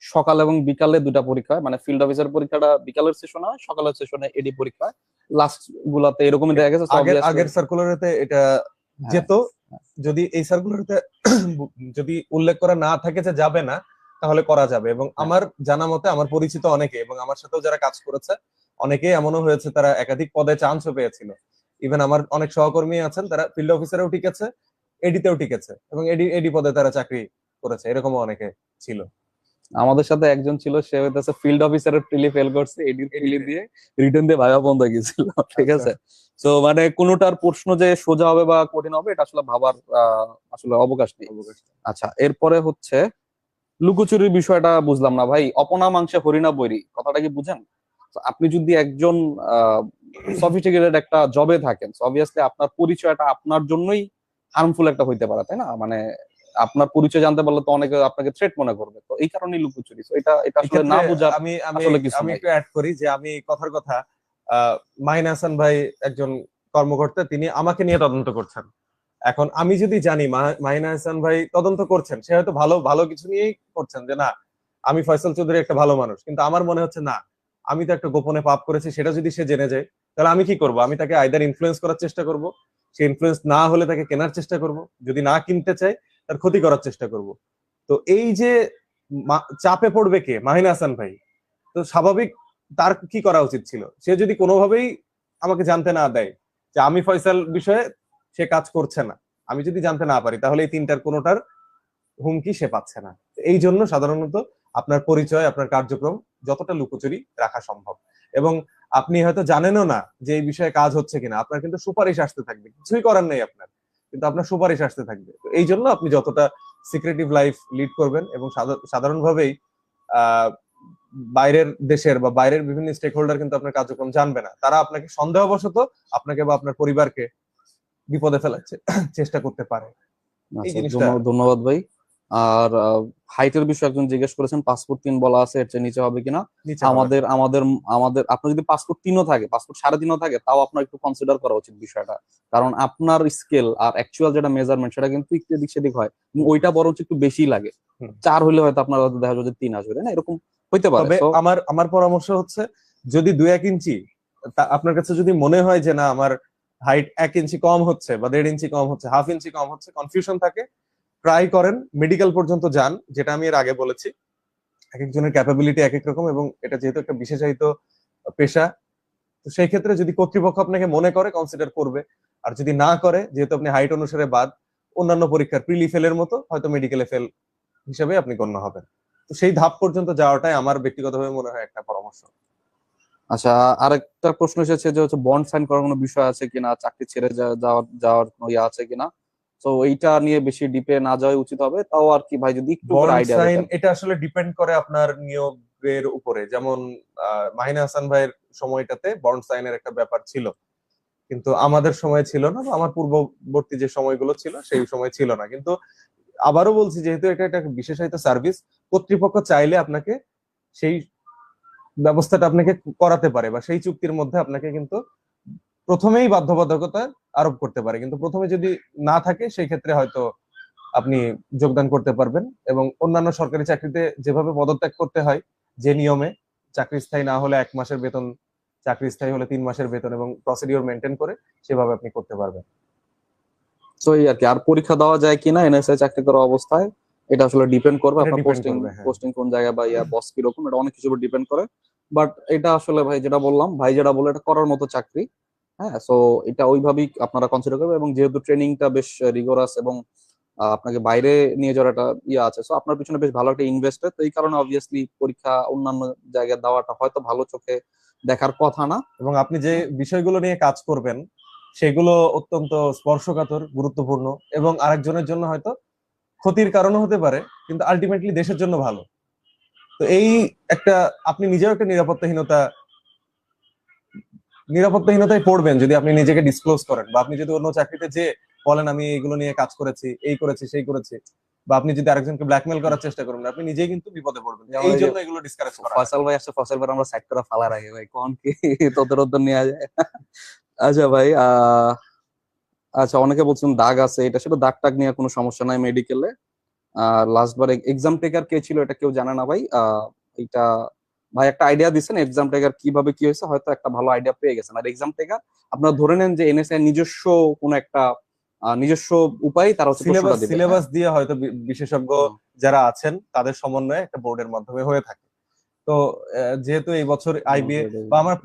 সকাল এবং বিকালে দুটা পরীক্ষা হয়, মানে ফিল্ড অফিসার পরীক্ষাটা বিকালের সেশনে হয়, সকালের সেশনে এডি পরীক্ষা হয়। লাস্ট গুলাতে এরকমই দেখা গেছে। So আগের obviously- আগের সার্কুলারেতে এটা হ্যাঁ, যেত, যদি এই সার্কুলারতে যদি উল্লেখ করা না থাকে যে যাবে না, তাহলে করা যাবে। এবং আমার জানা মতে আমার পরিচিত অনেকে এবং আমার সাথেও যারা কাজ করেছে অনেকেই এমনও হয়েছে তারা একাধিক পদে চান্সও পেয়েছিল। ইভেন আমার অনেক সহকর্মী আছেন তারা ফিল্ড অফিসারেও টিকেছে, এডিতেও টিকেছে এবং এডি এডি পদে তারা চাকরি করেছে, এরকমও অনেকে ছিল। আমাদের সাথে একজন ছিল, সে হইতেছে ফিল্ড অফিসারের প্রিলি ফেল করছে, এডির প্রিলি দিয়ে রিটার্ন দিয়ে ভাইবা বন্ধ হয়ে গেছিল। ঠিক আছে, তো মানে কোনোটার প্রশ্ন যে সোজা হবে বা কঠিন হবে এটা আসলে ভাবার আসলে অবকাশ নেই। আচ্ছা, এরপরে হচ্ছে লুকোচুরির বিষয়টা বুঝলাম না ভাই। অপনা মাংসে হরিণা বৈরি, কথাটা কি বুঝেন? তো আপনি যদি একজন সফিস্টিকেটেড একটা জবে থাকেন, অবভিয়াসলি আপনার পরিচয়টা আপনার জন্যই হার্মফুল একটা হইতে পারে, তাই না? মানে আপনার পরিচয় জানতে পারলে তো অনেকে আপনাকে থ্রেট মনে করবে, তো এই কারণেই লুকোচুরি। তো এটা এটা আসলে না বুঝার আমি আসলে কিছু আমি নাই। একটু অ্যাড করি যে আমি কথার কথা, মাহিন হাসান ভাই একজন কর্মকর্তা, তিনি আমাকে নিয়ে তদন্ত করছেন। এখন আমি যদি জানি মাহিন হাসান ভাই তদন্ত করছেন, সে হয়তো ভালো ভালো কিছু নিয়েই করছেন, যে না আমি ফয়সাল চৌধুরী একটা ভালো মানুষ, কিন্তু আমার মনে হচ্ছে না আমি তো একটা গোপনে পাপ করেছি, সেটা যদি সে জেনে যায় তাহলে আমি কি করব? আমি তাকে আইদার ইনফ্লুয়েন্স করার চেষ্টা করব, সে ইনফ্লুয়েন্স না হলে তাকে কেনার চেষ্টা করব, যদি না কিনতে চাই তার ক্ষতি করার চেষ্টা করব। তো এই যে চাপে পড়বে কে? মাহিন হাসান ভাই। তো স্বাভাবিক তার কি করা উচিত ছিল? সে যদি কোনোভাবেই আমাকে জানতে না দেয় যে আমি ফয়সাল বিষয়ে সে কাজ করছে না, আমি যদি জানতে না পারি, তাহলে এই তিনটার কোনোটার হুমকি সে পাচ্ছে না। এই জন্য সাধারণত আপনার পরিচয়, আপনার কার্যক্রম যতটা লুকোচুরি রাখা সম্ভব। এবং আপনি হয়তো জানেনও না যে এই বিষয়ে কাজ হচ্ছে কিনা, আপনার কিন্তু সুপারিশ আসতে থাকবে, কিছুই করার নেই আপনার, কিন্তু আপনার সুপারিশ আসতে থাকবে। তো এই জন্য আপনি যতটা সিক্রেটিভ লাইফ লিড করবেন এবং সাধারণভাবেই আহ বাইরের দেশের বা বাইরের বিভিন্ন স্টেক হোল্ডার কিন্তু আপনার কার্যক্রম জানবে না, তারা আপনাকে সন্দেহবশত আপনাকে বা আপনার পরিবারকে বিপদে ফেলার চেষ্টা করতে পারে। এই আচ্ছা, জিনিসটা ধন্যবাদ ভাই। আর হাইটের বিষয়ে একজন জিজ্ঞেস করেছেন, পাসপোর্ট 3 বলা আছে, এর চেয়ে নিচে হবে কিনা? নিচে হবে। আমাদের আমাদের আমাদের আপনার যদি পাসপোর্ট 3ও থাকে, পাসপোর্ট 3.5ও থাকে, তাও আপনার একটু কনসিডার করা উচিত বিষয়টা। কারণ আপনার স্কেল আর অ্যাকচুয়াল যেটা মেজারমেন্ট সেটা কিন্তু একটু এদিক সেদিক হয়, এবং ওইটা বরঞ্চ একটু বেশি লাগে। 4 হলে হয়তো আপনার হয়তো দেখা যাবে যে 3 আসবে, তাই না? এরকম হইতে পারে। তবে আমার আমার পরামর্শ হচ্ছে, যদি 2-1 ইঞ্চি আপনার কাছে যদি মনে হয় যে না আমার হাইট 1 ইঞ্চি কম হচ্ছে বা 1.5 ইঞ্চি কম হচ্ছে, হাফ ইঞ্চি কম হচ্ছে, কনফিউশন থাকে, ট্রাই করেন, মেডিকেল পর্যন্ত যান, যেটা আমি এর আগে বলেছি। এক একজনের ক্যাপাবিলিটি এক এক রকম এবং এটা যেহেতু একটা বিশেষায়িত পেশা, তো সেই ক্ষেত্রে যদি কর্তৃপক্ষ আপনাকে মনে করে, কনসিডার করবে। আর যদি না করে, যেহেতু আপনি হাইট অনুসারে বাদ, অন্যান্য পরীক্ষার প্রিলি ফেলের মতো হয়তো মেডিকেলে ফেল হিসেবে আপনি গণ্য হবেন। তো সেই ধাপ পর্যন্ত যাওয়াটাই আমার ব্যক্তিগতভাবে মনে হয় একটা পরামর্শ। আচ্ছা, আরেকটা প্রশ্ন এসেছে যে হচ্ছে বন্ড সাইন করার কোনো বিষয় আছে কিনা, চাকরি ছেড়ে যাওয়ার কোনো ইয়ে আছে কিনা? তো এইটা নিয়ে বেশি ডিপে না যাওয়া উচিত হবে, তাও আর কি ভাই যদি একটু বন্ড আইডিয়া সাইন দিতেন। এটা আসলে ডিপেন্ড করে আপনার নিয়োগের উপরে। যেমন মাহিনা হাসান ভাইয়ের সময়টাতে বন্ড সাইনের একটা ব্যাপার ছিল, কিন্তু আমাদের সময় ছিল না, বা আমার পূর্ববর্তী যে সময়গুলো ছিল সেই সময় ছিল না। কিন্তু আবারও বলছি, যেহেতু এটা একটা বিশেষায়িত সার্ভিস, কর্তৃপক্ষ চাইলে আপনাকে সেই ব্যবস্থাটা আপনাকে করাতে পারে, বা সেই চুক্তির মধ্যে আপনাকে কিন্তু প্রথমেই বাধ্যবাধকতা আরোপ করতে পারে। কিন্তু প্রথমে যদি না থাকে, সেই ক্ষেত্রে হয়তো আপনি যোগদান করতে পারবেন। এবং অন্যান্য সরকারি চাকরিতে যেভাবে পদত্যাগ করতে হয়, যে নিয়মে, চাকরি স্থায়ী না হলে 1 মাসের বেতন, চাকরি স্থায়ী হলে 3 মাসের বেতন, এবং প্রসিডিওর মেনটেন করে সেভাবে আপনি করতে পারবেন। তো এই আর কি। আর পরীক্ষা দেওয়া যায় কিনা এনএসআই চাকরি করা অবস্থায়, এটা আসলে ডিপেন্ড করবে এটা আপনার depend পোস্টিং করবে, হ্যাঁ। পোস্টিং কোন জায়গায় বা বস কিরকম, এটা অনেক কিছু উপর ডিপেন্ড করে। বাট এটা আসলে ভাই যেটা বললাম, ভাই যেটা বললো, এটা করার মতো চাকরি। হ্যাঁ, সো এটা ওইভাবেই আপনারা কনসিডার করবেন। এবং যেহেতু ট্রেনিংটা বেশ রিগোরাস এবং আপনাকে বাইরে নিয়ে যাওয়ার একটা ইয়ে আছে, সো আপনার পিছনে বেশ ভালো একটা ইনভেস্টেড, তো এই কারণে অবভিয়াসলি পরীক্ষা অন্যান্য জায়গায় দেওয়াটা হয়তো ভালো চোখে দেখার কথা না। এবং আপনি যে বিষয়গুলো নিয়ে কাজ করবেন সেগুলো অত্যন্ত স্পর্শকাতর, গুরুত্বপূর্ণ, এবং আরেকজনের জন্য হয়তো ক্ষতির কারণও হতে পারে, কিন্তু আলটিমেটলি দেশের জন্য ভালো। তো এই একটা, আপনি নিজেও একটা নিরাপত্তাহীনতায় পড়বেন যদি আপনি নিজেকে ডিসক্লোজ করেন, বা আপনি যদি অন্য চাকরিতে যে বলেন আমি এগুলো নিয়ে কাজ করেছি, এই করেছি, সেই করেছি, বা আপনি যদি আরেকজনকে ব্ল্যাকমেল করার চেষ্টা করেন, আপনি নিজেই কিন্তু বিপদে পড়বেন। এই জন্য এগুলো ডিসকারেজ করা হয়। ফয়সাল ভাই আসছে, ফয়সাল ভাই আমরা সাইড করে ফালা রাখি ভাই, কোন কি তোদের ওদের নেওয়া যায়। আচ্ছা ভাই, আচ্ছা, অনেকে বলছেন দাগ আছে, এটা সেটা দাগ টাগ নিয়ে কোনো সমস্যা নাই মেডিকেলে। আর লাস্ট বার এক্সাম টেকার কে ছিল এটা কেউ জানে না ভাই। এটা ভাই একটা আইডিয়া দিচ্ছেন এক্সাম টেকার কিভাবে কি হয়েছে, হয়তো একটা ভালো আইডিয়া পেয়ে গেছেন। আর এক্সাম টেকার আপনারা ধরে নেন যে এনএসআই নিজস্ব কোন একটা নিজস্ব উপায় তারা হচ্ছে প্রশ্নটা দিবে। সিলেবাস দিয়ে হয়তো বিশেষজ্ঞ হুম, যারা আছেন তাদের সমন্বয়ে একটা বোর্ডের মাধ্যমে হয়ে থাকে। তো যেহেতু এই বছর আইবিএ বা আমরা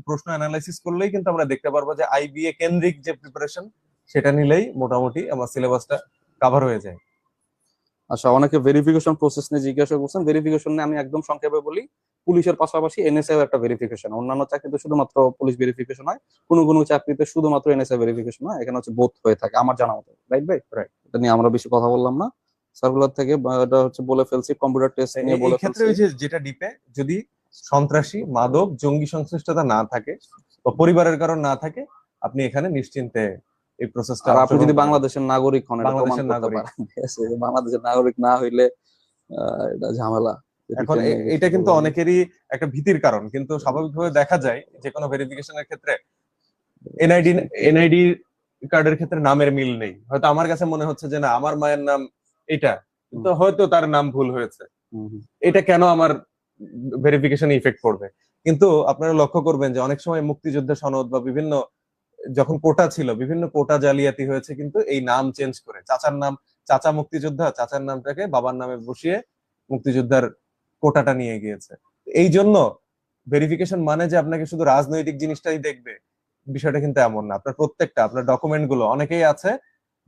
প্রশ্ন অ্যানালাইসিস করলেই কিন্তু আমরা দেখতে পারবো যে আইবিএ কেন্দ্রিক যে প্রিপারেশন সেটা নিলেই মোটামুটি আমার সিলেবাসটা কভার হয়ে যায়। আচ্ছা, অনেকে ভেরিফিকেশন প্রসেস নিয়ে জিজ্ঞাসা করছেন। ভেরিফিকেশন নিয়ে আমি একদম সংক্ষেপে বলি, পুলিশের পাশাপাশি এনএসআই একটা ভেরিফিকেশন। অন্যান্য চাকরিতে শুধুমাত্র পুলিশ ভেরিফিকেশন হয়, কোনো কোনো চাকরিতে শুধুমাত্র এনএসআই ভেরিফিকেশন হয়। এখানে হচ্ছে বোথ হয়ে থাকে আমার জানা মতো, রাইট ভাই? রাইট। এটা নিয়ে আমরা বেশি কথা বললাম না, সার্কুলার থেকে এটা হচ্ছে বলে ফেলছি, কম্পিউটার টেস্ট নিয়ে এই বলে ক্ষেত্রে ফেলছি। ওই যে যেটা ডিপে যদি সন্ত্রাসী মাদক জঙ্গি সংশ্লিষ্টতা না থাকে বা পরিবারের কারণ না থাকে, আপনি এখানে নিশ্চিন্তে এই প্রসেসটা আর আপনি অংশগ্রহণ যদি করতে বাংলাদেশের নাগরিক হন এটা প্রমাণ বাংলাদেশের করতে নাগরিক। পারেন, ঠিক আছে? বাংলাদেশের নাগরিক না হইলে এটা ঝামেলা। এখন রিটেন নিয়ে কিছু এটা কিন্তু বলবেন না। অনেকেরই একটা ভীতির কারণ, কিন্তু স্বাভাবিকভাবে দেখা যায় যে কোনো ভেরিফিকেশনের ক্ষেত্রে এনআইডি কার্ডের ক্ষেত্রে নামের মিল নেই। হয়তো আমার কাছে মনে হচ্ছে যে না আমার মায়ের নাম এটা, কিন্তু হয়তো তার নাম ভুল হয়েছে। হুম, হুম। এটা কেন আমার ভেরিফিকেশনে ইফেক্ট করবে? কিন্তু আপনারা লক্ষ্য করবেন যে অনেক সময় মুক্তিযুদ্ধের সনদ বা বিভিন্ন যখন কোটা ছিল বিভিন্ন কোটা জালিয়াতি হয়েছে কিন্তু এই নাম চেঞ্জ করে, চাচার নাম চাচা মুক্তিযোদ্ধা, চাচার নামটাকে বাবার নামে বসিয়ে মুক্তিযোদ্ধার কোটাটা নিয়ে গিয়েছে। এই জন্য ভেরিফিকেশন মানে যে আপনাকে শুধু রাজনৈতিক জিনিসটাই দেখবে, বিষয়টা কিন্তু এমন না। আপনার প্রত্যেকটা আপনার ডকুমেন্ট গুলো, অনেকেই আছে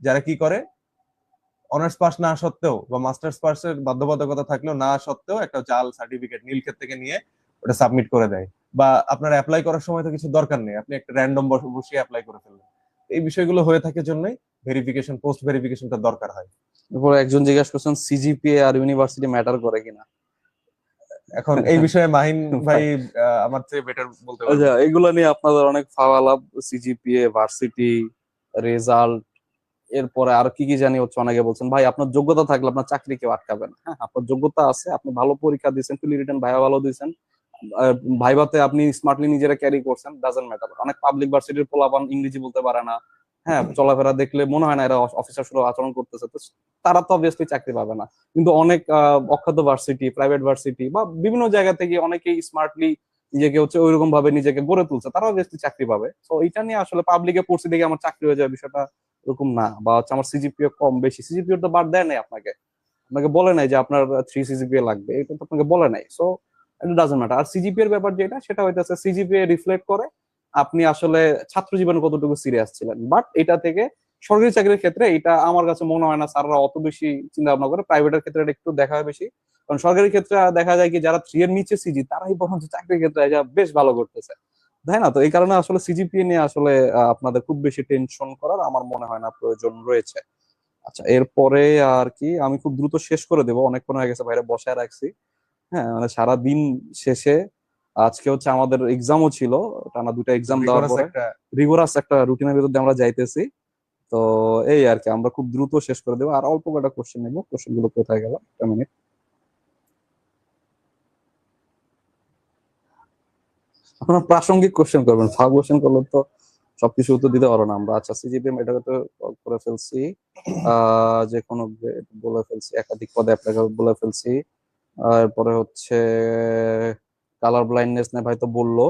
যারা কি করে অনার্স পাস না সত্ত্বেও বা মাস্টার্স পাসের বাধ্যবাধকতা থাকলেও না সত্ত্বেও একটা জাল সার্টিফিকেট নীলক্ষেত থেকে নিয়ে ওটা সাবমিট করে দেয়। বা আপনার অ্যাপ্লাই করার সময় তো কিছু দরকার নেই, আপনি একটা র্যান্ডম বসিয়ে অ্যাপ্লাই করে ফেললেন। এই বিষয়গুলো হয়ে থাকে জন্যই ভেরিফিকেশন পোস্ট ভেরিফিকেশনটা দরকার হয়। এরপর একজন জিজ্ঞাসা করছেন সিজিপিএ আর ইউনিভার্সিটি ম্যাটার করে কিনা। এখন এই বিষয়ে মাহিন ভাই আমার চেয়ে বেটার বলতে পারবে। আচ্ছা, এগুলো নিয়ে আপনাদের অনেক ফাওয়ালাপ, সিজিপিএ, ভার্সিটি, রেজাল্ট, এরপরে আর কি কি জানি হচ্ছে। অনেকে বলছেন ভাই আপনার যোগ্যতা থাকলে আপনার চাকরি কেউ আটকাবে না। হ্যাঁ, আপনার যোগ্যতা আছে, আপনি ভালো পরীক্ষা দিয়েছেন, রিটেন ভাইবা ভালো দিয়েছেন, ভাইবাতে আপনি স্মার্টলি নিজেরা ক্যারি করছেন, ডাজন্ট ম্যাটার। অনেক পাবলিক ভার্সিটির পোলাপান ইংরেজি বলতে পারে না, হ্যাঁ, চলাফেরা দেখলে মনে হয় না এরা অফিসার সুলভ আচরণ করতেছে, তো তারা তো অবভিয়াসলি চাকরি পাবে না। কিন্তু অনেক অখ্যাত ভার্সিটি, প্রাইভেট ভার্সিটি বা বিভিন্ন জায়গা থেকে অনেকেই স্মার্টলি নিজেকে হচ্ছে ওইরকম ভাবে নিজেকে গড়ে তুলছে, তারা অবভিয়াসলি চাকরি পাবে। তো এটা নিয়ে আসলে পাবলিকে পড়ছি দেখে আমার চাকরি হয়ে যাবে বিষয়টা এরকম না। বা হচ্ছে আমার সিজিপিএ কম বেশি, সিজিপিএ তো বাদ দেয় নাই আপনাকে, আপনাকে বলে নাই যে আপনার 3 সিজিপিএ লাগবে, এটা তো আপনাকে বলে নাই। So it doesn't matter. আর সিজিপিএ এর ব্যাপার যেটা, সেটা হইতেছে সিজিপিএ রিফ্লেক্ট করে আপনি আসলে ছাত্র জীবনে কতটুকু সিরিয়াস ছিলেন। বাট এটা থেকে সরকারি চাকরির ক্ষেত্রে এটা আমার কাছে মনে হয় না স্যাররা অত বেশি চিন্তা ভাবনা করে। প্রাইভেটের ক্ষেত্রে এটা একটু দেখা হয় বেশি, কারণ সরকারি ক্ষেত্রে দেখা যায় কি যারা 3 এর নিচে সিজি তারাই বরঞ্চ চাকরির ক্ষেত্রে এটা বেশ ভালো করতেছে, তাই না? তো এই কারণে আসলে সিজিপিএ নিয়ে আসলে আপনাদের খুব বেশি টেনশন করার আমার মনে হয় না প্রয়োজন রয়েছে। আচ্ছা, এরপরে আর কি আমি খুব দ্রুত শেষ করে দেবো, অনেকক্ষণ হয়ে গেছে বাইরে বসায় রাখছি। হ্যাঁ, মানে সারা দিন শেষে আজকে হচ্ছে আমাদের এক্সামও ছিল, টানা 2টা এক্সাম দেওয়ার রিগোরাস পরে একটা রিগোরাস একটা রুটিনের ভিতর দিয়ে আমরা যাইতেছি। তো এই আর কি, আমরা খুব দ্রুত শেষ করে দেবো। আর অল্প কয়েকটা কোশ্চেন নেবো, কোশ্চেন গুলো কোথায় গেল, একটা মিনিট। আপনারা প্রাসঙ্গিক কোশ্চেন করবেন, ফাঁক কোশ্চেন করলে তো সবকিছু উত্তর দিতে পারবো না আমরা। আচ্ছা, সিজিপিএম এটাকে তো করে ফেলছি, যে কোনো বলে ফেলছি, একাধিক পদে অ্যাপ্লাই বলে ফেলছি। এরপরে হচ্ছে কালার ব্লাইন্ডনেস নিয়ে ভাই তো বললো।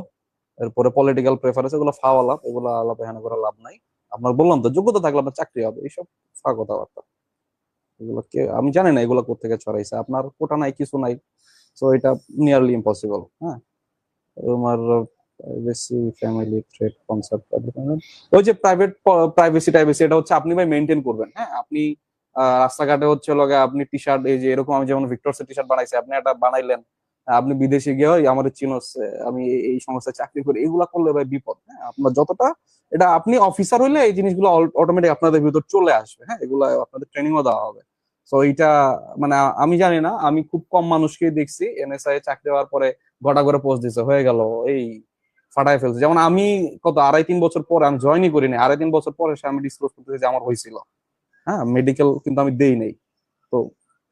এরপরে পলিটিক্যাল প্রেফারেন্স, এগুলো ফাও আলাপ, এগুলো আলাপ এখানে করে লাভ নাই। আপনার বললাম তো যোগ্যতা থাকলে আপনার চাকরি হবে, এইসব ফা কথাবার্তা। এগুলো কে আমি জানি না এগুলো কোথেকে ছড়াইছে, আপনার কোটা নাই কিছু নাই, তো এটা নিয়ারলি ইম্পসিবল। হ্যাঁ, তোমার প্রাইভেসি, ফ্যামিলি থ্রেট, কনসেপ্ট, ওই যে প্রাইভেসি টাইভেসি, এটা হচ্ছে আপনি ভাই মেনটেন করবেন। হ্যাঁ, আপনি রাস্তাঘাটে হচ্ছে লগে আপনি টি শার্ট, এই যে এরকম আমি যেমন ভিক্টরসের টি শার্ট বানাইছি, আপনি একটা বানাইলেন, আপনি বিদেশে গিয়ে ওই আমার চিনোস, আমি এই সংস্থায় চাকরি করি, এগুলা করলে ভাই বিপদ। হ্যাঁ, আপনার যতটা এটা আপনি অফিসার হইলে এই জিনিসগুলো অটোমেটিক আপনাদের ভিতর চলে আসবে। হ্যাঁ, এগুলা আপনাদের ট্রেনিংও দেওয়া হবে। তো এইটা মানে আমি জানি না, আমি খুব কম মানুষকেই দেখছি এনএসআই চাকরি দেওয়ার পরে ঘটা করে পোস্ট দিছে, হয়ে গেল এই ফাটায় ফেলছে। যেমন আমি কত 2.5-3 বছর পরে, আমি জয়েনই করিনি, 2.5-3 বছর পরে সে আমি ডিসক্লোজ করতেছি যে আমার হয়েছিল। হ্যাঁ, মেডিকেল কিন্তু আমি দেই নাই। তো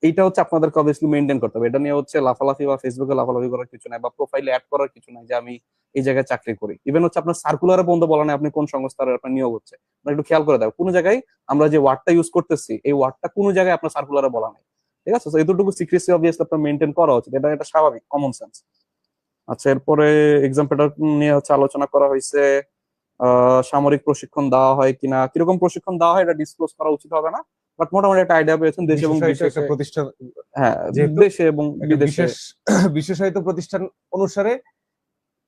এইটা হচ্ছে আপনাদেরকে অবভিয়াসলি মেনটেন করতে হবে। এটা নিয়ে হচ্ছে লাফালাফি বা ফেসবুকে লাফালাফি করার কিছু নাই, বা প্রোফাইলে অ্যাড করার কিছু নাই যে আমি এই জায়গায় চাকরি করি। ইভেন হচ্ছে আপনার সার্কুলারে পর্যন্ত বলা নাই আপনি কোন সংস্থার আপনার নিয়োগ হচ্ছে। আপনার একটু খেয়াল করে দেয়, কোনো জায়গায় আমরা যে ওয়ার্ডটা ইউজ করতেছি এই ওয়ার্ডটা কোনো জায়গায় আপনার সার্কুলারে বলা নাই। ঠিক আছে? তো এতটুকু সিক্রেসি অবভিয়াসলি আপনার মেনটেন করা উচিত, এটা এটা স্বাভাবিক, কমন সেন্স। আচ্ছা, এরপরে এক্সাম প্যাটার্ন নিয়ে হচ্ছে আলোচনা করা হয়েছে। সামরিক প্রশিক্ষণ দেওয়া হয় কিনা, কিরকম প্রশিক্ষণ দেওয়া হয় এটা ডিসক্লোজ করা উচিত হবে না, বাট মোটামুটি একটা আইডিয়া পেয়েছেন দেশে এবং বিশেষায়িত একটা বিদেশে। প্রতিষ্ঠান, হ্যাঁ, যেহেতু দেশে এবং একটা বিদেশে। বিশেষায়িত প্রতিষ্ঠান অনুসারে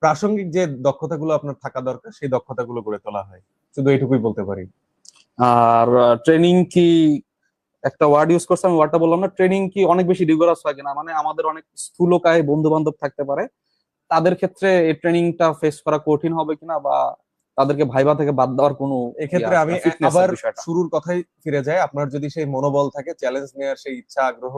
প্রাসঙ্গিক যে দক্ষতাগুলো আপনার থাকা দরকার সেই দক্ষতাগুলো গড়ে তোলা হয়, শুধু এইটুকুই বলতে পারি। আর ট্রেনিং কি, একটা ওয়ার্ড ইউজ করছে, আমি ওয়ার্ডটা বললাম না, ট্রেনিং কি অনেক বেশি রিগোরাস হয় কিনা, মানে আমাদের অনেক স্থূলকায় বন্ধু বান্ধব থাকতে পারে, তাদের ক্ষেত্রে এই ট্রেনিংটা ফেস করা কঠিন হবে কিনা, বা তাদেরকে ভাইবা থেকে বাদ দেওয়ার কোনো এক্ষেত্রে আমি ফিটনেস আবার বিষয়টা। শুরুর কথাই ফিরে যাই, আপনার যদি সেই মনোবল থাকে, চ্যালেঞ্জ নেওয়ার সেই ইচ্ছা আগ্রহ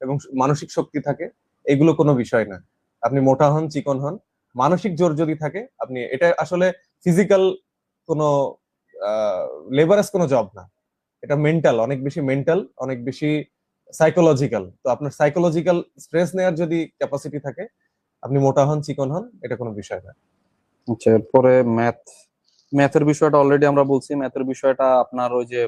এবং মানসিক শক্তি থাকে, এগুলো কোনো বিষয় না। আপনি মোটা হন চিকন হন, মানসিক জোর যদি থাকে, আপনি এটা আসলে ফিজিক্যাল কোনো লেবারাস কোনো জব না, এটা মেন্টাল, অনেক বেশি মেন্টাল, অনেক বেশি সাইকোলজিক্যাল। তো আপনার সাইকোলজিক্যাল স্ট্রেস নেওয়ার যদি ক্যাপাসিটি থাকে, আপনি মোটা হন চিকন হন, এটা কোনো বিষয় না। আচ্ছা, এরপরে ম্যাথের বিষয়টা অলরেডি আমরা বলছি। ম্যাথের বিষয়টা আপনার ওই যে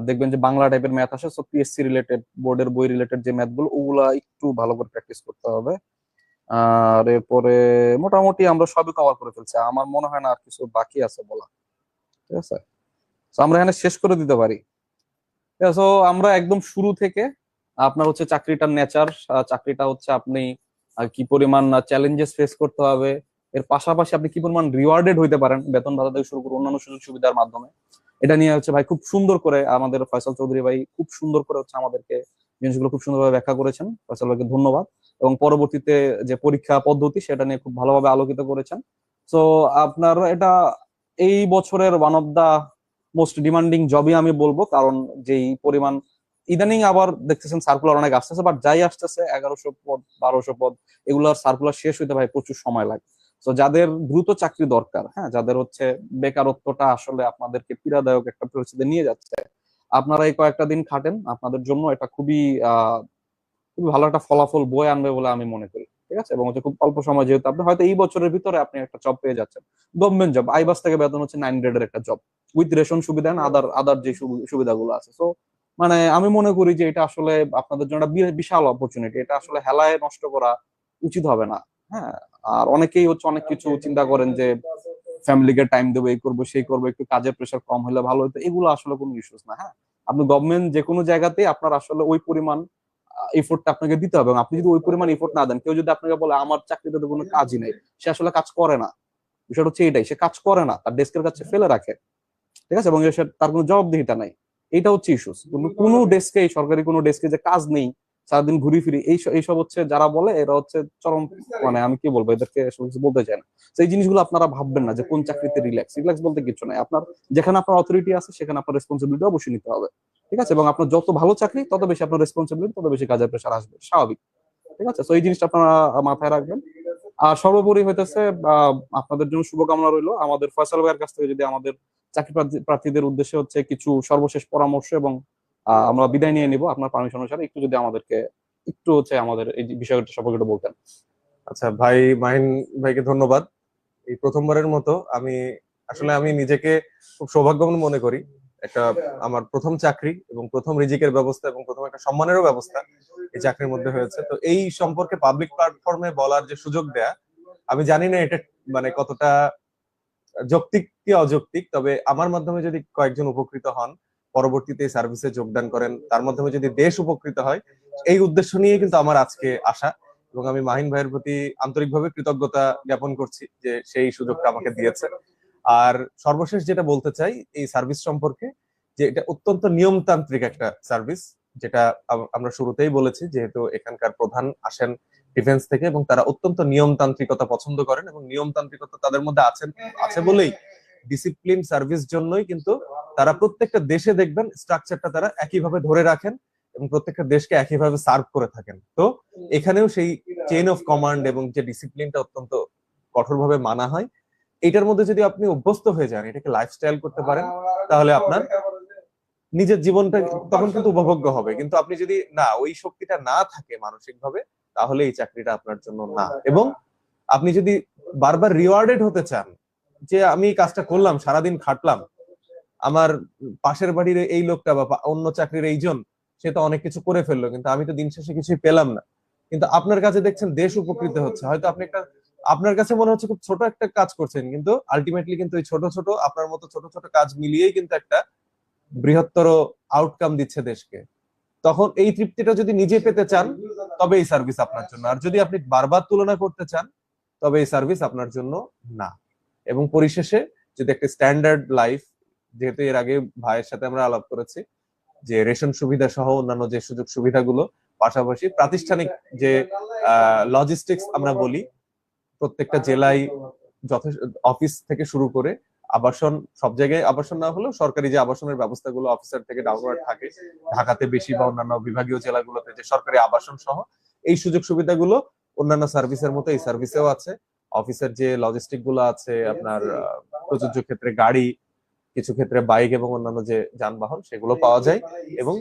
দেখবেন যে বাংলা টাইপের ম্যাথ আসে, সো পিএসসি রিলেটেড, বোর্ডের বই রিলেটেড যে ম্যাথ গুলো, ওগুলা একটু ভালো করে প্র্যাকটিস করতে হবে। আর এরপরে মোটামুটি আমরা সবই কভার করে ফেলছি, আমার মনে হয় না আর কিছু বাকি আছে বলা। ঠিক আছে, তো আমরা এখানে শেষ করে দিতে পারি। ঠিক আছে, তো আমরা একদম শুরু থেকে আপনার হচ্ছে চাকরিটার নেচার, চাকরিটা হচ্ছে আপনি কি পরিমাণ চ্যালেঞ্জেস ফেস করতে হবে, এর পাশাপাশি আপনি কি পরিমাণ রিওয়ার্ডেড হইতে পারেন বেতন ভাতা থেকে শুরু করে অন্যান্য সুযোগ সুবিধার মাধ্যমে, এটা নিয়ে হচ্ছে ভাই খুব সুন্দর করে আমাদের ফয়সাল চৌধুরী ভাই খুব সুন্দর করে হচ্ছে আমাদেরকে জিনিসগুলো খুব সুন্দরভাবে ব্যাখ্যা করেছেন। ফয়সাল ভাইকে ধন্যবাদ। এবং পরবর্তীতে যে পরীক্ষা পদ্ধতি সেটা নিয়ে খুব ভালোভাবে আলোকিত করেছেন। তো আপনার এটা এই বছরের one of the most demanding জবই আমি বলবো, কারণ যেই পরিমাণ ইদানিং আবার দেখতেছেন সার্কুলার অনেক আসতেছে, বাট যাই আসতেছে 1100 পদ 1200 পদ, এগুলার সার্কুলার শেষ হইতে ভাই প্রচুর সময় লাগে। তো যাদের দ্রুত চাকরি দরকার, হ্যাঁ, যাদের হচ্ছে বেকারত্বটা আসলে আপনাদেরকে পীড়াদায়ক একটা পরিস্থিতি নিয়ে যাচ্ছে, আপনারা এই কয়েকটা দিন খাটেন, আপনাদের জন্য এটা খুবই ভালো একটা ফলাফল বয়ে আনবে বলে আমি মনে করি। ঠিক আছে, এবং হচ্ছে খুব অল্প সময়, যেহেতু আপনি হয়তো এই বছরের ভিতরে আপনি একটা জব পেয়ে যাচ্ছেন, গভর্নমেন্ট জব, আইবাস থেকে বেতন হচ্ছে 9 গ্রেডের একটা জব, উইথ রেশন সুবিধা, আদার আদার যে সুবিধাগুলো আছে। সো মানে আমি মনে করি যে এটা আসলে আপনাদের জন্য একটা বিশাল অপরচুনিটি, এটা আসলে হেলায় নষ্ট করা উচিত হবে না। হ্যাঁ, আর অনেকেই হচ্ছে অনেক কিছু চিন্তা করেন যে ফ্যামিলিকে টাইম দেবো, এই করবো সেই করবো, একটু কাজের প্রেশার কম হলে ভালো হতো, এগুলো আসলে কোনো ইস্যুস না। হ্যাঁ, আপনি গভর্নমেন্ট যে কোনো জায়গাতেই আপনার আসলে ওই পরিমাণ এফোর্টটা আপনাকে দিতে হবে, এবং আপনি যদি ওই পরিমাণ এফোর্ট না দেন, কেউ যদি আপনাকে বলে আমার চাকরিতে তো কোনো কাজই নেই, সে আসলে কাজ করে না। বিষয়টা হচ্ছে এটাই, সে কাজ করে না, তার ডেস্কের কাছে ফেলে রাখে। ঠিক আছে, এবং তার কোনো জবাবদিহিতা নাই, এটা হচ্ছে ইস্যুস। কোনো ডেস্কে, সরকারি কোনো ডেস্কে যে কাজ নেই, সারাদিন ঘুরি ফিরি, এইসব হচ্ছে যারা বলে, এরা হচ্ছে চরম, মানে আমি কি বলবো, এদেরকে আসলে কিছু বলতে চাই না। তো এই জিনিসগুলো আপনারা ভাববেন না যে কোন চাকরিতে রিল্যাক্স রিল্যাক্স বলতে কিছু নাই। আপনার যেখানে আপনার অথরিটি আছে সেখানে আপনার রেসপন্সিবিলিটি অবশ্যই নিতে হবে। ঠিক আছে, এবং আপনার যত ভালো চাকরি তত বেশি আপনার রেসপন্সিবিলিটি, তত বেশি কাজের প্রেশার আসবে, স্বাভাবিক। ঠিক আছে, তো এই জিনিসটা আপনারা মাথায় রাখবেন। আর সর্বোপরি হইতেছে আপনাদের জন্য শুভকামনা রইলো। আমাদের ফয়সাল ভাইয়ের কাছ থেকে যদি আমাদের চাকরি প্রার্থীদের উদ্দেশ্যে হচ্ছে কিছু সর্বশেষ পরামর্শ, এবং আমরা বিদায় নিয়ে নিব আপনার পারমিশন অনুসারে, একটু যদি আমাদেরকে একটু হচ্ছে আমাদের এই বিষয়টা সম্পর্কে একটু বলতেন। আচ্ছা ভাই, মাহিন ভাইকে ধন্যবাদ। এই প্রথমবারের মতো আমি নিজেকে খুব সৌভাগ্যবান মনে করি। একটা আমার প্রথম চাকরি এবং প্রথম রিজিকের ব্যবস্থা এবং প্রথম একটা সম্মানেরও ব্যবস্থা এই চাকরির মধ্যে হয়েছে। তো এই সম্পর্কে পাবলিক প্ল্যাটফর্মে বলার যে সুযোগ দেয়া, আমি জানি না এটা মানে কতটা যৌক্তিক কি অযৌক্তিক, তবে আমার মাধ্যমে যদি কয়েকজন উপকৃত হন, পরবর্তীতে এই সার্ভিসে যোগদান করেন, তার মাধ্যমে যদি দেশ উপকৃত হয়, এই উদ্দেশ্য নিয়ে কিন্তু আমার আজকে আসা। এবং আমি মাহিন ভাইয়ের প্রতি আন্তরিকভাবে কৃতজ্ঞতা জ্ঞাপন করছি যে সেই সুযোগটা আমাকে দিয়েছে। আর সর্বশেষ যেটা বলতে চাই এই সার্ভিস সম্পর্কে, যে এটা অত্যন্ত নিয়মতান্ত্রিক একটা সার্ভিস, যেটা আমরা শুরুতেই বলেছি, যেহেতু এখানকার প্রধান আসেন ডিফেন্স থেকে এবং তারা অত্যন্ত নিয়মতান্ত্রিকতা পছন্দ করেন, এবং নিয়মতান্ত্রিকতা তাদের মধ্যে আছে বলেই ডিসিপ্লিন সার্ভিস জন্যই কিন্তু তারা প্রত্যেকটা দেশে দেখবেন স্ট্রাকচারটা তারা একইভাবে ধরে রাখেন এবং প্রত্যেকটা দেশকে একইভাবে সার্ভ করে থাকেন। তো এখানেও সেই চেইন অফ কমান্ড এবং যে ডিসিপ্লিনটা অত্যন্ত কঠোরভাবে মানা হয়, এটার মধ্যে যদি আপনি অভ্যস্ত হয়ে যান, এটাকে লাইফস্টাইল করতে পারেন, তাহলে আপনার নিজের জীবনটা তখন কিন্তু উপভোগ্য হবে। কিন্তু আপনি যদি না ওই শক্তিটা না থাকে মানসিক ভাবে, তাহলে এই চাকরিটা আপনার জন্য না। এবং আপনি যদি বারবার রিওয়ার্ডেড হতে চান, যে আমি এই কাজটা করলাম, সারাদিন খাটলাম, আমার পাশের বাড়ির এই লোকটা বা অন্য চাকরির এইজন সে তো অনেক কিছু করে ফেললো, কিন্তু আমি তো দিন শেষে কিছুই পেলাম না। কিন্তু আপনার কাছে দেখছেন দেশ উপকৃত হচ্ছে। হয়তো আপনি একটা, আপনার কাছে মনে হচ্ছে খুব ছোট একটা কাজ করছেন, কিন্তু আলটিমেটলি কিন্তু এই ছোট ছোট আপনার মতো ছোট ছোট কাজ মিলিয়েই কিন্তু একটা বৃহত্তর আউটকাম দিচ্ছে দেশকে। তখন এই তৃপ্তিটা যদি নিজে পেতে চান তবে এই সার্ভিস আপনার জন্য, আর যদি আপনি বারবার তুলনা করতে চান তবে এই সার্ভিস আপনার জন্য না। এবং পরিশেষে যদি একটা স্ট্যান্ডার্ড লাইফ, যেহেতু এর আগে ভাইয়ের সাথে আমরা আলাপ করেছি যে রেশন সুবিধা সহ অন্যান্য যে সুযোগ সুবিধাগুলো, পাশাপাশি প্রাতিষ্ঠানিক যে লজিস্টিক্স আমরা বলি, প্রত্যেকটা জেলায় যথেষ্ট অফিস থেকে শুরু করে আবাসন, সব জায়গায় আবাসন না হলেও সরকারি যে আবাসনের ব্যবস্থাগুলো অফিসার থেকে ডাউনওয়ার্ড থাকে, ঢাকাতে বেশি বা অন্যান্য বিভাগীয় জেলাগুলোতে যে সরকারি আবাসন সহ এই সুযোগ সুবিধাগুলো অন্যান্য সার্ভিসের মতো এই সার্ভিসেও আছে। অফিসের যে লজিস্টিক গুলো আছে, আপনার প্রযোজ্য ক্ষেত্রে গাড়ি, কিছু ক্ষেত্রে বাইক এবং অন্যান্য যে যানবাহন, সেগুলো পাওয়া যায়। এবং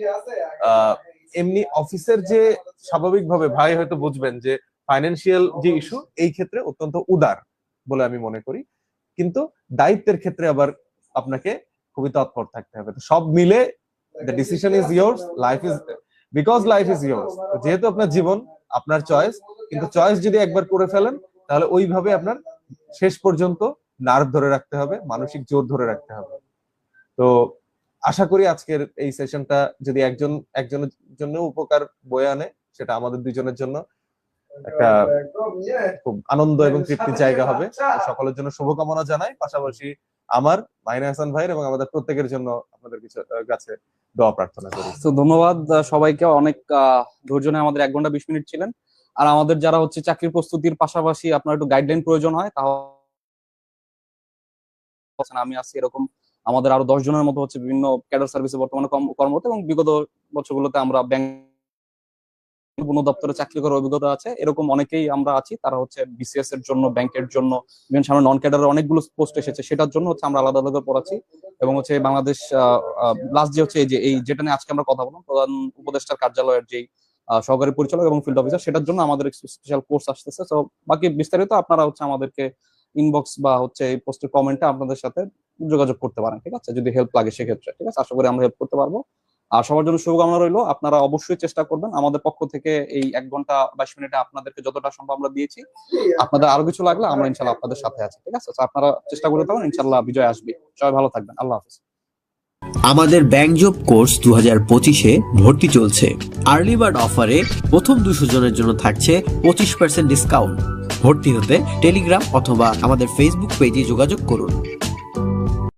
এমনি অফিসের যে স্বাভাবিকভাবে ভাই হয়তো বুঝবেন যে ফাইন্যান্সিয়াল যে ইস্যু, এই ক্ষেত্রে অত্যন্ত উদার বলে আমি মনে করি। কিন্তু দায়িত্বের ক্ষেত্রে আবার আপনাকে খুবই তৎপর থাকতে হবে। তো সব মিলে the decision is yours, life is, because life is yours. যেহেতু আপনার জীবন, আপনার চয়েস, কিন্তু চয়েস যদি একবার করে ফেলেন তাহলে ওইভাবে আপনার শেষ পর্যন্ত নার্ভ ধরে রাখতে হবে, মানসিক জোর ধরে রাখতে হবে। তো আশা করি আজকের এই সেশনটা যদি একজনের জন্য উপকার বয়ে আনে, সেটা আমাদের দুইজনের জন্য একটা খুব আনন্দ এবং তৃপ্তির জায়গা হবে। সকলের জন্য শুভকামনা জানাই, পাশাপাশি আমার, মাইনা হাসান ভাইয়ের এবং আমাদের প্রত্যেকের জন্য আপনাদের কিছু কাছে দোয়া প্রার্থনা করি। তো ধন্যবাদ সবাইকে, অনেক ধৈর্য নিয়ে আমাদের 1 ঘন্টা 20 মিনিট ছিলেন। আর আমাদের যারা হচ্ছে চাকরির প্রস্তুতির পাশাপাশি আপনার একটু গাইডলাইন প্রয়োজন হয়, তাহলে আমি আছি এরকম আমাদের আরো 10 জনের মতো হচ্ছে বিভিন্ন ক্যাডার সার্ভিসে বর্তমানে কর্মরত, এবং বিগত বছরগুলোতে আমরা ব্যাংক কোনো দপ্তরে চাকরি করার অভিজ্ঞতা আছে, এরকম অনেকেই আমরা আছি। তারা হচ্ছে বিসিএস এর জন্য, ব্যাংকের জন্য, সামনে নন ক্যাডারের অনেকগুলো পোস্ট এসেছে, সেটার জন্য হচ্ছে আমরা আলাদা আলাদা পড়াচ্ছি। এবং হচ্ছে বাংলাদেশ লাস্ট যে হচ্ছে এই যেটা নিয়ে আজকে আমরা কথা বললাম, প্রধান উপদেষ্টার কার্যালয়ের যে সহকারী পরিচালক এবং ফিল্ড অফিসার, সেটার জন্য আমাদের স্পেশাল কোর্স আসতেছে। তো বাকি বিস্তারিত আপনারা হচ্ছে আমাদেরকে ইনবক্স বা হচ্ছে এই পোস্টের কমেন্টে আপনাদের সাথে যোগাযোগ করতে পারেন, ঠিক আছে, যদি হেল্প লাগে সেক্ষেত্রে, ঠিক আছে। আশা করি আমরা হেল্প করতে পারবো। আর সবার জন্য শুভকামনা রইলো। আপনারা অবশ্যই চেষ্টা করবেন, আমাদের পক্ষ থেকে এই 1 ঘন্টা 22 মিনিটে আপনাদেরকে যতটা সম্ভব আমরা দিয়েছি। আপনাদের আরো কিছু লাগলে আমরা ইনশাল্লাহ আপনাদের সাথে আছি, ঠিক আছে। তো আপনারা চেষ্টা করে থাকুন, ইনশাল্লাহ বিজয় আসবে। সবাই ভালো থাকবেন, আল্লাহ হাফেজ। আমাদের ব্যাংক জব কোর্স 2025-এ ভর্তি চলছে। আর্লি বার্ড অফারে প্রথম 200 জনের জন্য থাকছে 25% ডিসকাউন্ট। ভর্তি হতে টেলিগ্রাম অথবা আমাদের ফেসবুক পেজে যোগাযোগ করুন।